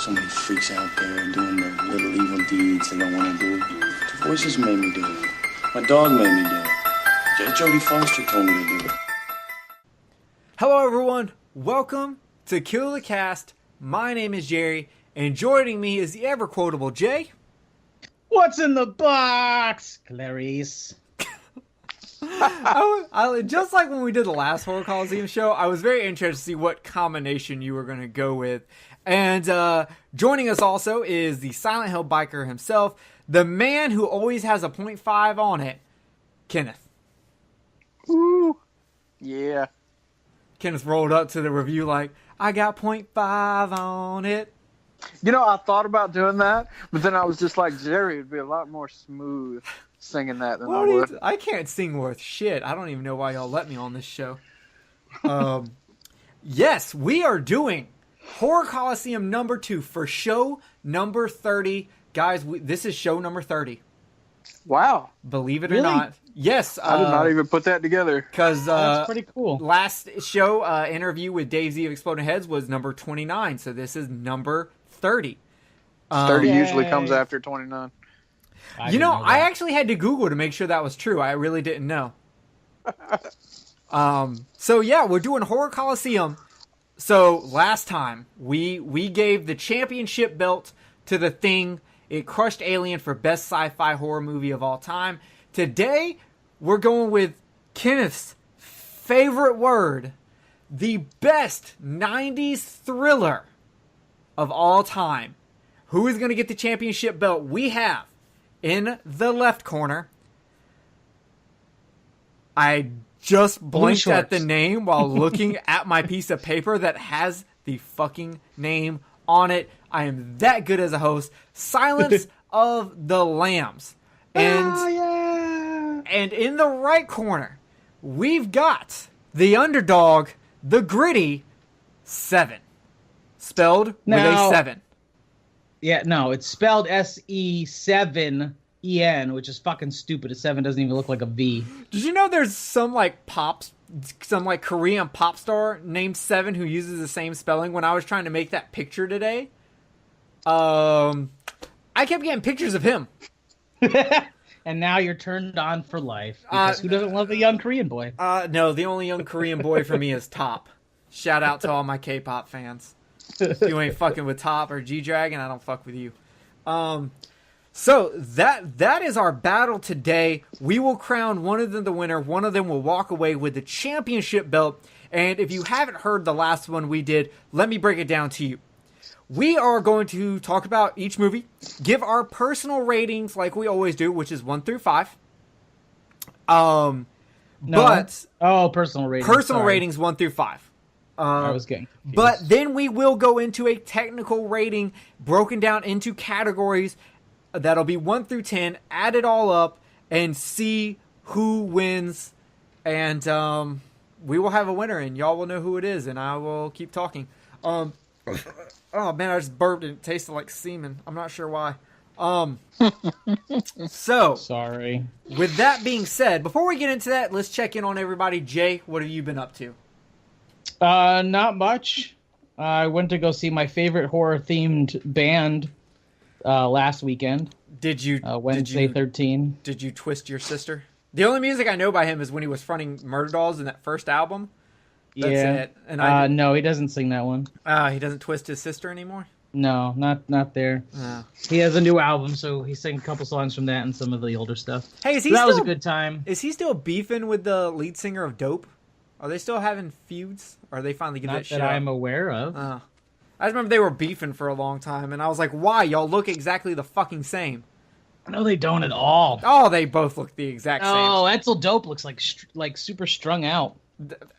So many freaks out there doing the little evil deeds they don't want to do. The voices made me do it. My dog made me do it. Jodie Foster told me to do it. Hello everyone, welcome to Kill the Cast. My name is Jerry, and joining me is the ever-quotable Jay. What's in the box, Clarice? Just like when we did the last Horror Coliseum show, I was very interested to see what combination you were going to go with. And joining us also is the Silent Hill biker himself, the man who always has a .5 on it, Kenneth. Ooh, yeah. Kenneth rolled up to the review like, I got .5 on it. You know, I thought about doing that, but then I was just like, Jerry would be a lot more smooth singing that than I would. I can't sing worth shit. I don't even know why y'all let me on this show. Yes, we are doing Horror Coliseum number 2 for show number 30. Guys, this is show number 30. Wow. Believe it or Really? not. Yes. I did not even put that together. Because That's pretty cool. last show interview with Dave Z of Exploding Heads was number 29. So this is number 30. 30 usually Yay. comes after 29. I You know, didn't that. I actually had to Google to make sure that was true. I really didn't know. So yeah, we're doing Horror Coliseum. So last time we gave the championship belt to The Thing. It crushed Alien for best sci-fi horror movie of all time. Today we're going with Kenneth's favorite word, the best 90s thriller of all time. Who is going to get the championship belt? We have in the left corner. I just blinked at the name while looking at my piece of paper that has the fucking name on it. I am that good as a host. Silence of the Lambs. And, and in the right corner, we've got the underdog, the gritty 7. Spelled with a 7. Yeah, no, it's spelled Se7en, which is fucking stupid. A 7 doesn't even look like a V. Did you know there's some Korean pop star named 7 who uses the same spelling? When I was trying to make that picture today, I kept getting pictures of him. And now you're turned on for life. Because who doesn't love a young Korean boy? No, the only young Korean boy for me is Top. Shout out to all my K-pop fans. If you ain't fucking with Top or G-Dragon, I don't fuck with you. So that is our battle today. We will crown one of them the winner. One of them will walk away with the championship belt. And if you haven't heard the last one we did, let me break it down to you. We are going to talk about each movie, give our personal ratings like we always do, which is 1 through 5. Personal Personal ratings. Personal sorry. ratings 1 through 5. I was getting confused. But then we will go into a technical rating broken down into categories that'll be 1 through 10, add it all up, and see who wins. And we will have a winner, and y'all will know who it is, and I will keep talking. Oh, man, I just burped, and it tasted like semen. I'm not sure why. So, Sorry. with that being said, before we get into that, let's check in on everybody. Jay, what have you been up to? Not much. I went to go see my favorite horror-themed band last weekend. Did you Wednesday 13. Did you twist your sister? The only music I know by him is when he was fronting Murder Dolls in that first album. That's it. And No, he doesn't sing that one. He doesn't twist his sister anymore? No, not there. Oh. He has a new album, so he sang a couple songs from that and some of the older stuff. Hey, is he So that was still- a good time. Is he still beefing with the lead singer of Dope? Are they still having feuds? Or are they finally give Not that shit that up? I'm aware of. I just remember they were beefing for a long time, and I was like, why? Y'all look exactly the fucking same. No, they don't at all. Oh, they both look the exact same. Oh, Edsel Dope looks like super strung out.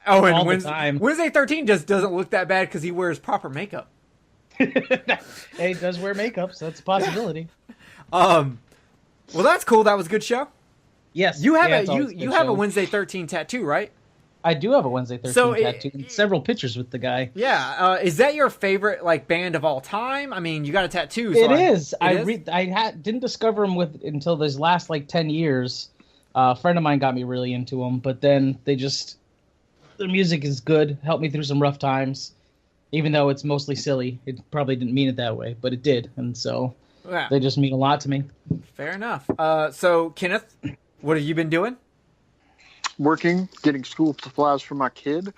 Oh, and all the time. Wednesday 13 just doesn't look that bad because he wears proper makeup. Hey, he does wear makeup, so that's a possibility. Well, that's cool. That was a good show. Yes. You have it's a always you good have a show. Wednesday 13 tattoo, right? I do have a Wednesday 13 So tattoo and several pictures with the guy. Yeah. Is that your favorite band of all time? I mean, you got a tattoo. So It is. It is? I didn't discover him until these last 10 years. A friend of mine got me really into them, but then their music is good. Helped me through some rough times. even though it's mostly silly. It probably didn't mean it that way, but it did, and so Yeah, they just mean a lot to me. fair enough. So Kenneth, what have you been doing? Working, getting school supplies for my kid.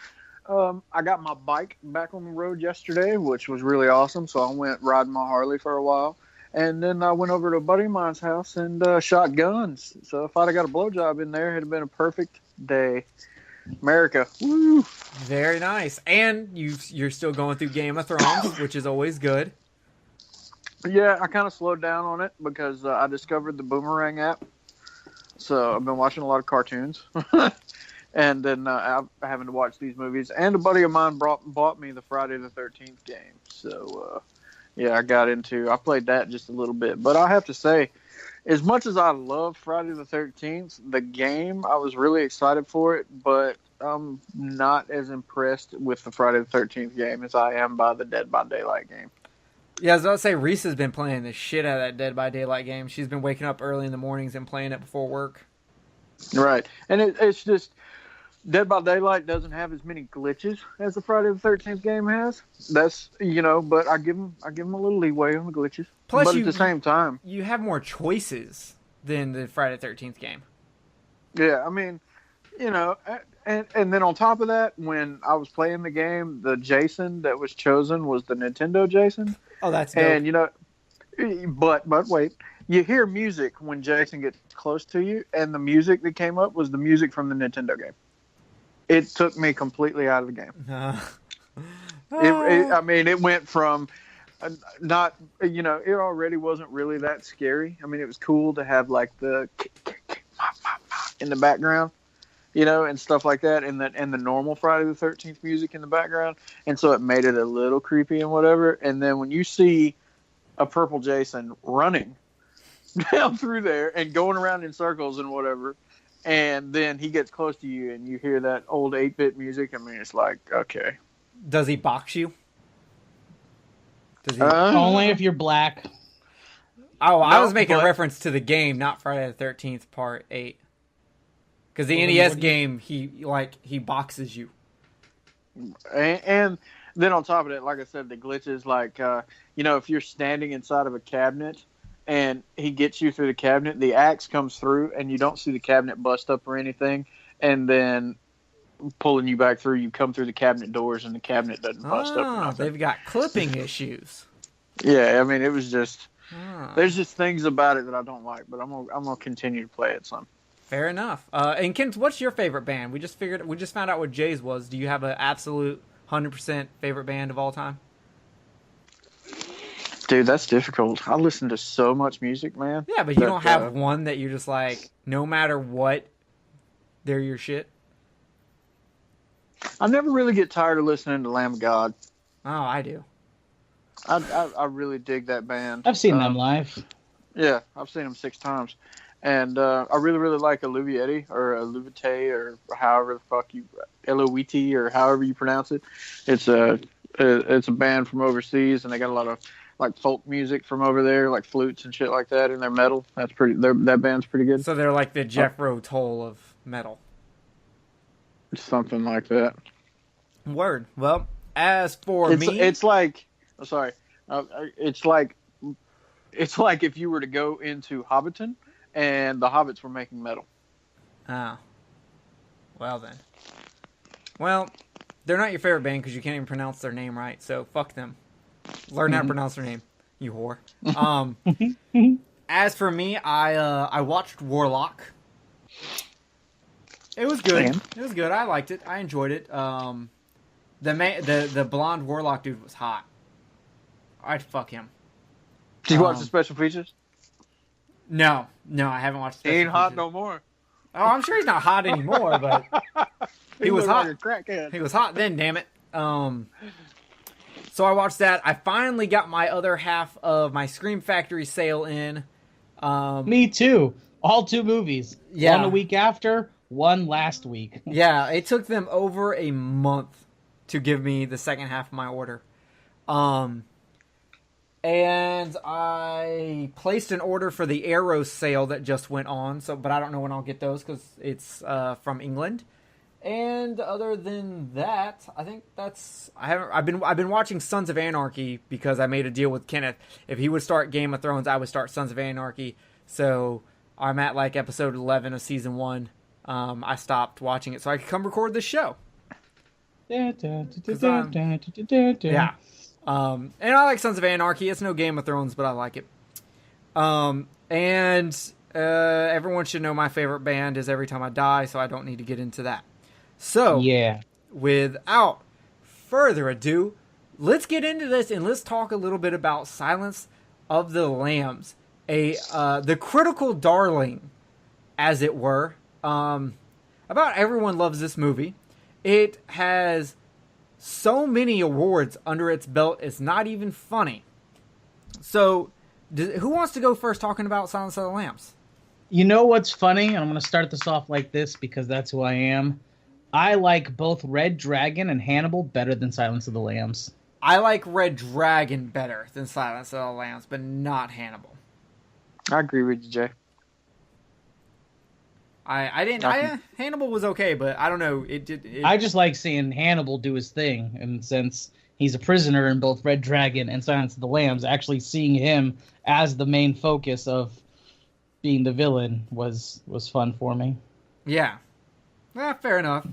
I got my bike back on the road yesterday, which was really awesome. So I went riding my Harley for a while. And then I went over to a buddy of mine's house and shot guns. So if I'd have got a blowjob in there, it'd have been a perfect day. America. Woo! Very nice. And you're still going through Game of Thrones, which is always good. Yeah, I kind of slowed down on it because I discovered the Boomerang app. So I've been watching a lot of cartoons. And then I'm having to watch these movies. And a buddy of mine bought me the Friday the 13th game. So, yeah, I played that just a little bit. But I have to say, as much as I love Friday the 13th, the game, I was really excited for it. But I'm not as impressed with the Friday the 13th game as I am by the Dead by Daylight game. Yeah, I was about to say, Reese has been playing the shit out of that Dead by Daylight game. She's been waking up early in the mornings and playing it before work. Right. And it's just... Dead by Daylight doesn't have as many glitches as the Friday the 13th game has. That's, but I give them a little leeway on the glitches. Plus, but at the same time, you have more choices than the Friday the 13th game. Yeah, I mean, and then on top of that, when I was playing the game, the Jason that was chosen was the Nintendo Jason. Oh, that's dope. And but wait, you hear music when Jason gets close to you, and the music that came up was the music from the Nintendo game. It took me completely out of the game. It went from it already wasn't really that scary. I mean, it was cool to have like the in the background, and stuff like that, and the normal Friday the 13th music in the background, and so it made it a little creepy and whatever. And then when you see a purple Jason running down through there and going around in circles and whatever. And then he gets close to you, and you hear that old 8-bit music. I mean, it's like, okay. Does he box you? Only if you're black. Oh, I was making a reference to the game, not Friday the 13th Part 8. Because the NES game, he boxes you. And then on top of it, like I said, the glitches, like, if you're standing inside of a cabinet, and he gets you through the cabinet, the axe comes through, and you don't see the cabinet bust up or anything, and then pulling you back through, you come through the cabinet doors, and the cabinet doesn't bust up or nothing. They've got clipping issues. Yeah, I mean, it was just... There's just things about it that I don't like, but I'm gonna continue to play it some. Fair enough. And Ken, what's your favorite band? We just found out what Jay's was. Do you have an absolute 100% favorite band of all time? Dude, that's difficult. I listen to so much music, man. Yeah, but you don't have one that you're just like, no matter what, they're your shit? I never really get tired of listening to Lamb of God. Oh, I do. I really dig that band. I've seen them live. Yeah, I've seen them 6 times. And I really, really like Oluvietti, or Oluvite, or however the fuck you... Eloiti, or however you pronounce it. It's a band from overseas, and they got a lot of like folk music from over there, like flutes and shit like that, and their metal. That band's pretty good. So they're like the Jethro Tull of metal. Something like that. Word. Well, as for me, it's like it's like if you were to go into Hobbiton and the Hobbits were making metal. Oh. Well then. Well, they're not your favorite band because you can't even pronounce their name right. So fuck them. Learn how to pronounce their name, you whore. As for me, I watched Warlock. It was good. Man. It was good. I liked it. I enjoyed it. The blonde Warlock dude was hot. I'd fuck him. Did you watch the special features? No, I haven't watched. He ain't hot no more. Oh, I'm sure he's not hot anymore, but he was hot. Like a crackhead. He was hot then, damn it. So I watched that. I finally got my other half of my Scream Factory sale in. Me too. All 2 movies. Yeah. One the week after, one last week. Yeah, it took them over a month to give me the second half of my order. And I placed an order for the Arrow sale that just went on. But I don't know when I'll get those because it's from England. And other than that, I think that's I've been watching Sons of Anarchy because I made a deal with Kenneth. If he would start Game of Thrones, I would start Sons of Anarchy. So I'm at like episode 11 of season 1. I stopped watching it so I could come record this show. Yeah. And I like Sons of Anarchy. It's no Game of Thrones, but I like it. And everyone should know my favorite band is Every Time I Die, so I don't need to get into that. So, yeah. Without further ado, let's get into this and let's talk a little bit about Silence of the Lambs, the critical darling, as it were. About everyone loves this movie. It has so many awards under its belt, it's not even funny. So, who wants to go first talking about Silence of the Lambs? You know what's funny? I'm going to start this off like this because that's who I am. I like both Red Dragon and Hannibal better than Silence of the Lambs. I like Red Dragon better than Silence of the Lambs, but not Hannibal. I agree with you, Jay. Hannibal was okay, but I don't know. I just like seeing Hannibal do his thing, and since he's a prisoner in both Red Dragon and Silence of the Lambs, actually seeing him as the main focus of being the villain was fun for me. Yeah. Fair enough.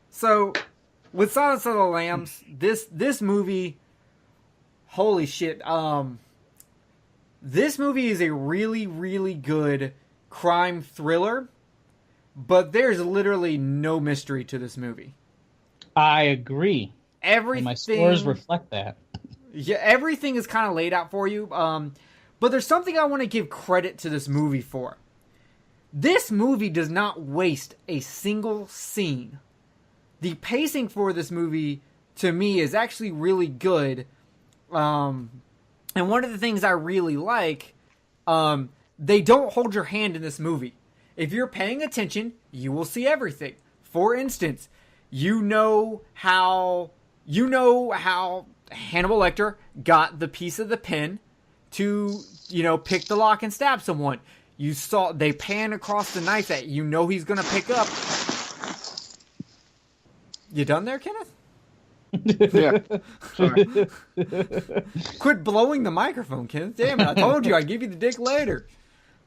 So, with Silence of the Lambs, this movie, holy shit, this movie is a really, really good crime thriller, but there's literally no mystery to this movie. I agree. Everything, and my scores reflect that. Yeah, everything is kind of laid out for you, but there's something I want to give credit to this movie for. This movie does not waste a single scene. The pacing for this movie, to me, is actually really good. And one of the things I really like, they don't hold your hand in this movie. If you're paying attention, you will see everything. For instance, you know how Hannibal Lecter got the piece of the pen to, pick the lock and stab someone. You saw they pan across the knife that you know he's gonna pick up. You done there, Kenneth? Yeah. Sorry. Quit blowing the microphone, Kenneth. Damn it! I told you I'd give you the dick later.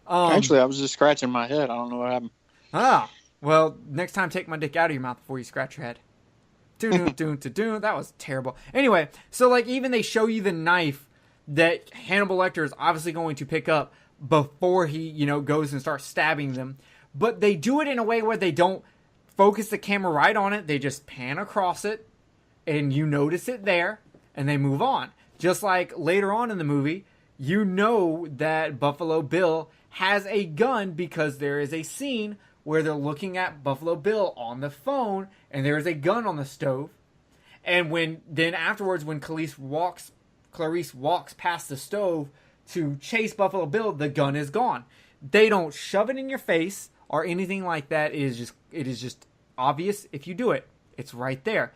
Actually, I was just scratching my head. I don't know what happened. Well, next time take my dick out of your mouth before you scratch your head. That was terrible. Anyway, so even they show you the knife that Hannibal Lecter is obviously going to pick up before he, goes and starts stabbing them. But they do it in a way where they don't focus the camera right on it. They just pan across it, and you notice it there, and they move on. Just like later on in the movie, you know that Buffalo Bill has a gun because there is a scene where they're looking at Buffalo Bill on the phone, and there is a gun on the stove. And then afterwards, when Clarice walks past the stove to chase Buffalo Bill, the gun is gone. They don't shove it in your face or anything like that. It is just obvious if you do it. It's right there.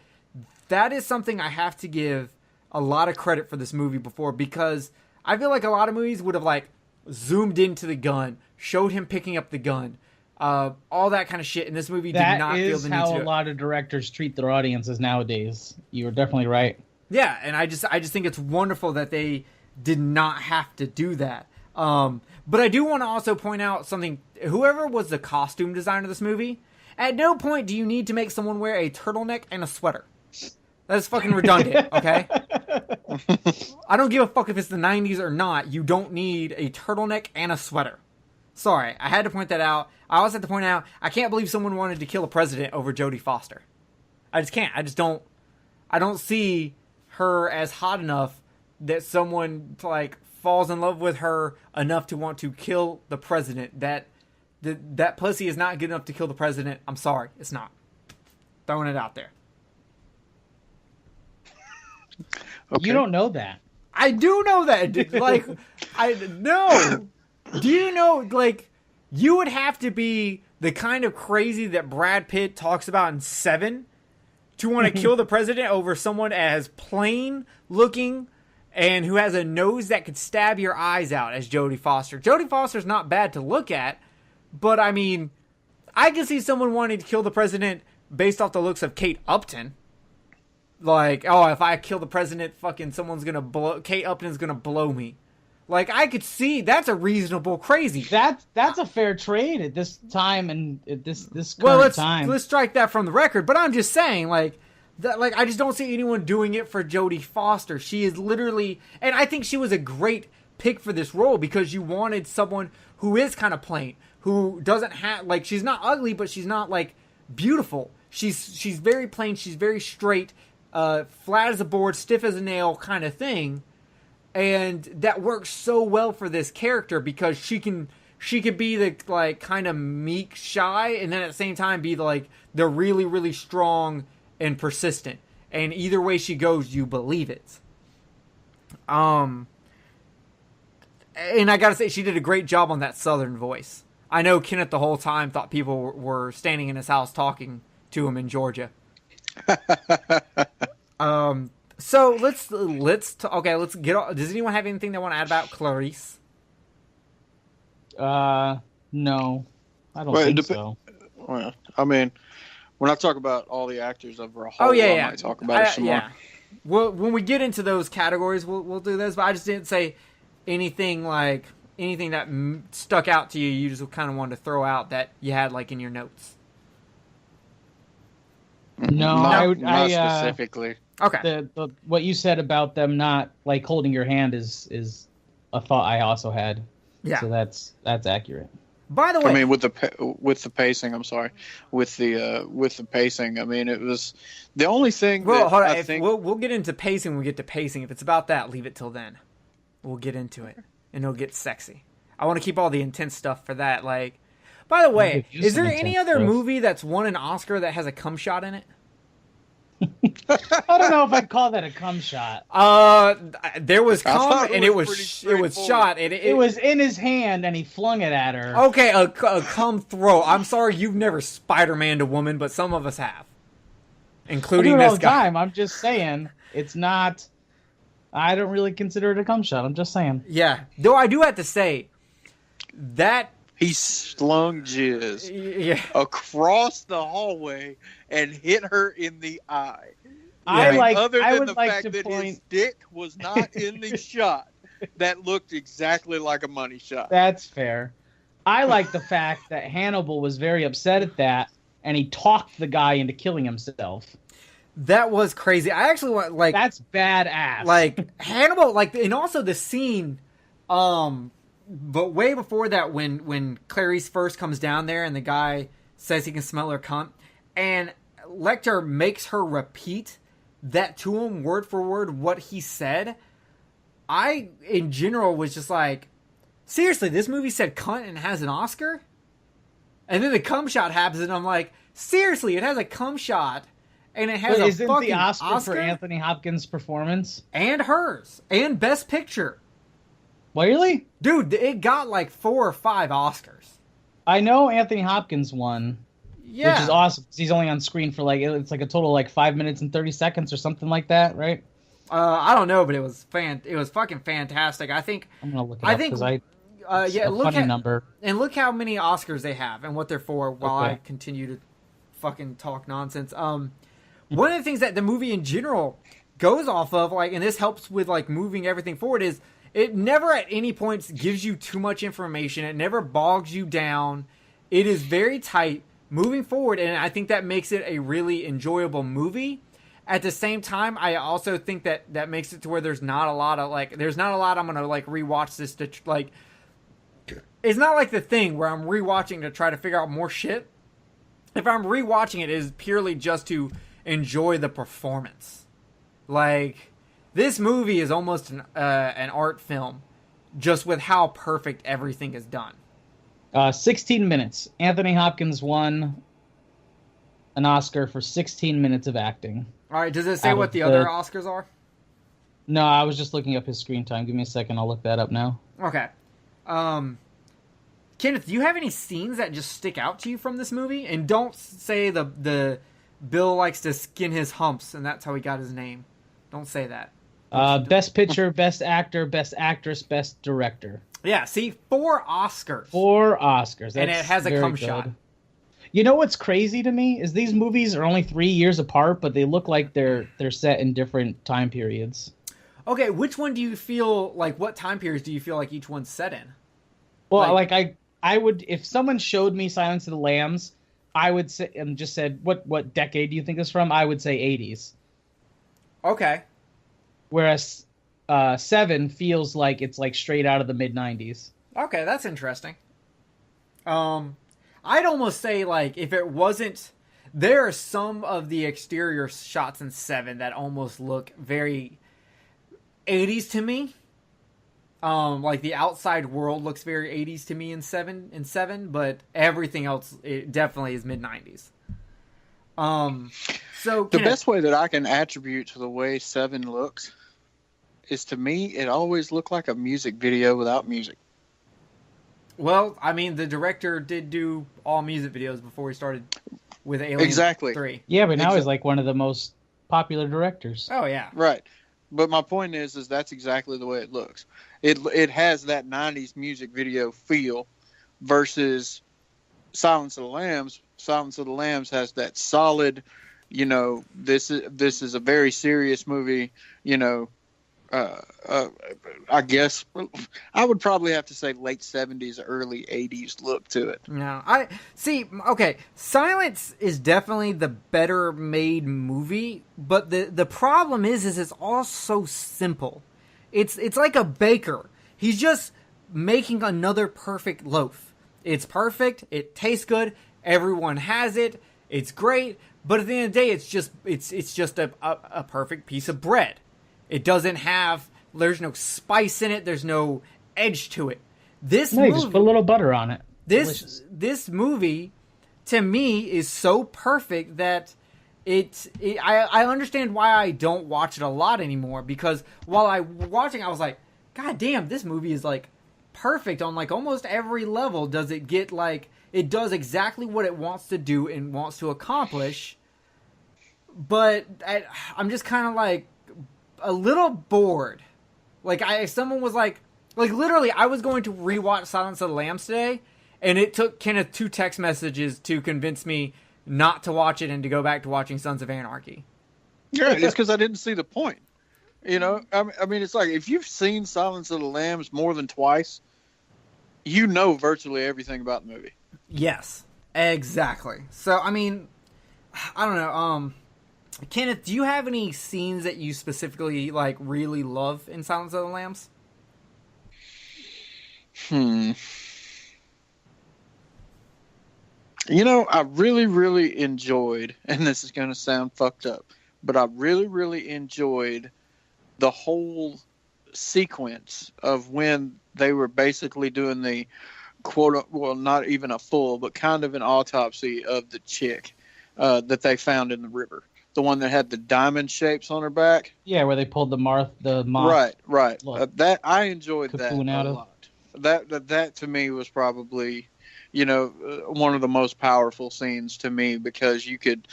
That is something I have to give a lot of credit for this movie before, because I feel like a lot of movies would have zoomed into the gun, showed him picking up the gun, all that kind of shit. And this movie did not feel the need to do it. That is how a lot of directors treat their audiences nowadays. You are definitely right. Yeah, and I just think it's wonderful that they did not have to do that. But I do want to also point out something. Whoever was the costume designer of this movie, at no point do you need to make someone wear a turtleneck and a sweater. That's fucking redundant, okay? I don't give a fuck if it's the 90s or not. You don't need a turtleneck and a sweater. Sorry, I had to point that out. I also had to point out, I can't believe someone wanted to kill a president over Jodie Foster. I just can't. I don't see her as hot enough that someone falls in love with her enough to want to kill the president. That pussy is not good enough to kill the president. I'm sorry, it's not. Throwing it out there. Okay. You don't know that. I do know that. I know. Do you know, you would have to be the kind of crazy that Brad Pitt talks about in Seven to want to kill the president over someone as plain looking and who has a nose that could stab your eyes out as Jodie Foster. Jodie Foster's not bad to look at, but I mean, I can see someone wanting to kill the president based off the looks of Kate Upton. Like, oh, if I kill the president, fucking Kate Upton's gonna blow me. Like, I could see that's a reasonable crazy. That's a fair trade at this time and at this current time. Let's strike that from the record. But I'm just saying, like, I just don't see anyone doing it for Jodie Foster. She is literally, and I think she was a great pick for this role because you wanted someone who is kind of plain, who doesn't have, like, she's not ugly, but she's not, like, beautiful. She's very plain. She's very straight, flat as a board, stiff as a nail kind of thing. And that works so well for this character because she could be the, like, kind of meek, shy, and then at the same time be the really, really strong and persistent. And either way she goes, you believe it. And I gotta say, she did a great job on that Southern voice. I know Kenneth the whole time thought people were standing in his house talking to him in Georgia. So let's get on. Does anyone have anything they want to add about Clarice? No, I don't think so. Well, I mean, when I talk about all the actors over a whole, I might talk about it some more. Well, when we get into those categories, we'll do those. But I just didn't say anything that stuck out to you. You just kind of wanted to throw out that you had like in your notes. No, not specifically. Okay. The what you said about them not like holding your hand is a thought I also had. Yeah. So that's accurate. By the way, I mean, with the pacing, I'm sorry, with the pacing. I mean, it was the only thing. Well, hold on. I think we'll get into pacing when we get to pacing. If it's about that, leave it till then. We'll get into it, and it'll get sexy. I want to keep all the intense stuff for that. Like, by the way, is there any other movie that's won an Oscar that has a cum shot in it? I don't know if I'd call that a cum shot. There was cum, and it was shot. It was in his hand, and he flung it at her. Okay, a cum throw. I'm sorry, you've never Spider-Man'd a woman, but some of us have, including this guy. I'm just saying, it's not. I don't really consider it a cum shot. I'm just saying. Yeah, though I do have to say that he slung jizz across the hallway and hit her in the eye. Other than the fact that his dick was not in the shot, that looked exactly like a money shot. That's fair. I like the fact that Hannibal was very upset at that, and he talked the guy into killing himself. That was crazy. I actually want that's badass. Like Hannibal, and also the scene, but way before that, when Clarice first comes down there and the guy says he can smell her cunt, and Lecter makes her repeat that to him word for word what he said. I, in general, was just like, seriously, this movie said cunt and has an Oscar? And then the cum shot happens, and I'm like, seriously, it has a cum shot. And it has isn't the Oscar for Anthony Hopkins' performance? And hers. And Best Picture. Really? Dude, it got like 4 or 5 Oscars. I know Anthony Hopkins won. Yeah. Which is awesome. He's only on screen for it's like a total of like 5 minutes and 30 seconds or something like that, right? I don't know, but it was fucking fantastic. I think I'm gonna look it up because look at number. And look how many Oscars they have and what they're for while I continue to fucking talk nonsense. One of the things that the movie in general goes off of, and this helps with moving everything forward, is it never at any point gives you too much information. It never bogs you down. It is very tight moving forward, and I think that makes it a really enjoyable movie. At the same time, I also think that makes it to where there's not a lot of I'm gonna rewatch this to it's not like The Thing where I'm rewatching to try to figure out more shit. If I'm rewatching it is purely just to enjoy the performance. This movie is almost an art film, just with how perfect everything is done. 16 minutes. Anthony Hopkins won an Oscar for 16 minutes of acting. All right, does it say what the other Oscars are? No, I was just looking up his screen time. Give me a second. I'll look that up now. Okay. Kenneth, do you have any scenes that just stick out to you from this movie? And don't say the Bill likes to skin his humps, and that's how he got his name. Don't say that. Best Picture, Best Actor, Best Actress, Best Director. Yeah, see, 4 Oscars. 4 Oscars. And it has a cum shot. You know what's crazy to me is these movies are only 3 years apart, but they look like they're set in different time periods. Okay, which one do you feel like? What time periods do you feel like each one's set in? Well, like I would, if someone showed me Silence of the Lambs, I would say, and just said, what decade do you think this is from? I would say 80s. Okay. Whereas Seven feels like it's like straight out of the mid 90s. Okay, that's interesting. I'd almost say like if it wasn't, there are some of the exterior shots in Seven that almost look very 80s to me. Like the outside world looks very 80s to me in Seven, but everything else it definitely is mid 90s. So the best way that I can attribute to the way Seven looks is, to me, it always looked like a music video without music. Well, I mean, the director did do all music videos before he started with Alien 3. Yeah, but now he's like one of the most popular directors. Oh, yeah. Right. But my point is that's exactly the way it looks. It has that 90s music video feel versus Silence of the Lambs. Silence of the Lambs has that solid, this is a very serious movie, I guess I would probably have to say late 70s, early 80s look to it. No, I see. Okay, Silence is definitely the better made movie, but the problem is it's all so simple. It's like a baker. He's just making another perfect loaf. It's perfect. It tastes good. Everyone has it. It's great. But at the end of the day, it's just a perfect piece of bread. It doesn't have, there's no spice in it. There's no edge to it. This movie, just put a little butter on it. This movie, to me, is so perfect that I understand why I don't watch it a lot anymore, because while I was watching, I was like, God damn, this movie is like perfect on like almost every level. Does it get like, it does exactly what it wants to do and wants to accomplish, but I'm just kind of like, a little bored. Like someone was like literally, I was going to rewatch Silence of the Lambs today, and it took Kenneth 2 text messages to convince me not to watch it and to go back to watching Sons of Anarchy. Yeah, it's because I didn't see the point. I mean, it's like if you've seen Silence of the Lambs more than twice, you know virtually everything about the movie. Yes, exactly. So I mean, I don't know. Kenneth, do you have any scenes that you specifically like really love in Silence of the Lambs? I really, really enjoyed, and this is going to sound fucked up, but I really, really enjoyed the whole sequence of when they were basically doing the not even a full, but kind of an autopsy of the chick that they found in the river. The one that had the diamond shapes on her back. Yeah, where they pulled the moth. Right. That I enjoyed that a lot. That to me was probably, one of the most powerful scenes to me, because you could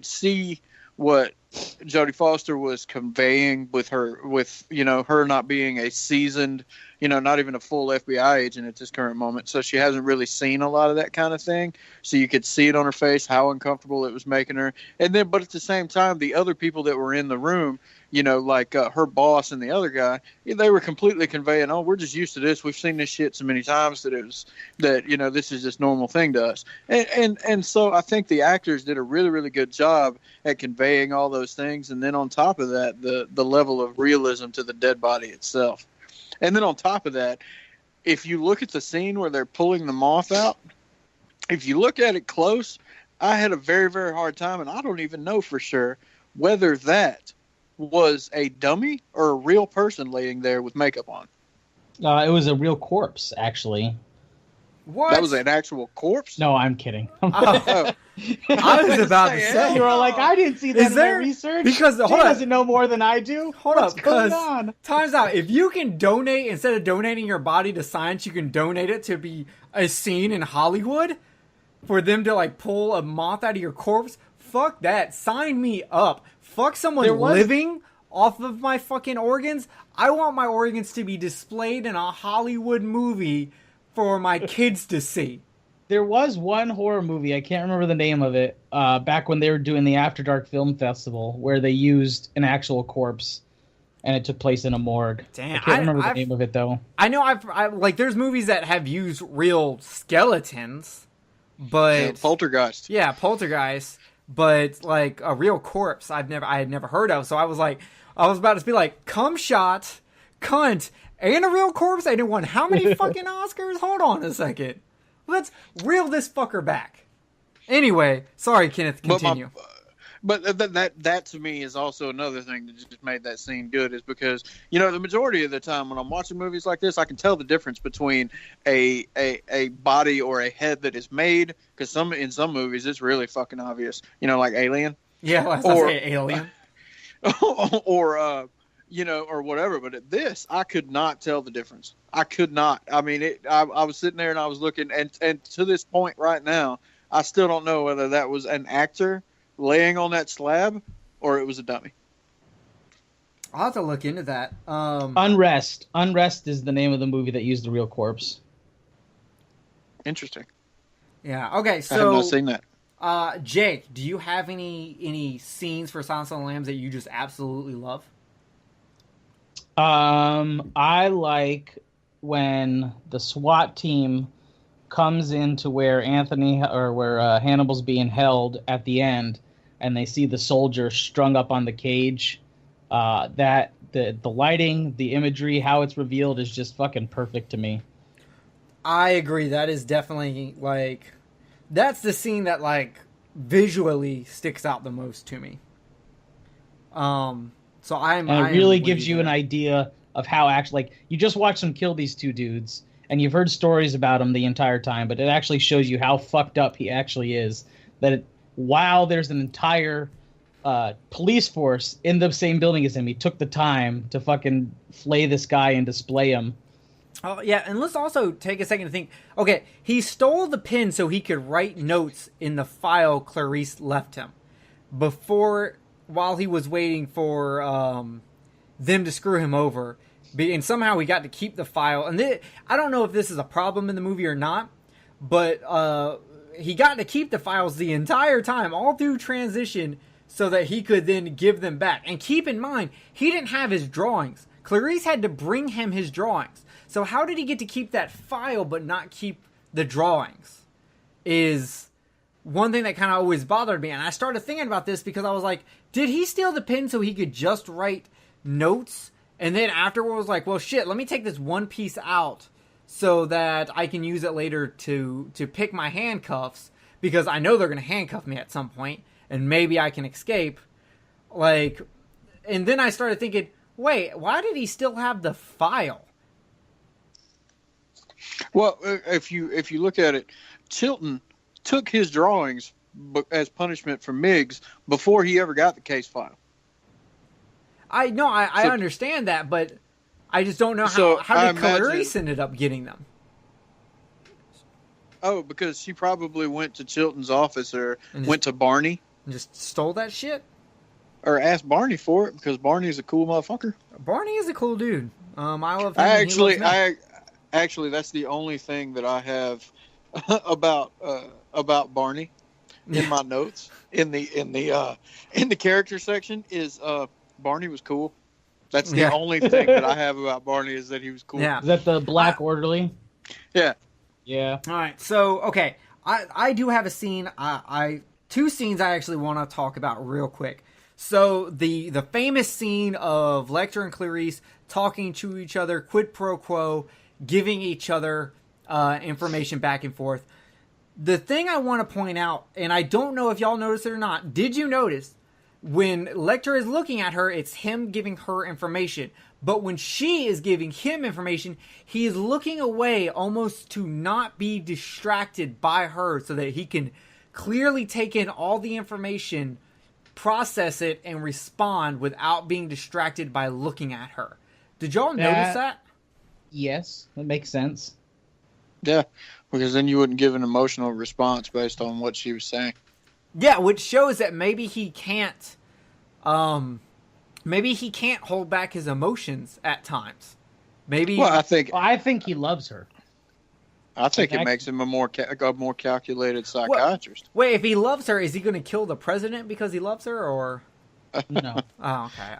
see what Jodie Foster was conveying with her not being a seasoned, not even a full FBI agent at this current moment. So she hasn't really seen a lot of that kind of thing. So you could see it on her face, how uncomfortable it was making her. And then, but at the same time, the other people that were in the room, like her boss and the other guy, they were completely conveying, oh, we're just used to this. We've seen this shit so many times that this is just normal thing to us. And so I think the actors did a really, really good job at conveying all those things. And then on top of that, the level of realism to the dead body itself. And then on top of that, if you look at the scene where they're pulling the moth out, if you look at it close, I had a very, very hard time, and I don't even know for sure whether that was a dummy or a real person laying there with makeup on. It was a real corpse, actually. What? That was an actual corpse? No, I'm kidding. I was about to say. You were like, I didn't see that in my research. Because Jay doesn't know more than I do. What's going on? Time's out. If you can donate, instead of donating your body to science, you can donate it to be a scene in Hollywood for them to like pull a moth out of your corpse. Fuck that. Sign me up. Fuck someone living off of my fucking organs. I want my organs to be displayed in a Hollywood movie for my kids to see. There was one horror movie, I can't remember the name of it, back when they were doing the After Dark Film Festival, where they used an actual corpse, and it took place in a morgue. Damn, I can't remember the name of it, though. I know like there's movies that have used real skeletons, but Poltergeist. Yeah, Poltergeist, but like a real corpse I had never heard of. So I was about to be like, cum shot, cunt, and a real corpse. I didn't want how many fucking Oscars? Hold on a second. Let's reel this fucker back. Anyway, sorry, Kenneth, continue. But that to me is also another thing that just made that scene good, is because, you know, the majority of the time when I'm watching movies like this, I can tell the difference between a body or a head that is made, because in some movies it's really fucking obvious, you know, like Alien. Yeah, I say Alien. Or you know, or whatever. But at this, I could not tell the difference. I could not. I mean, I was sitting there and I was looking, and to this point right now, I still don't know whether that was an actor laying on that slab or it was a dummy. I'll have to look into that. Unrest. Unrest is the name of the movie that used the real corpse. Interesting. Yeah. Okay. So I have not seen that. Jake, do you have any scenes for Silence of the Lambs that you just absolutely love? I like when the SWAT team comes into where Hannibal's being held at the end, and they see the soldier strung up on the cage. That the lighting, the imagery, how it's revealed is just fucking perfect to me. I agree. That is definitely that's the scene that visually sticks out the most to me. So it really gives you an idea of how actually, you just watch them kill these two dudes, and you've heard stories about him the entire time, but it actually shows you how fucked up he actually is. While there's an entire police force in the same building as him, he took the time to fucking flay this guy and display him. Oh, yeah, and let's also take a second to think, okay, he stole the pen so he could write notes in the file Clarice left him while he was waiting for them to screw him over. And somehow he got to keep the file. And I don't know if this is a problem in the movie or not, but he got to keep the files the entire time, all through transition, so that he could then give them back. And keep in mind, he didn't have his drawings. Clarice had to bring him his drawings. So how did he get to keep that file but not keep the drawings? Is one thing that kind of always bothered me. And I started thinking about this because I was like, did he steal the pen so he could just write notes? And then afterward was like, well, shit, let me take this one piece out so that I can use it later to pick my handcuffs, because I know they're going to handcuff me at some point and maybe I can escape. And then I started thinking, wait, why did he still have the file? Well, if you look at it, Chilton took his drawings as punishment for Miggs before he ever got the case file. I understand that, but I just don't know how did Clarice ended up getting them. Oh, because she probably went to Chilton's office or went to Barney. And just stole that shit? Or asked Barney for it, because Barney's a cool motherfucker. Barney is a cool dude. I love him. Actually, that's the only thing that I have about Barney in my notes in the character section is Barney was cool. That's the only thing that I have about Barney, is that he was cool. Yeah. Is that the black orderly? Yeah. Yeah. All right. So, okay. I do have a scene. Two scenes I actually want to talk about real quick. So, the famous scene of Lecter and Clarice talking to each other, quid pro quo, giving each other information back and forth. The thing I want to point out, and I don't know if y'all noticed it or not, did you notice when Lecter is looking at her, it's him giving her information. But when she is giving him information, he is looking away almost to not be distracted by her so that he can clearly take in all the information, process it, and respond without being distracted by looking at her. Did y'all notice that? Yes, that makes sense. Yeah, because then you wouldn't give an emotional response based on what she was saying. Yeah, which shows that maybe he can't hold back his emotions at times. Maybe. Well, I think he loves her. I think it makes him a more calculated psychiatrist. Wait, if he loves her, is he going to kill the president because he loves her, or No? Oh, okay.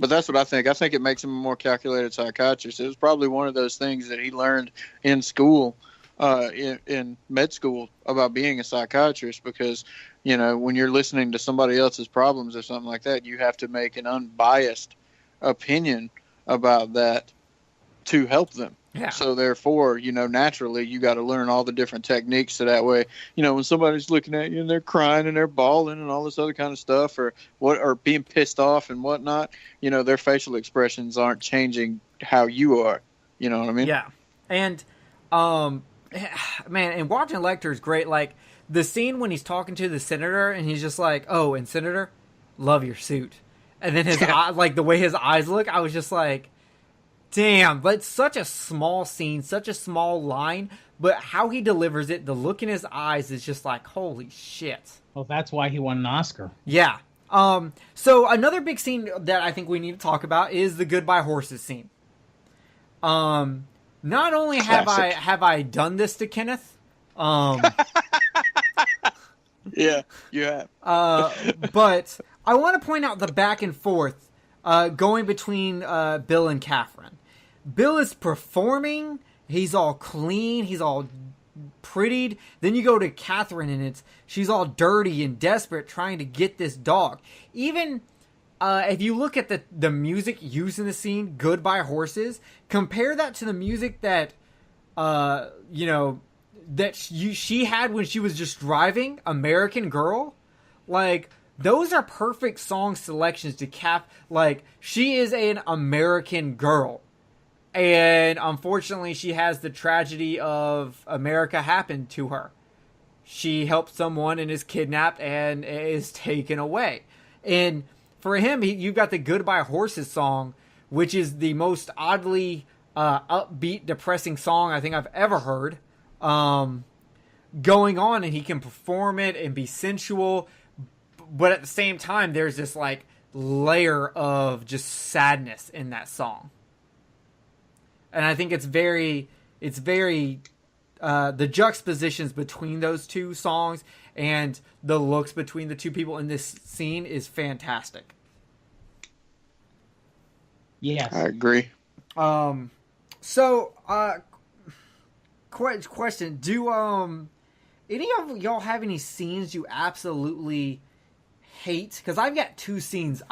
But that's what I think. I think it makes him a more calculated psychiatrist. It was probably one of those things that he learned in school, in med school, about being a psychiatrist. Because, you know, when you're listening to somebody else's problems or something like that, you have to make an unbiased opinion about that to help them. Yeah. So therefore, you know, naturally, you got to learn all the different techniques. So that way, you know, when somebody's looking at you and they're crying and they're bawling and all this other kind of stuff, or being pissed off and whatnot, you know, their facial expressions aren't changing how you are. You know what I mean? Yeah. And, man, and watching Lecter is great. Like, the scene when he's talking to the senator and he's just like, "Oh, and Senator, love your suit." And then his like the way his eyes look, I was just like, damn, but it's such a small scene, such a small line, but how he delivers it, the look in his eyes is just like, holy shit. Well, that's why he won an Oscar. Yeah. So another big scene that I think we need to talk about is the Goodbye Horses scene. Not only have I done this to Kenneth, yeah, you have. but I want to point out the back and forth going between Bill and Catherine. Bill is performing. He's all clean. He's all prettied. Then you go to Catherine, and she's all dirty and desperate, trying to get this dog. Even if you look at the music used in the scene, "Goodbye Horses," compare that to the music that she had when she was just driving, "American Girl." Like, those are perfect song selections to cap. Like, she is an American girl. And unfortunately, she has the tragedy of America happen to her. She helped someone and is kidnapped and is taken away. And for him, you've got the Goodbye Horses song, which is the most oddly upbeat, depressing song I think I've ever heard. Going on, and he can perform it and be sensual. But at the same time, there's this like layer of just sadness in that song. And I think it's very, the juxtapositions between those two songs and the looks between the two people in this scene is fantastic. Yes. I agree. So, question, do, any of y'all have any scenes you absolutely hate? Because I've got two scenes,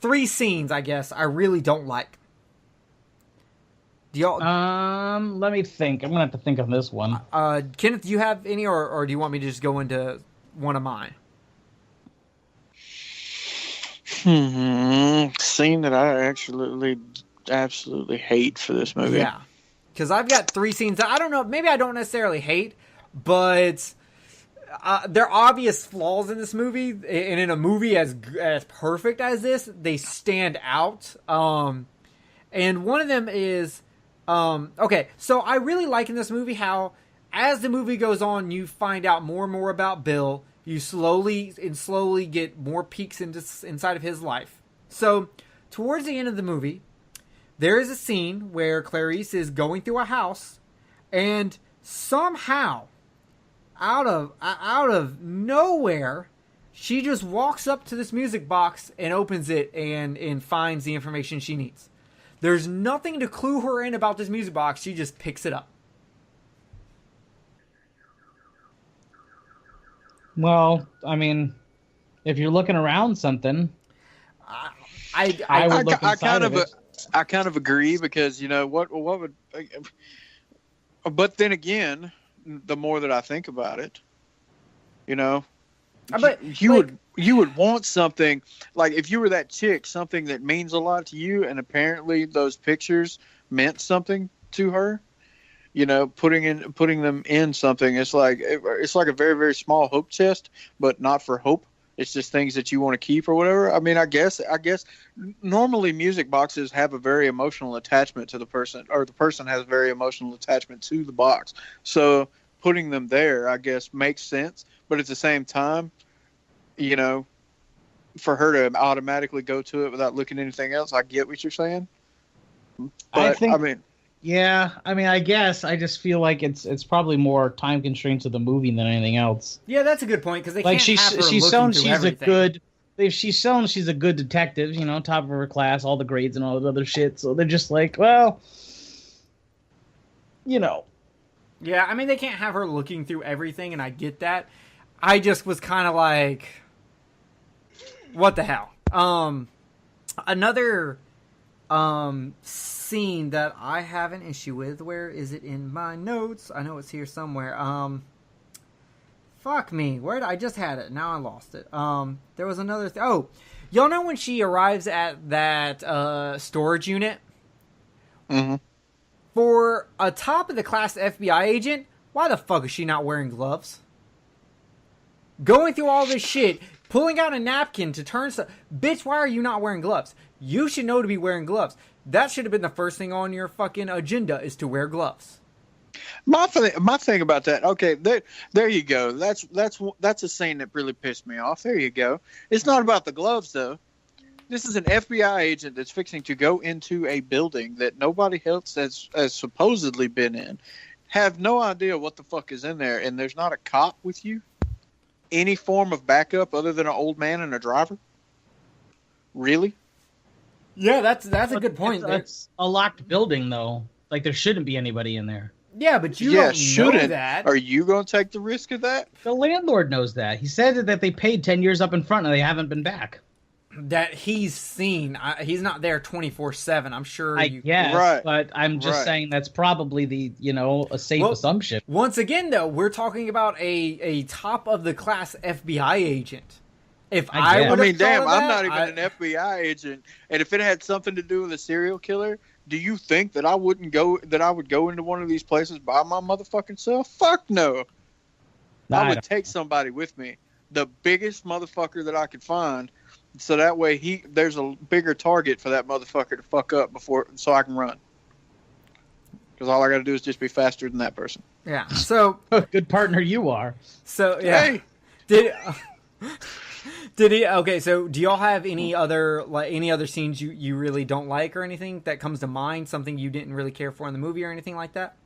three scenes, I guess, I really don't like. Do y'all? Let me think. I'm gonna have to think on this one. Kenneth, do you have any, or do you want me to just go into one of mine? Scene that I absolutely hate for this movie. Yeah, because I've got three scenes that I don't know. Maybe I don't necessarily hate, but there are obvious flaws in this movie, and in a movie as perfect as this, they stand out. And one of them is, okay, so I really like in this movie how, as the movie goes on, you find out more and more about Bill. You slowly get more peeks inside of his life. So, towards the end of the movie, there is a scene where Clarice is going through a house, and somehow, out of nowhere, she just walks up to this music box and opens it and finds the information she needs. There's nothing to clue her in about this music box. She just picks it up. Well, I mean, if you're looking around something, I would look inside of it. I kind of agree, because, you know, what would... But then again, the more that I think about it, you know, you would want something, like, if you were that chick, something that means a lot to you, and apparently those pictures meant something to her, you know, putting them in something. It's like a very, very small hope chest, but not for hope. It's just things that you want to keep or whatever. I mean, I guess normally music boxes have a very emotional attachment to the person, or the person has a very emotional attachment to the box. So putting them there, I guess, makes sense. But at the same time, you know, for her to automatically go to it without looking at anything else, I get what you're saying. But, I mean, Yeah, I mean, I guess I just feel like it's probably more time constraints of the movie than anything else. Yeah, that's a good point because they Like can't have her she's looking shown through she's everything. a good. She's shown she's a good detective, you know, top of her class, all the grades and all that other shit. So they're just like, well, you know. Yeah, I mean they can't have her looking through everything, and I get that. I just was kind of like, what the hell? Another scene that I have an issue with. Where is it in my notes? I know it's here somewhere. Fuck me. Where did I just had it? Now I lost it. There was another oh, y'all know when she arrives at that storage unit? Mm-hmm. For a top of the class FBI agent, why the fuck is she not wearing gloves? Going through all this shit, pulling out a napkin to turn stuff. Bitch, why are you not wearing gloves? You should know to be wearing gloves. That should have been the first thing on your fucking agenda, is to wear gloves. My thing about that. Okay, there you go. That's a scene that really pissed me off. There you go. It's not about the gloves though. This is an FBI agent that's fixing to go into a building that nobody else has supposedly been in. Have no idea what the fuck is in there, and there's not a cop with you. Any form of backup other than an old man and a driver? Really? Yeah, that's a good point. It's a locked building though. Like there shouldn't be anybody in there. Yeah, but you don't know that. Are you going to take the risk of that? The landlord knows that. He said that they paid 10 years up in front and they haven't been back. That he's seen. He's not there 24/7. I'm sure. I guess, right. But I'm just saying that's probably the a safe assumption. Once again, though, we're talking about a top of the class FBI agent. If I mean, damn, that, I'm not even an FBI agent, and if it had something to do with a serial killer, do you think that I would go into one of these places by my motherfucking self? Fuck no. I would take somebody with me, the biggest motherfucker that I could find. So that way there's a bigger target for that motherfucker to fuck up so I can run. Because all I got to do is just be faster than that person. Yeah. So good partner you are. So yeah. Hey. Did he? Okay. So do y'all have any other scenes you really don't like or anything that comes to mind? Something you didn't really care for in the movie or anything like that?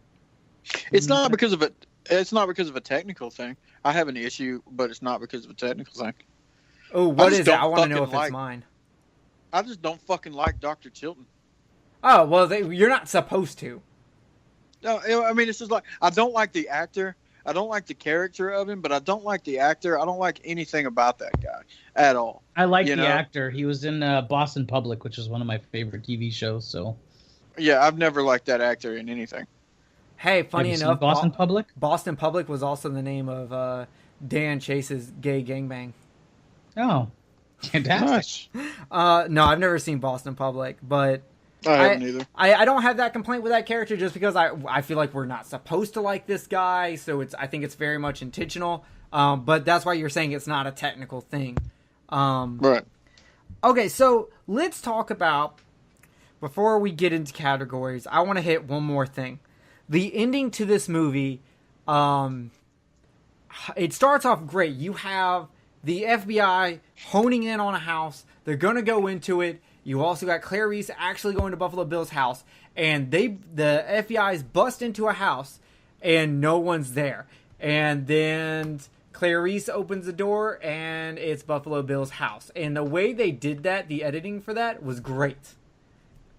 It's not because of it. It's not because of a technical thing. I have an issue, but it's not because of a technical thing. Oh, what is it? I want to know if it's mine. I just don't fucking like Dr. Chilton. Oh, well, you're not supposed to. No, I mean, it's just like, I don't like the actor. I don't like the character of him, but I don't like the actor. I don't like anything about that guy at all. I like the actor. He was in Boston Public, which is one of my favorite TV shows. So, yeah, I've never liked that actor in anything. Hey, funny enough, Boston Public? Boston Public was also the name of Dan Chase's gay gangbang. Oh, fantastic. Nice. No, I've never seen Boston Public, but I haven't either. I don't have that complaint with that character just because I feel like we're not supposed to like this guy, so I think it's very much intentional. But that's why you're saying it's not a technical thing. Right. Okay, so let's talk about, before we get into categories, I want to hit one more thing. The ending to this movie, it starts off great. You have the FBI honing in on a house. They're going to go into it. You also got Clarice actually going to Buffalo Bill's house. And the FBI's bust into a house and no one's there. And then Clarice opens the door and it's Buffalo Bill's house. And the way they did that, the editing for that, was great.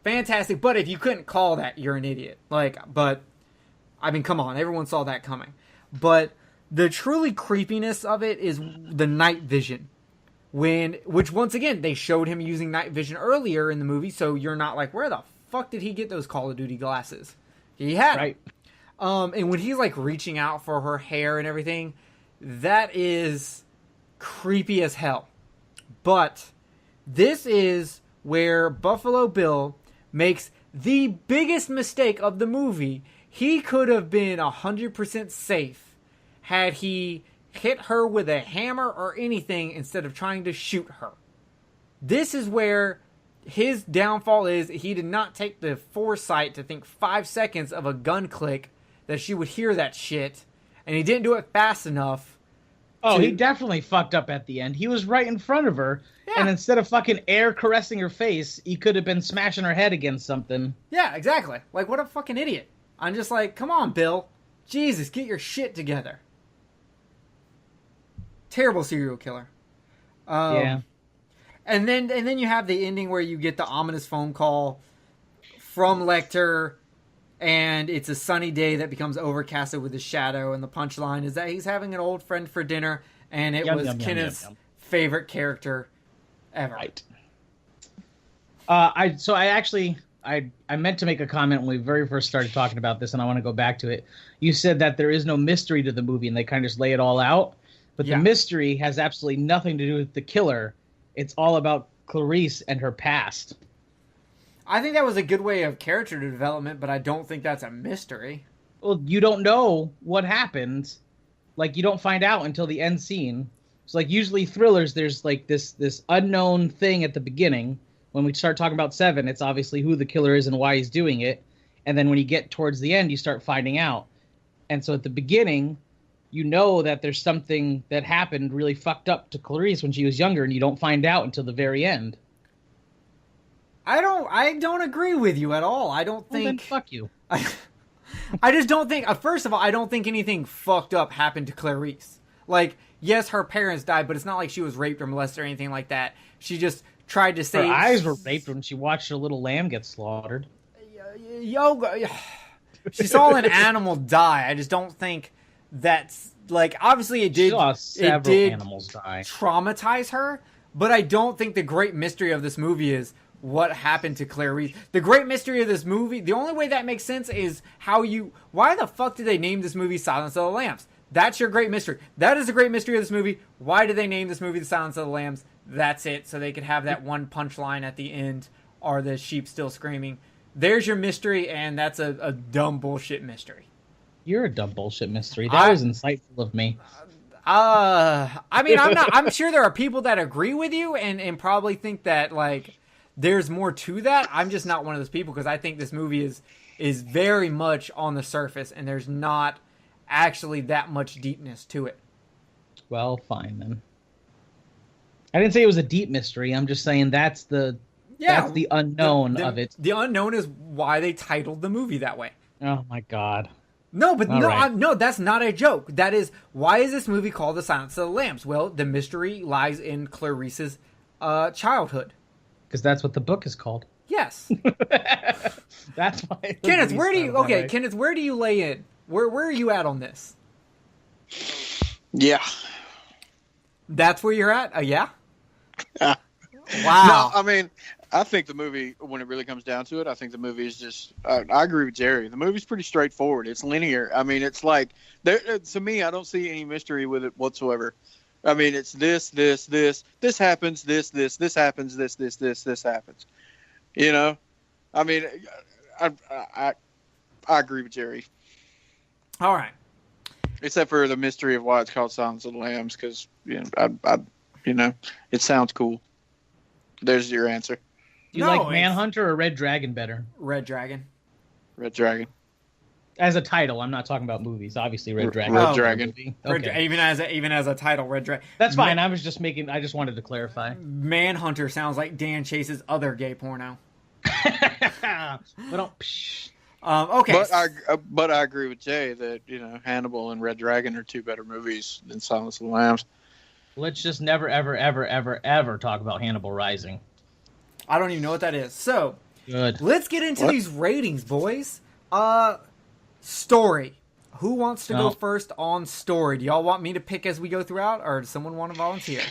Fantastic. But if you couldn't call that, you're an idiot. I mean, come on. Everyone saw that coming. But the truly creepiness of it is the night vision. Which once again, they showed him using night vision earlier in the movie, so you're not like, where the fuck did he get those Call of Duty glasses? He had them. And when he's like reaching out for her hair and everything, that is creepy as hell. But this is where Buffalo Bill makes the biggest mistake of the movie. He could have been 100% safe had he hit her with a hammer or anything instead of trying to shoot her. This is where his downfall is. He did not take the foresight to think 5 seconds of a gun click that she would hear that shit, and he didn't do it fast enough Oh, he definitely fucked up at the end. He was right in front of her, and instead of fucking air caressing her face, he could have been smashing her head against something. Yeah, exactly. Like, what a fucking idiot. I'm just like, come on, Bill. Jesus, get your shit together. Terrible serial killer. Yeah. And then you have the ending where you get the ominous phone call from Lecter, and it's a sunny day that becomes overcasted with a shadow, and the punchline is that he's having an old friend for dinner, and it was Kenneth's favorite character ever. Right. I meant to make a comment when we very first started talking about this, and I want to go back to it. You said that there is no mystery to the movie, and they kind of just lay it all out. But the mystery has absolutely nothing to do with the killer. It's all about Clarice and her past. I think that was a good way of character development, but I don't think that's a mystery. Well, you don't know what happened. Like, you don't find out until the end scene. So, like, usually thrillers, there's, like, this unknown thing at the beginning. When we start talking about Seven, it's obviously who the killer is and why he's doing it. And then when you get towards the end, you start finding out. And so at the beginning, you know that there's something that happened really fucked up to Clarice when she was younger, and you don't find out until the very end. I don't agree with you at all. I don't think... Well, then fuck you. I just don't think... first of all, I don't think anything fucked up happened to Clarice. Like, yes, her parents died, but it's not like she was raped or molested or anything like that. She just tried to save... Her eyes were raped when she watched her little lamb get slaughtered. She saw an animal die. I just don't think that's... Like, obviously it did... She saw several animals die. Traumatize her, but I don't think the great mystery of this movie is what happened to Clarice. The great mystery of this movie, the only way that makes sense is why the fuck did they name this movie Silence of the Lambs? That's your great mystery. That is the great mystery of this movie. Why did they name this movie The Silence of the Lambs? That's it, so they could have that one punchline at the end, are the sheep still screaming. There's your mystery, and that's a dumb bullshit mystery. You're a dumb bullshit mystery. That was insightful of me. I mean, I'm sure there are people that agree with you and probably think that, like, there's more to that. I'm just not one of those people, because I think this movie is very much on the surface, and there's not actually that much deepness to it. Well, fine then. I didn't say it was a deep mystery. I'm just saying that's the unknown of it. The unknown is why they titled the movie that way. Oh my god. No, but no, that's not a joke. That is, why is this movie called The Silence of the Lambs? Well, the mystery lies in Clarice's childhood. Because that's what the book is called. Yes. That's why. Kenneth, where do you lay in? Where are you at on this? Yeah. That's where you're at? Yeah? Wow. No, I mean, I think the movie, when it really comes down to it, I think the movie is just, I agree with Jerry. The movie's pretty straightforward. It's linear. I mean, it's like, to me, I don't see any mystery with it whatsoever. I mean, it's this happens, this happens, this happens. You know? I mean, I agree with Jerry. All right. Except for the mystery of why it's called Silence of the Lambs, because, it sounds cool. There's your answer. Do you like Manhunter or Red Dragon better? Red Dragon. Red Dragon. As a title, I'm not talking about movies. Obviously, Red Dragon. Red Dragon. Okay. Even as a title, Red Dragon. That's fine. I just wanted to clarify. Manhunter sounds like Dan Chase's other gay porno. Okay. But I agree with Jay that Hannibal and Red Dragon are two better movies than Silence of the Lambs. Let's just never, ever, ever, ever, ever talk about Hannibal Rising. I don't even know what that is. So, good. Let's get into these ratings, boys. Story. Who wants to go first on story? Do y'all want me to pick as we go throughout, or does someone want to volunteer?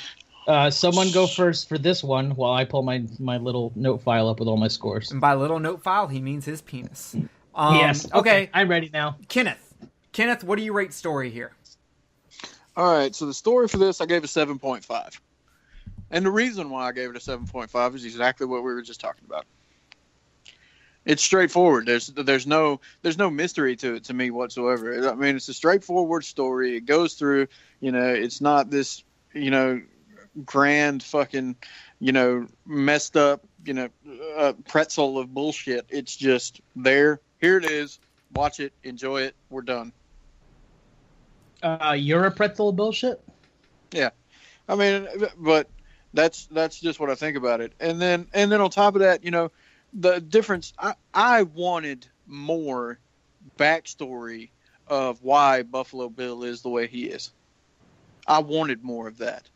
Someone go first for this one while I pull my little note file up with all my scores. And by little note file, he means his penis. Yes. Okay. I'm ready now. Kenneth, what do you rate story here? All right, so the story for this, I gave a 7.5. And the reason why I gave it a 7.5 is exactly what we were just talking about. It's straightforward. There's no mystery to it to me whatsoever. I mean, it's a straightforward story. It goes through, it's not this, grand fucking, messed up, pretzel of bullshit. It's just there. Here it is. Watch it. Enjoy it. We're done. You're a pretzel of bullshit? Yeah, I mean, but that's just what I think about it. And then on top of that, the difference. I wanted more backstory of why Buffalo Bill is the way he is. I wanted more of that.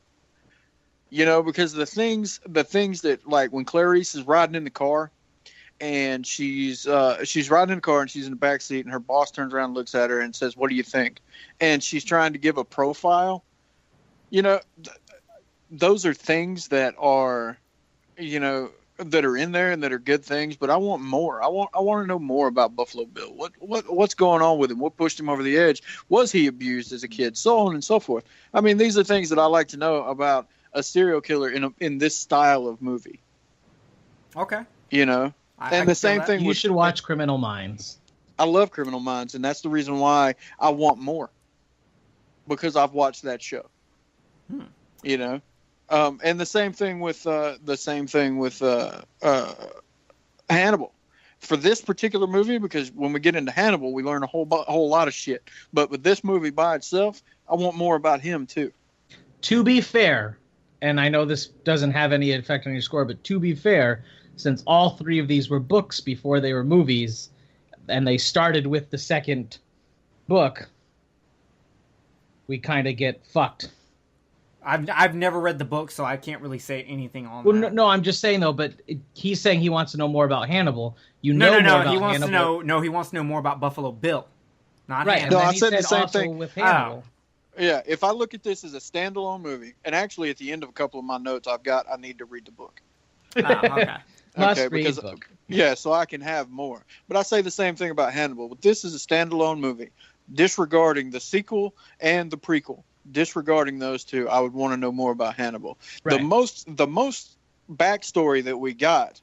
Because the things that, like, when Clarice is riding in the car, and she's riding in the car and she's in the back seat, and her boss turns around and looks at her and says, "What do you think?" And she's trying to give a profile. Those are things that are, that are in there and that are good things. But I want more. I want to know more about Buffalo Bill. What's going on with him? What pushed him over the edge? Was he abused as a kid? So on and so forth. I mean, these are things that I like to know about a serial killer in this style of movie. Okay. And the same thing. You should watch Criminal Minds. I love Criminal Minds, and that's the reason why I want more, because I've watched that show. And the same thing with Hannibal. For this particular movie, because when we get into Hannibal, we learn a whole lot of shit. But with this movie by itself, I want more about him too. To be fair, and I know this doesn't have any effect on your score, but to be fair, since all three of these were books before they were movies, and they started with the second book, we kind of get fucked. I've never read the book, so I can't really say anything on that. Well, no, I'm just saying though. But he's saying he wants to know more about Hannibal. No. He wants to know. No, he wants to know more about Buffalo Bill, not right. Hannibal. No, I said the same thing with Hannibal. Yeah, if I look at this as a standalone movie, and actually at the end of a couple of my notes I've got, I need to read the book. Okay. Must read book. Yeah, so I can have more. But I say the same thing about Hannibal. But this is a standalone movie, disregarding the sequel and the prequel. Disregarding those two, I would want to know more about Hannibal. Right. The most backstory that we got,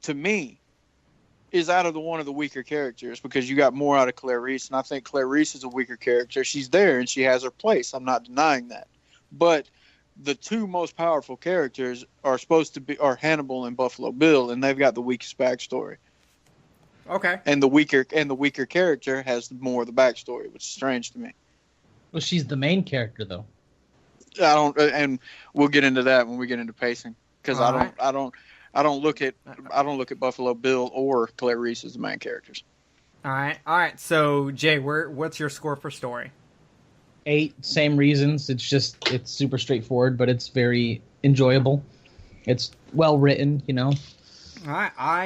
to me, is out of one of the weaker characters, because you got more out of Clarice, and I think Clarice is a weaker character. She's there and she has her place. I'm not denying that. But the two most powerful characters are Hannibal and Buffalo Bill, and they've got the weakest backstory. Okay. And the weaker character has more of the backstory, which is strange to me. Well, she's the main character, though. And we'll get into that when we get into pacing, because I don't look at Buffalo Bill or Clarice as the main characters. All right. So Jay, what's your score for story? 8. Same reasons. It's super straightforward, but it's very enjoyable. It's well written, All right. I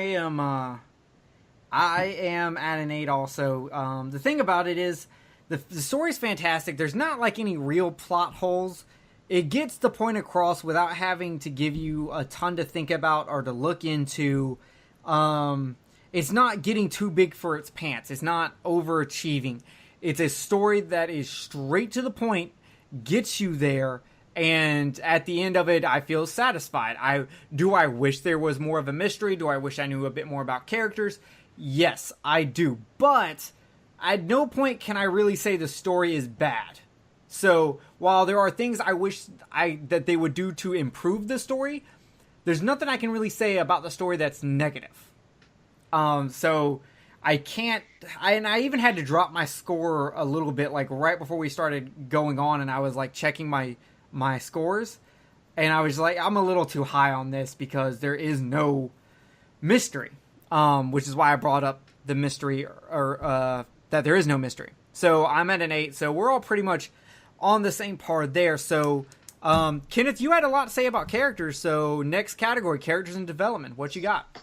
am at an 8 also. The thing about it is, the story's fantastic. There's not like any real plot holes. It gets the point across without having to give you a ton to think about or to look into. It's not getting too big for its pants. It's not overachieving. It's a story that is straight to the point, gets you there, and at the end of it, I feel satisfied. I wish there was more of a mystery? Do I wish I knew a bit more about characters? Yes, I do. But at no point can I really say the story is bad. So while there are things I wish that they would do to improve the story, there's nothing I can really say about the story that's negative. So I can't. I even had to drop my score a little bit, like right before we started going on, and I was like checking my scores, and I was like, I'm a little too high on this because there is no mystery. Which is why I brought up the mystery, or that there is no mystery. So I'm at an 8. So we're all pretty much on the same par there. So Kenneth, you had a lot to say about characters. So next category, characters and development. What you got?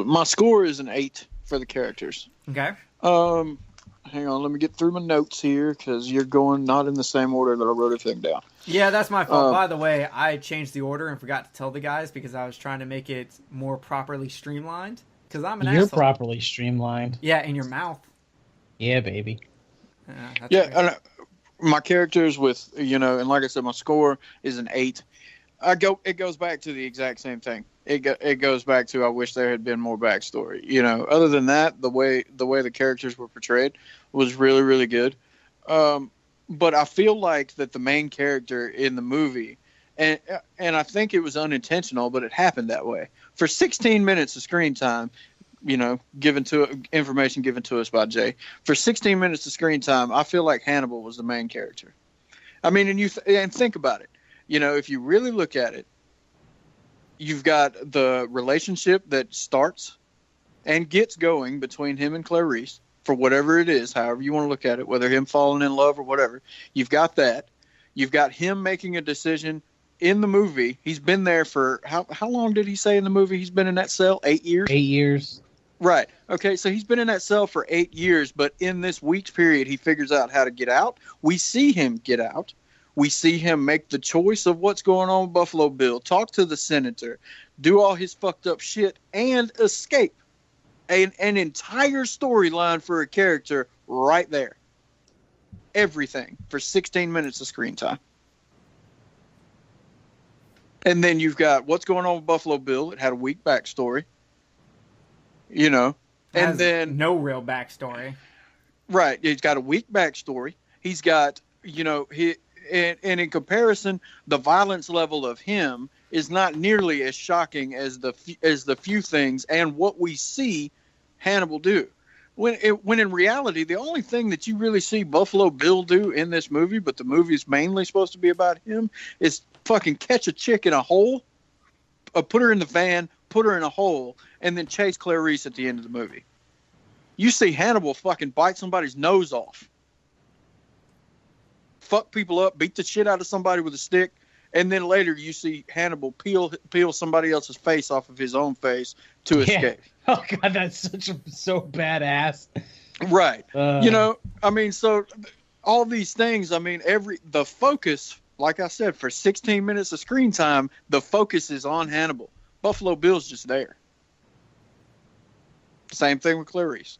My score is an 8 for the characters. Okay. Hang on, let me get through my notes here, because you're going not in the same order that I wrote everything down. Yeah, that's my fault. By the way, I changed the order and forgot to tell the guys because I was trying to make it more properly streamlined. Because I'm an asshole. You're properly streamlined. Yeah, in your mouth. Yeah, baby. And my characters with, and like I said, my score is an 8. It goes back to the exact same thing. It goes back to, I wish there had been more backstory. Other than that, the way the characters were portrayed was really, really good. But I feel like that the main character in the movie, and I think it was unintentional, but it happened that way. For 16 minutes of screen time, information given to us by Jay. For 16 minutes of screen time, I feel like Hannibal was the main character. I mean, and think about it. You know, if you really look at it, you've got the relationship that starts and gets going between him and Clarice, for whatever it is, however you want to look at it, whether him falling in love or whatever. You've got that. You've got him making a decision in the movie. He's been there for, how long did he say in the movie he's been in that cell? 8 years? 8 years. Right. Okay, so he's been in that cell for 8 years, but in this week's period, he figures out how to get out. We see him get out. We see him make the choice of what's going on with Buffalo Bill, talk to the senator, do all his fucked up shit, and escape. An entire storyline for a character right there. Everything for 16 minutes of screen time. And then you've got what's going on with Buffalo Bill. It had a weak backstory. You know. And then no real backstory. Right. He's got a weak backstory. He's got, you know, and in comparison, the violence level of him is not nearly as shocking as the few things and what we see Hannibal do. When in reality, the only thing that you really see Buffalo Bill do in this movie, but the movie's mainly supposed to be about him, is fucking catch a chick in a hole, put her in the van, put her in a hole, and then chase Clarice at the end of the movie. You see Hannibal fucking bite somebody's nose off, fuck people up, beat the shit out of somebody with a stick, and then later you see Hannibal peel somebody else's face off of his own face to escape. Oh god, that's so badass. Right. You know, I mean, so all these things, I mean, the focus, like I said, for 16 minutes of screen time, the focus is on Hannibal. Buffalo Bill's just there. Same thing with Clarice.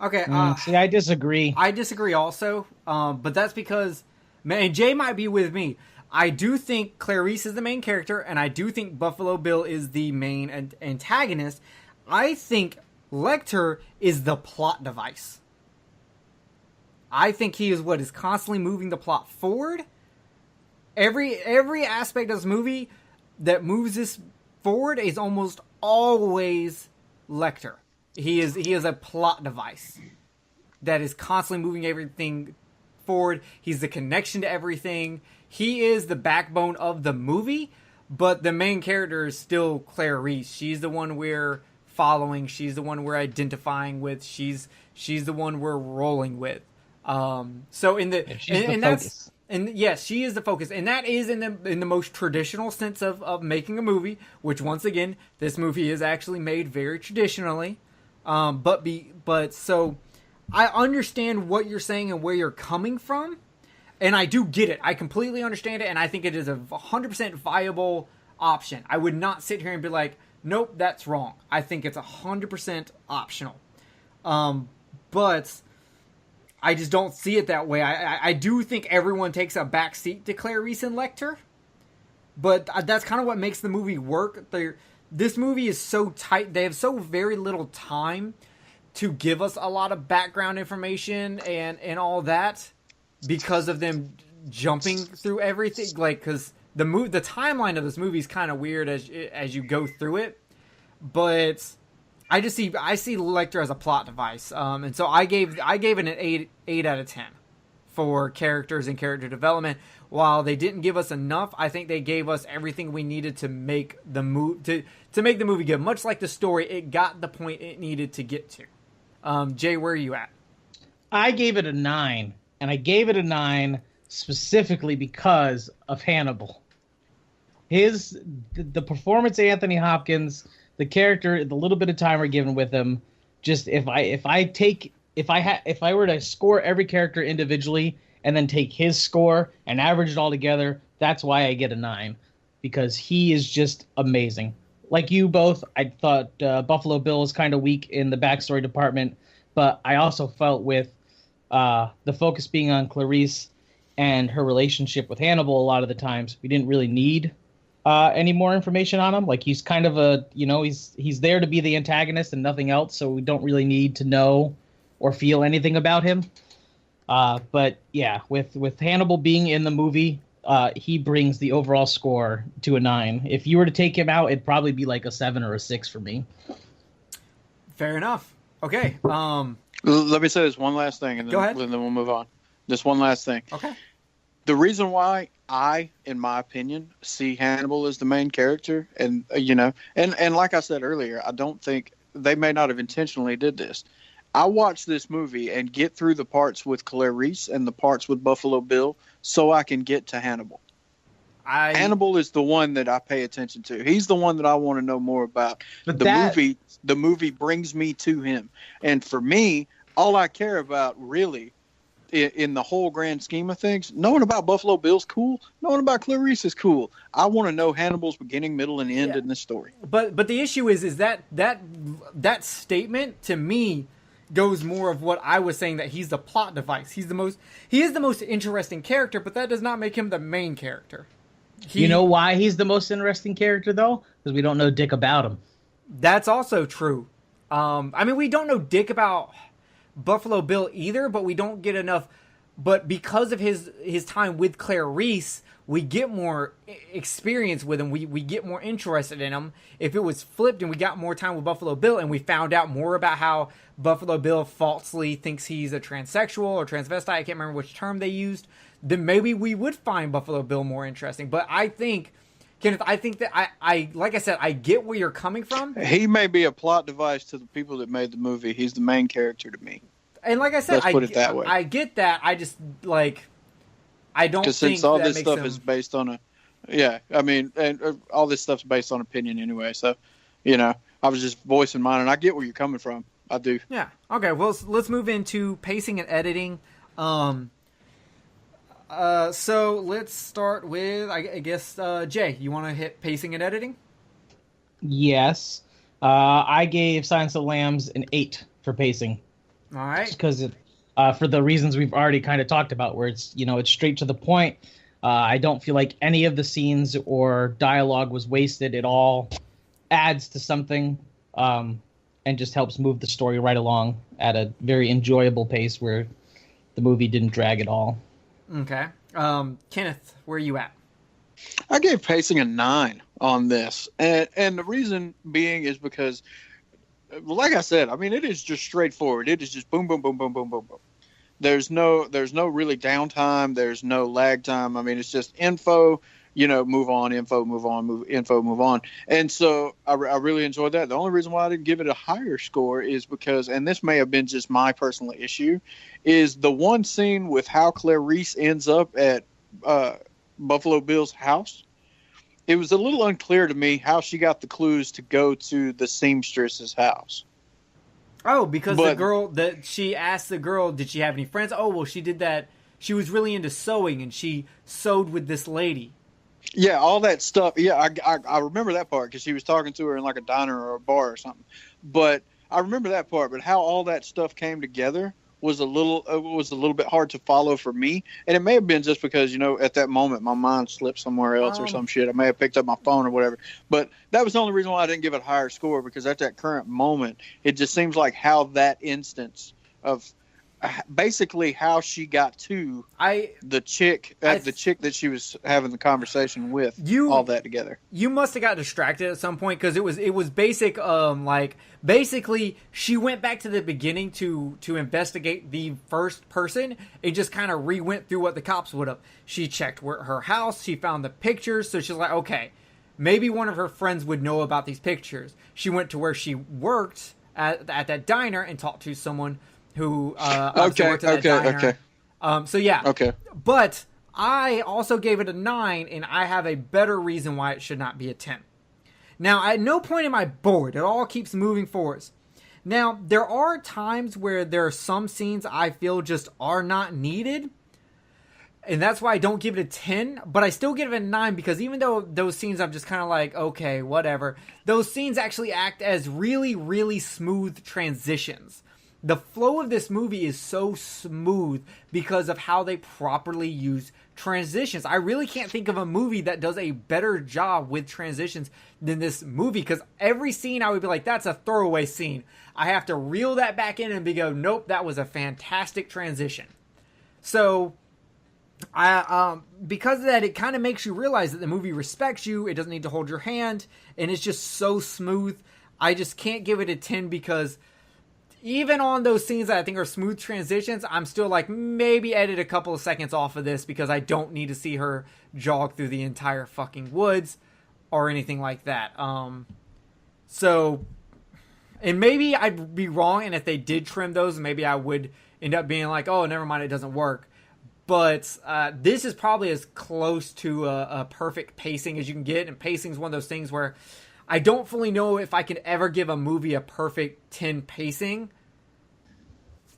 Okay. See, I disagree. I disagree also, but that's because, man, Jay might be with me. I do think Clarice is the main character, and I do think Buffalo Bill is the main antagonist. I think Lecter is the plot device. I think he is what is constantly moving the plot forward. Every aspect of this movie that moves this forward is almost always Lecter. He is a plot device that is constantly moving everything forward. He's the connection to everything. He is the backbone of the movie, but the main character is still Clarice. She's the one we're following. She's the one we're identifying with. She's the one we're rolling with. So in the and that's and yes, she is the focus, and that is in the most traditional sense of making a movie. Which once again, this movie is actually made very traditionally. But so I understand what you're saying and where you're coming from. And I do get it. I completely understand it, and I think it is a 100% viable option. I would not sit here and be like, nope, that's wrong. I think it's 100% optional. But I just don't see it that way. I do think everyone takes a backseat to Clarice and Lecter, but that's kind of what makes the movie work. This movie is so tight. They have so very little time to give us a lot of background information and all that, because of them jumping through everything, like, because the timeline of this movie is kind of weird as you go through it. But I see Lecter as a plot device, and so I gave it an 8 out of 10 for characters and character development. While they didn't give us enough, I think they gave us everything we needed to make the make the movie good. Much like the story, it got the point it needed to get to. Jay, where are you at? I gave it a 9. And I gave it a 9 specifically because of Hannibal. The performance of Anthony Hopkins, the character, the little bit of time we're given with him. Just if I were to score every character individually and then take his score and average it all together, that's why I get a 9, because he is just amazing. Like you both, I thought Buffalo Bill was kind of weak in the backstory department, but I also felt with the focus being on Clarice and her relationship with Hannibal, a lot of the times we didn't really need any more information on him. Like, he's kind of he's there to be the antagonist and nothing else, so we don't really need to know or feel anything about him. But yeah, with Hannibal being in the movie, he brings the overall score to a 9. If you were to take him out, it'd probably be like a 7 or a 6 for me. Fair enough. Okay. Let me say this one last thing, and Go ahead. then we'll move on. Just one last thing. Okay. The reason why I, in my opinion, see Hannibal as the main character, and and like I said earlier, I don't think they may not have intentionally did this. I watch this movie and get through the parts with Clarice and the parts with Buffalo Bill so I can get to Hannibal. Hannibal is the one that I pay attention to. He's the one that I want to know more about. But the movie brings me to him. And for me, all I care about really in the whole grand scheme of things, knowing about Buffalo Bill's cool, knowing about Clarice is cool. I want to know Hannibal's beginning, middle, and end in this story. But the issue is that statement to me goes more of what I was saying, that he's the plot device. He is the most interesting character, but that does not make him the main character. You know why he's the most interesting character, though? Because we don't know dick about him. That's also true. I mean, we don't know dick about Buffalo Bill either, but we don't get enough. But because of his time with Clarice, we get more experience with him. We get more interested in him. If it was flipped and we got more time with Buffalo Bill and we found out more about how Buffalo Bill falsely thinks he's a transsexual or transvestite, I can't remember which term they used, then maybe we would find Buffalo Bill more interesting. But I think, Kenneth, that I like I said, I get where you're coming from. He may be a plot device to the people that made the movie. He's the main character to me. And like I said, Let's put it that way. I get that. I just, like, I don't think since all that this makes stuff him... is based on and all this stuff's based on opinion anyway. So, I was just voicing mine, and I get where you're coming from. I do. Yeah. Okay. Well, let's move into pacing and editing. So let's start with, I guess, Jay, you want to hit pacing and editing? Yes. I gave Silence of the Lambs an 8 for pacing. All right. Because for the reasons we've already kind of talked about, where it's straight to the point. I don't feel like any of the scenes or dialogue was wasted. It all adds to something, and just helps move the story right along at a very enjoyable pace where the movie didn't drag at all. Okay. Kenneth, where are you at? I gave pacing a 9 on this, and the reason being is because, like I said, I mean, it is just straightforward. It is just boom, boom, boom, boom, boom, boom, boom. There's no really downtime. There's no lag time. I mean, it's just info, move on, info, move on, info, move on. And so I really enjoyed that. The only reason why I didn't give it a higher score is because, and this may have been just my personal issue, is the one scene with how Clarice ends up at Buffalo Bill's house. It was a little unclear to me how she got the clues to go to the seamstress's house. Oh, because she asked the girl, did she have any friends? Oh, well, she did that. She was really into sewing, and she sewed with this lady. Yeah, all that stuff. Yeah, I remember that part because she was talking to her in like a diner or a bar or something. But I remember that part. But how all that stuff came together was a little bit hard to follow for me. And it may have been just because, at that moment my mind slipped somewhere else or some shit. I may have picked up my phone or whatever. But that was the only reason why I didn't give it a higher score, because at that current moment, it just seems like how that instance of basically how she got to the chick that she was having the conversation with, all that together. You must have got distracted at some point, because it was basic. Basically she went back to the beginning to investigate the first person. It just kind of re-went through what the cops would have. She checked her house. She found the pictures. So she's like, okay, maybe one of her friends would know about these pictures. She went to where she worked at that diner and talked to someone who worked at that diner. So yeah. Okay. But I also gave it a 9, and I have a better reason why it should not be a 10. Now, at no point am I bored. It all keeps moving forwards. Now, there are times where there are some scenes I feel just are not needed, and that's why I don't give it a 10, but I still give it a 9, because even though those scenes I'm just kind of like, okay, whatever, those scenes actually act as really, really smooth transitions. The flow of this movie is so smooth because of how they properly use transitions. I really can't think of a movie that does a better job with transitions than this movie, because every scene I would be like, that's a throwaway scene. I have to reel that back in and go, nope, that was a fantastic transition. So, because of that, it kind of makes you realize that the movie respects you. It doesn't need to hold your hand, and it's just so smooth. I just can't give it a 10 because even on those scenes that I think are smooth transitions, I'm still like, maybe edit a couple of seconds off of this because I don't need to see her jog through the entire fucking woods or anything like that. So, and maybe I'd be wrong, and if they did trim those, maybe I would end up being like, oh, never mind, it doesn't work. But this is probably as close to a perfect pacing as you can get, and pacing is one of those things where I don't fully know if I could ever give a movie a perfect 10 pacing,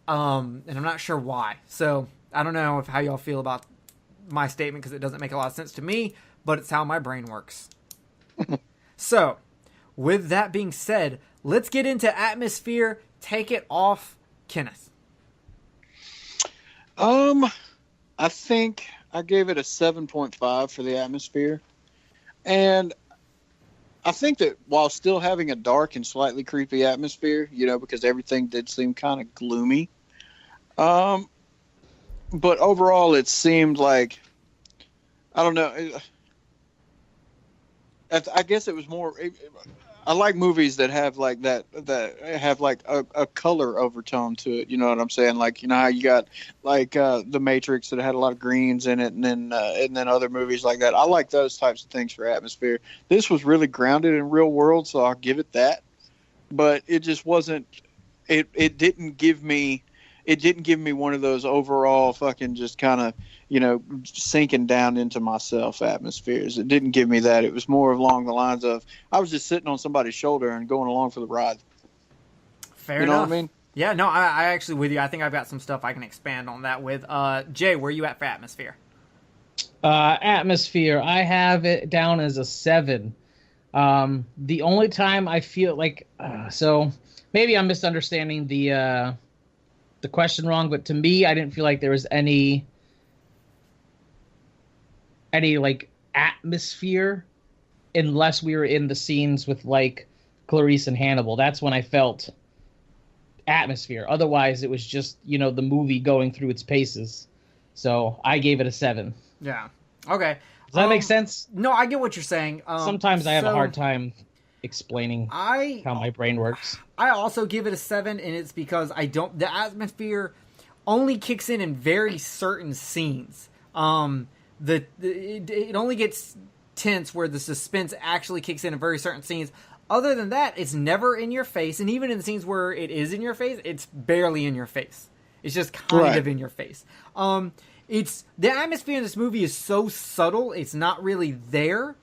and I'm not sure why. So I don't know how y'all feel about my statement, because it doesn't make a lot of sense to me, but it's how my brain works. So, with that being said, let's get into atmosphere. Take it off, Kenneth. I think I gave it a 7.5 for the atmosphere. And I think that while still having a dark and slightly creepy atmosphere, because everything did seem kind of gloomy. But overall it seemed like, I don't know. I guess it was more. I like movies that have like that have like a color overtone to it. You know what I'm saying? Like, how you got like The Matrix that had a lot of greens in it, and then other movies like that. I like those types of things for atmosphere. This was really grounded in real world, so I'll give it that. But it just wasn't. It didn't give me one of those overall fucking just kind of sinking down into myself atmospheres. It didn't give me that. It was more along the lines of I was just sitting on somebody's shoulder and going along for the ride. Fair enough. You know what I mean? Yeah, no, I actually with you. I think I've got some stuff I can expand on that with. Jay, where are you at for atmosphere? Atmosphere, I have it down as a 7. The only time I feel like, so maybe I'm misunderstanding the question wrong, but to me, I didn't feel like there was any like atmosphere unless we were in the scenes with like Clarice and Hannibal. That's when I felt atmosphere. Otherwise, it was just, the movie going through its paces. So I gave it a 7. Yeah. Okay. Does that make sense? No, I get what you're saying. Sometimes I have a hard time explaining how my brain works. I also give it a 7, and it's because the atmosphere only kicks in very certain scenes. It only gets tense where the suspense actually kicks in very certain scenes. Other than that, it's never in your face, and even in the scenes where it is in your face, it's barely in your face. It's just kind of in your face. It's the atmosphere in this movie is so subtle, it's not really there.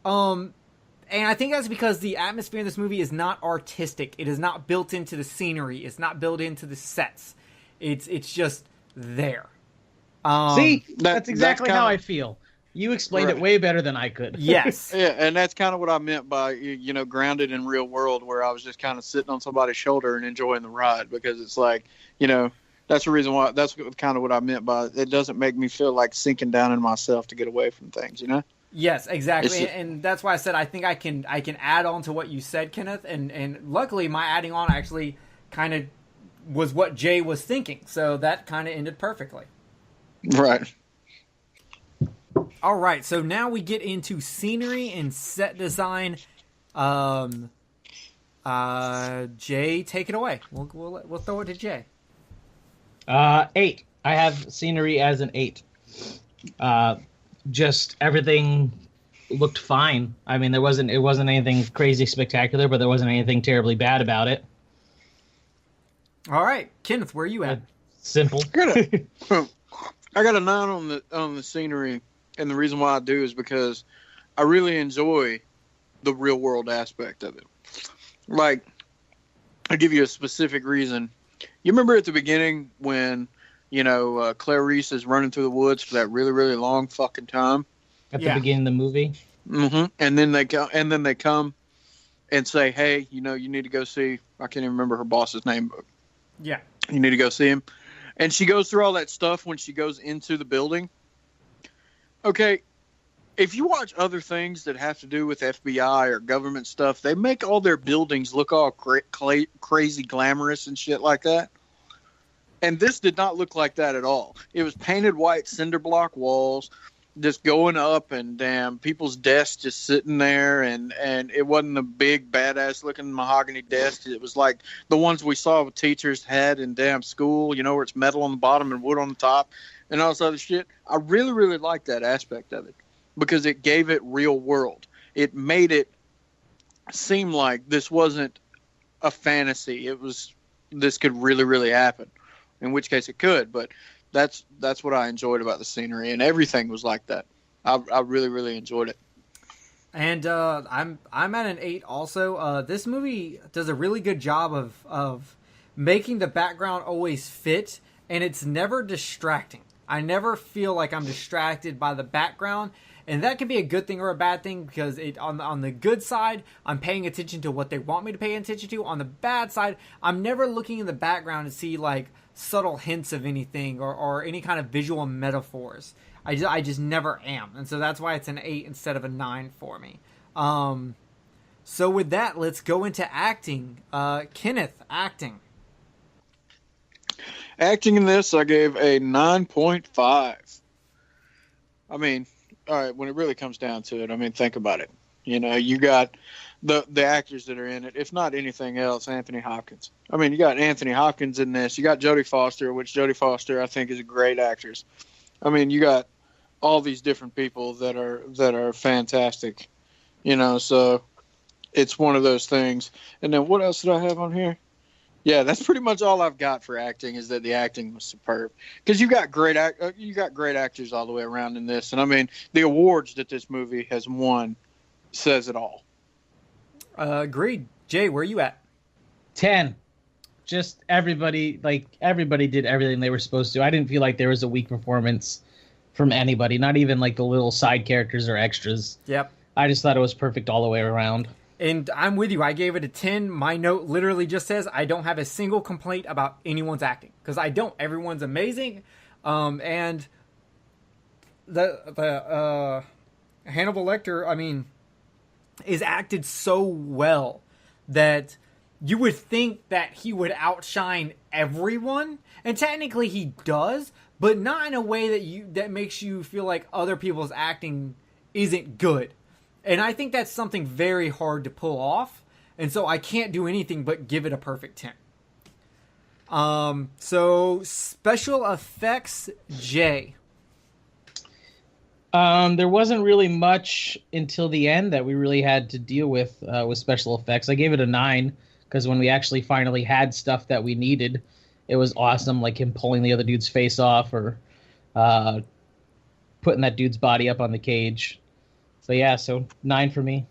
And I think that's because the atmosphere in this movie is not artistic. It is not built into the scenery. It's not built into the sets. It's just there. See, that's exactly how I feel. You explained it way better than I could. Yes. Yeah, and that's kind of what I meant by, grounded in real world, where I was just kind of sitting on somebody's shoulder and enjoying the ride, because it's like, that's the reason why, that's kind of what I meant by it doesn't make me feel like sinking down in myself to get away from things, Yes, exactly. And that's why I said I think I can add on to what you said, Kenneth, and luckily my adding on actually kind of was what Jay was thinking, so that kind of ended perfectly. Right. All right, so now we get into scenery and set design. Jay, take it away. We'll throw it to Jay. 8. I have scenery as an 8. Just everything looked fine. I mean, it wasn't anything crazy spectacular, but there wasn't anything terribly bad about it. All right, Kenneth, where are you at? Simple. I got a 9 on the scenery, and the reason why I do is because I really enjoy the real world aspect of it. Like, I'll give you a specific reason. You remember at the beginning when, Clarice is running through the woods for that really, really long fucking time? At the beginning of the movie? Mm-hmm. And then they come and say, hey, you need to go see, I can't even remember her boss's name, but yeah, you need to go see him. And she goes through all that stuff when she goes into the building. Okay, if you watch other things that have to do with FBI or government stuff, they make all their buildings look all crazy glamorous and shit like that. And this did not look like that at all. It was painted white cinder block walls. just going up and damn people's desks just sitting there, and it wasn't a big badass looking mahogany desk. It was like the ones we saw teachers had in damn school, you know, where it's metal on the bottom and wood on the top and all this other shit. I really, really liked that aspect of it because it gave it real world. It made it seem like this wasn't a fantasy. It was, this could really, really happen, in which case it could, but that's what I enjoyed about the scenery, and everything was like that. I really, really enjoyed it. And I'm at an 8 also. This movie does a really good job of making the background always fit, and it's never distracting. I never feel like I'm distracted by the background, and that can be a good thing or a bad thing because it on the good side, I'm paying attention to what they want me to pay attention to. On the bad side, I'm never looking in the background to see like subtle hints of anything or any kind of visual metaphors. I just never am, and so that's why it's an 8 instead of a 9 for me. So with that, let's go into acting. Kenneth, acting. Acting in this, I gave a 9.5. I mean, all right, when it really comes down to it, I mean, think about it. You know, you got the actors that are in it, if not anything else, Anthony Hopkins. I mean, you got Anthony Hopkins in this. You got Jodie Foster, which Jodie Foster I think is a great actress. I mean, you got all these different people that are fantastic. You know, so it's one of those things. And then what else did I have on here? Yeah, that's pretty much all I've got for acting, is that the acting was superb. Because you got great actors all the way around in this, and I mean the awards that this movie has won says it all. Agreed. Jay, where are you at? 10. Just everybody did everything they were supposed to. I didn't feel like there was a weak performance from anybody, not even like the little side characters or extras. Yep. I just thought it was perfect all the way around. And I'm with you. I gave it a 10. My note literally just says I don't have a single complaint about anyone's acting. Because I don't. Everyone's amazing. And the Hannibal Lecter, I mean, is acted so well that you would think that he would outshine everyone. And technically he does, but not in a way that makes you feel like other people's acting isn't good. And I think that's something very hard to pull off. And so I can't do anything but give it a perfect 10. So special effects, Jay. There wasn't really much until the end that we really had to deal with special effects. I gave it a 9 because when we actually finally had stuff that we needed, it was awesome, like him pulling the other dude's face off or putting that dude's body up on the cage. So yeah, so 9 for me.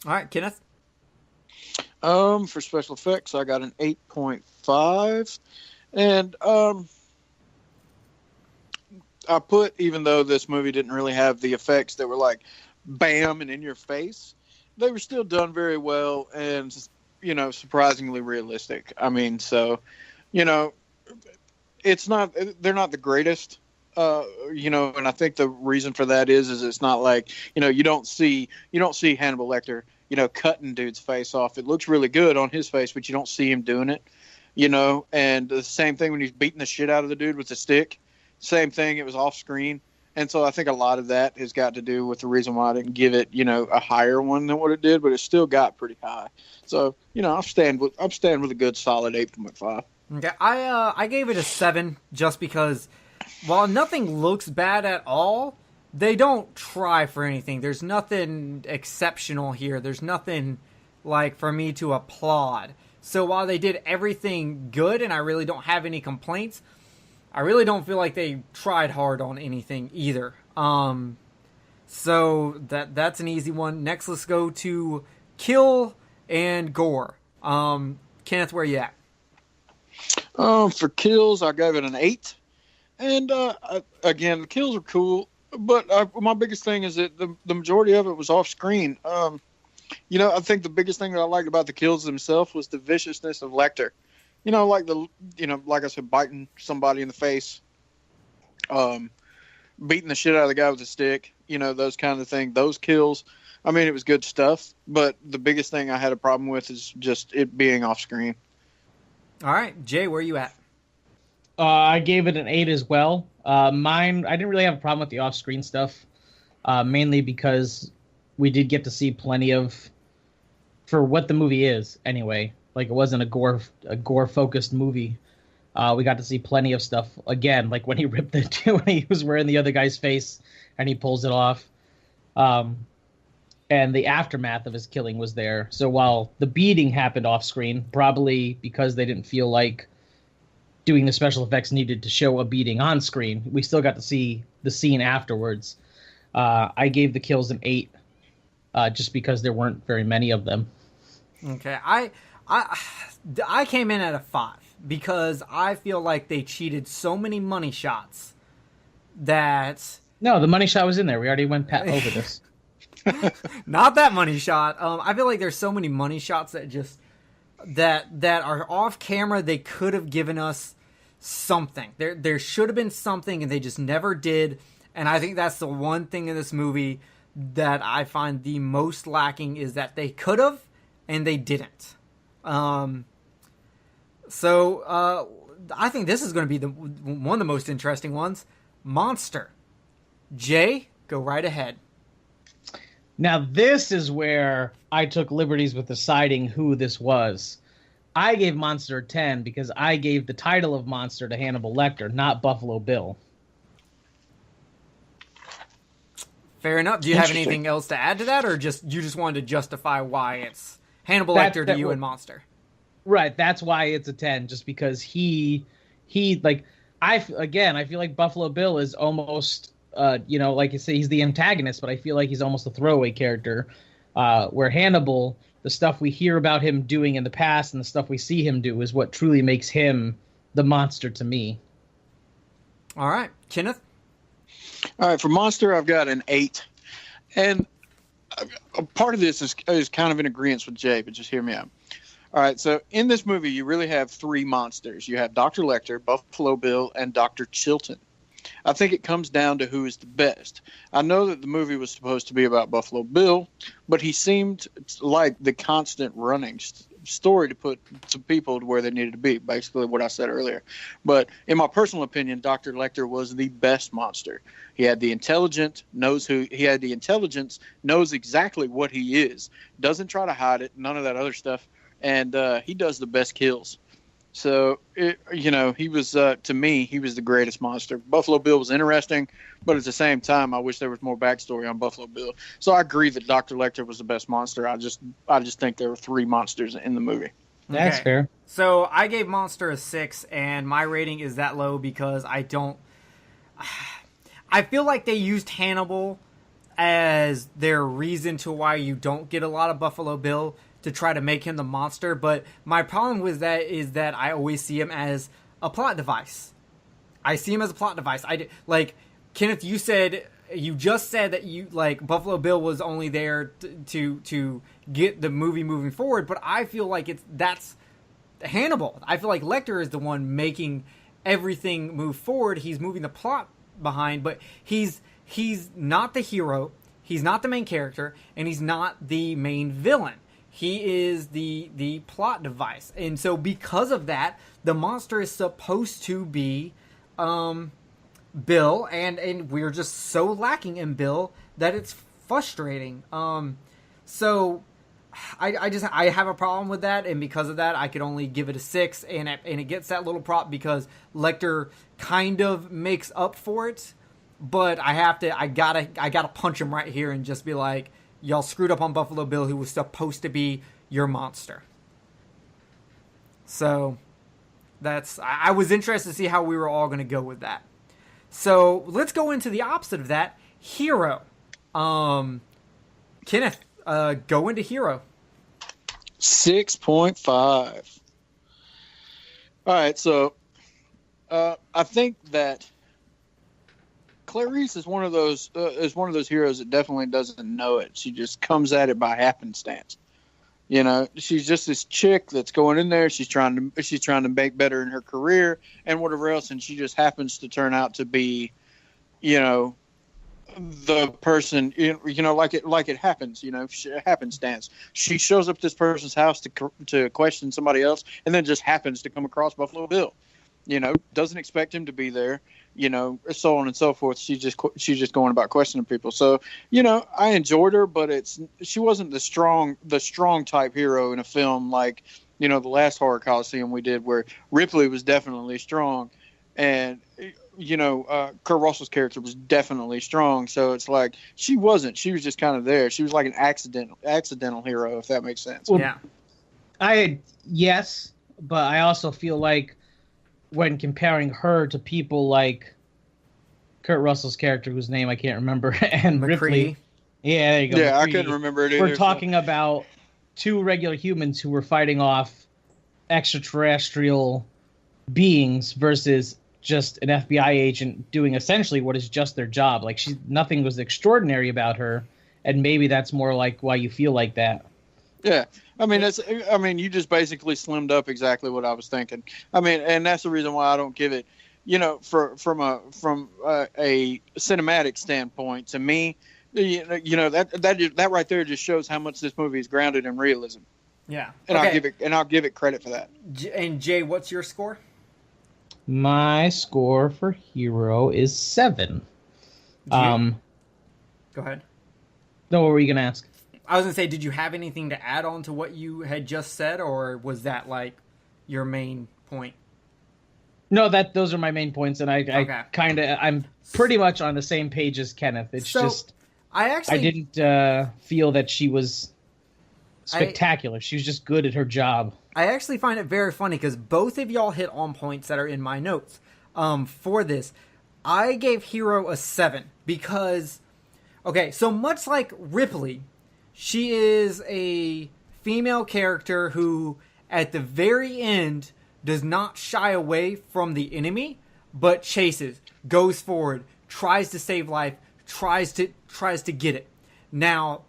All right, Kenneth. For special effects, I got an 8.5, and I put, even though this movie didn't really have the effects that were like bam and in your face, they were still done very well and, you know, surprisingly realistic. I mean, so, you know, they're not the greatest. You know, and I think the reason for that is it's not like, you know, you don't see Hannibal Lecter, you know, cutting dude's face off. It looks really good on his face, but you don't see him doing it, you know. And the same thing when he's beating the shit out of the dude with the stick. Same thing. It was off screen. And so I think a lot of that has got to do with the reason why I didn't give it, you know, a higher one than what it did, but it still got pretty high. So, you know, I'm staying with a good solid 8.5. Okay, I gave it a 7 just because while nothing looks bad at all, they don't try for anything. There's nothing exceptional here. There's nothing like for me to applaud. So while they did everything good and I really don't have any complaints, I really don't feel like they tried hard on anything either. So that's an easy one. Next, let's go to kill and gore. Kenneth, where you at? For kills, I gave it an 8. And again, the kills are cool, but my biggest thing is that the majority of it was off screen. You know, I think the biggest thing that I liked about the kills themselves was the viciousness of Lecter. You know, like I said, biting somebody in the face, beating the shit out of the guy with a stick. You know, those kind of things. Those kills. I mean, it was good stuff, but the biggest thing I had a problem with is just it being off screen. All right, Jay, where are you at? I gave it an 8 as well. Mine, I didn't really have a problem with the off-screen stuff. mainly because we did get to see plenty of, for what the movie is anyway. Like, it wasn't a gore focused movie. We got to see plenty of stuff again, like when he ripped when he was wearing the other guy's face and he pulls it off. And the aftermath of his killing was there. So while the beating happened off screen, probably because they didn't feel like doing the special effects needed to show a beating on screen, we still got to see the scene afterwards. I gave the kills an 8, just because there weren't very many of them. Okay, I came in at a 5 because I feel like they cheated so many money shots that... No, the money shot was in there. We already went over this. Not that money shot. I feel like there's so many money shots that just that are off camera. They could have given us something. There should have been something, and they just never did. And I think that's the one thing in this movie that I find the most lacking, is that they could have and they didn't. So I think this is going to be one of the most interesting ones. Monster. Jay, go right ahead. Now, this is where I took liberties with deciding who this was. I gave Monster a 10 because I gave the title of Monster to Hannibal Lecter, not Buffalo Bill. Fair enough. Do you have anything else to add to that, or you just wanted to justify why it's Hannibal Lecter to you and Monster? Right, that's why it's a 10, just because he like, I feel like Buffalo Bill is almost... like you say, he's the antagonist, but I feel like he's almost a throwaway character. Where Hannibal, the stuff we hear about him doing in the past and the stuff we see him do is what truly makes him the monster to me. All right, Kenneth? All right, for Monster, I've got an 8. And a part of this is kind of in agreement with Jay, but just hear me out. All right, so in this movie, you really have 3 monsters. You have Dr. Lecter, Buffalo Bill, and Dr. Chilton. I think it comes down to who is the best. I know that the movie was supposed to be about Buffalo Bill, but he seemed like the constant running story to put some people to where they needed to be, basically what I said earlier. But in my personal opinion, Dr. Lecter was the best monster. He had the intelligence, knows exactly what he is, doesn't try to hide it, none of that other stuff, and he does the best kills. So, he was, to me, he was the greatest monster. Buffalo Bill was interesting, but at the same time, I wish there was more backstory on Buffalo Bill. So I agree that Dr. Lecter was the best monster. I just think there were 3 monsters in the movie. That's fair. So I gave Monster a 6, and my rating is that low because I feel like they used Hannibal as their reason to why you don't get a lot of Buffalo Bill, to try to make him the monster, but my problem with that is that I always see him as a plot device. I see him as a plot device. Like Kenneth, you just said that you like Buffalo Bill was only there to get the movie moving forward, but I feel like that's Hannibal. I feel like Lecter is the one making everything move forward. He's moving the plot behind, but he's not the hero, he's not the main character, and he's not the main villain. He is the plot device. And so because of that, the monster is supposed to be Bill, and we're just so lacking in Bill that it's frustrating. So I have a problem with that, and because of that, I could only give it a 6, and it gets that little prop because Lecter kind of makes up for it. But I gotta punch him right here and just be like, y'all screwed up on Buffalo Bill, who was supposed to be your monster. So I was interested to see how we were all going to go with that. So let's go into the opposite of that, Hero. Kenneth, go into Hero. 6.5. All right, so I think that Clarice is one of those heroes that definitely doesn't know it. She just comes at it by happenstance. She's just this chick that's going in there. She's trying to make better in her career and whatever else, and she just happens to turn out to be, the person. Like it happens. Happenstance. She shows up at this person's house to question somebody else, and then just happens to come across Buffalo Bill. doesn't expect him to be there, so on and so forth. She's just going about questioning people. So, I enjoyed her, but she wasn't the strong type hero in a film like, the last Horror Coliseum we did, where Ripley was definitely strong, and Kurt Russell's character was definitely strong. So it's like she wasn't. She was just kind of there. She was like an accidental hero, if that makes sense. Well, yeah. Yes, but I also feel like when comparing her to people like Kurt Russell's character, whose name I can't remember, and McCree. Ripley. Yeah, there you go. Yeah, McCree. I couldn't remember it either. We're talking about two regular humans who were fighting off extraterrestrial beings versus just an FBI agent doing essentially what is just their job. Like, nothing was extraordinary about her, and maybe that's more like why you feel like that. Yeah, you just basically slimmed up exactly what I was thinking. And that's the reason why I don't give it, from a cinematic standpoint. To me, that right there just shows how much this movie is grounded in realism. Yeah, and okay. I'll give it credit for that. And Jay, what's your score? My score for Hero is 7. Go ahead. No, what were you gonna ask? I was going to say, did you have anything to add on to what you had just said, or was that, like, your main point? No, those are my main points, and I'm pretty much on the same page as Kenneth. It's I didn't feel that she was spectacular. She was just good at her job. I actually find it very funny, because both of y'all hit on points that are in my notes for this. I gave Hero a 7, because, okay, so much like Ripley, she is a female character who, at the very end, does not shy away from the enemy, but chases, goes forward, tries to save life, tries to get it. Now,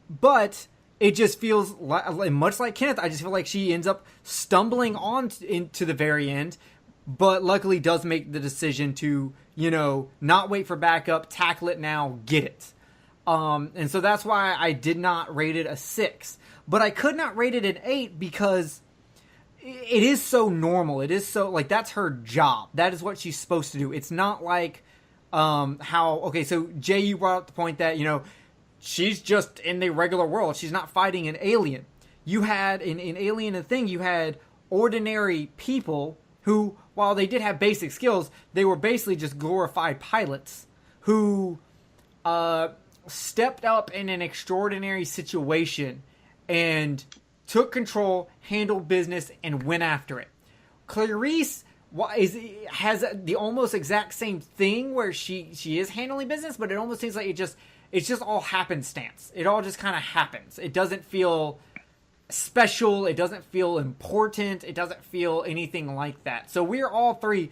but it just feels like, much like Kenneth, I just feel like she ends up stumbling on into the very end, but luckily does make the decision to, not wait for backup, tackle it now, get it. And so that's why I did not rate it a 6. But I could not rate it an 8 because it is so normal. It is so, like, that's her job. That is what she's supposed to do. It's not like so Jay, you brought up the point that, she's just in the regular world. She's not fighting an alien. You had, in Alien and Thing, you had ordinary people who, while they did have basic skills, they were basically just glorified pilots who stepped up in an extraordinary situation and took control, handled business, and went after it. Clarice has the almost exact same thing where she is handling business, but it almost seems like it's just all happenstance. It all just kind of happens. It doesn't feel special. It doesn't feel important. It doesn't feel anything like that. So we're all three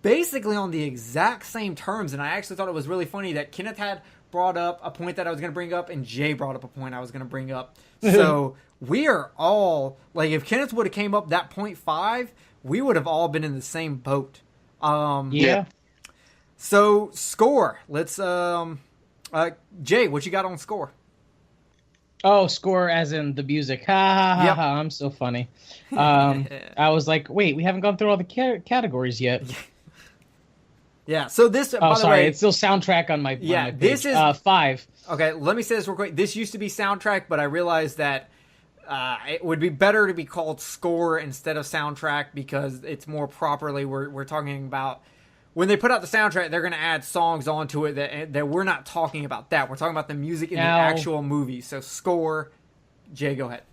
basically on the exact same terms, and I actually thought it was really funny that Kenneth had brought up a point that I was going to bring up, and Jay brought up a point I was going to bring up. So we are all, like, if Kenneth would have came up that 0.5, we would have all been in the same boat. Yeah. So, score. Let's, Jay, what you got on score? Oh, score as in the music. Ha ha ha, Yep. ha. I'm so funny. I was like, wait, we haven't gone through all the categories yet. Yeah, so this, by the way, it's still soundtrack on my on my page. This is 5. Okay, let me say this real quick. This used to be soundtrack, but I realized that it would be better to be called score instead of soundtrack because it's more properly, we're talking about, when they put out the soundtrack, they're going to add songs onto it that we're not talking about that. We're talking about the music in the actual movie. So score. Jay, go ahead.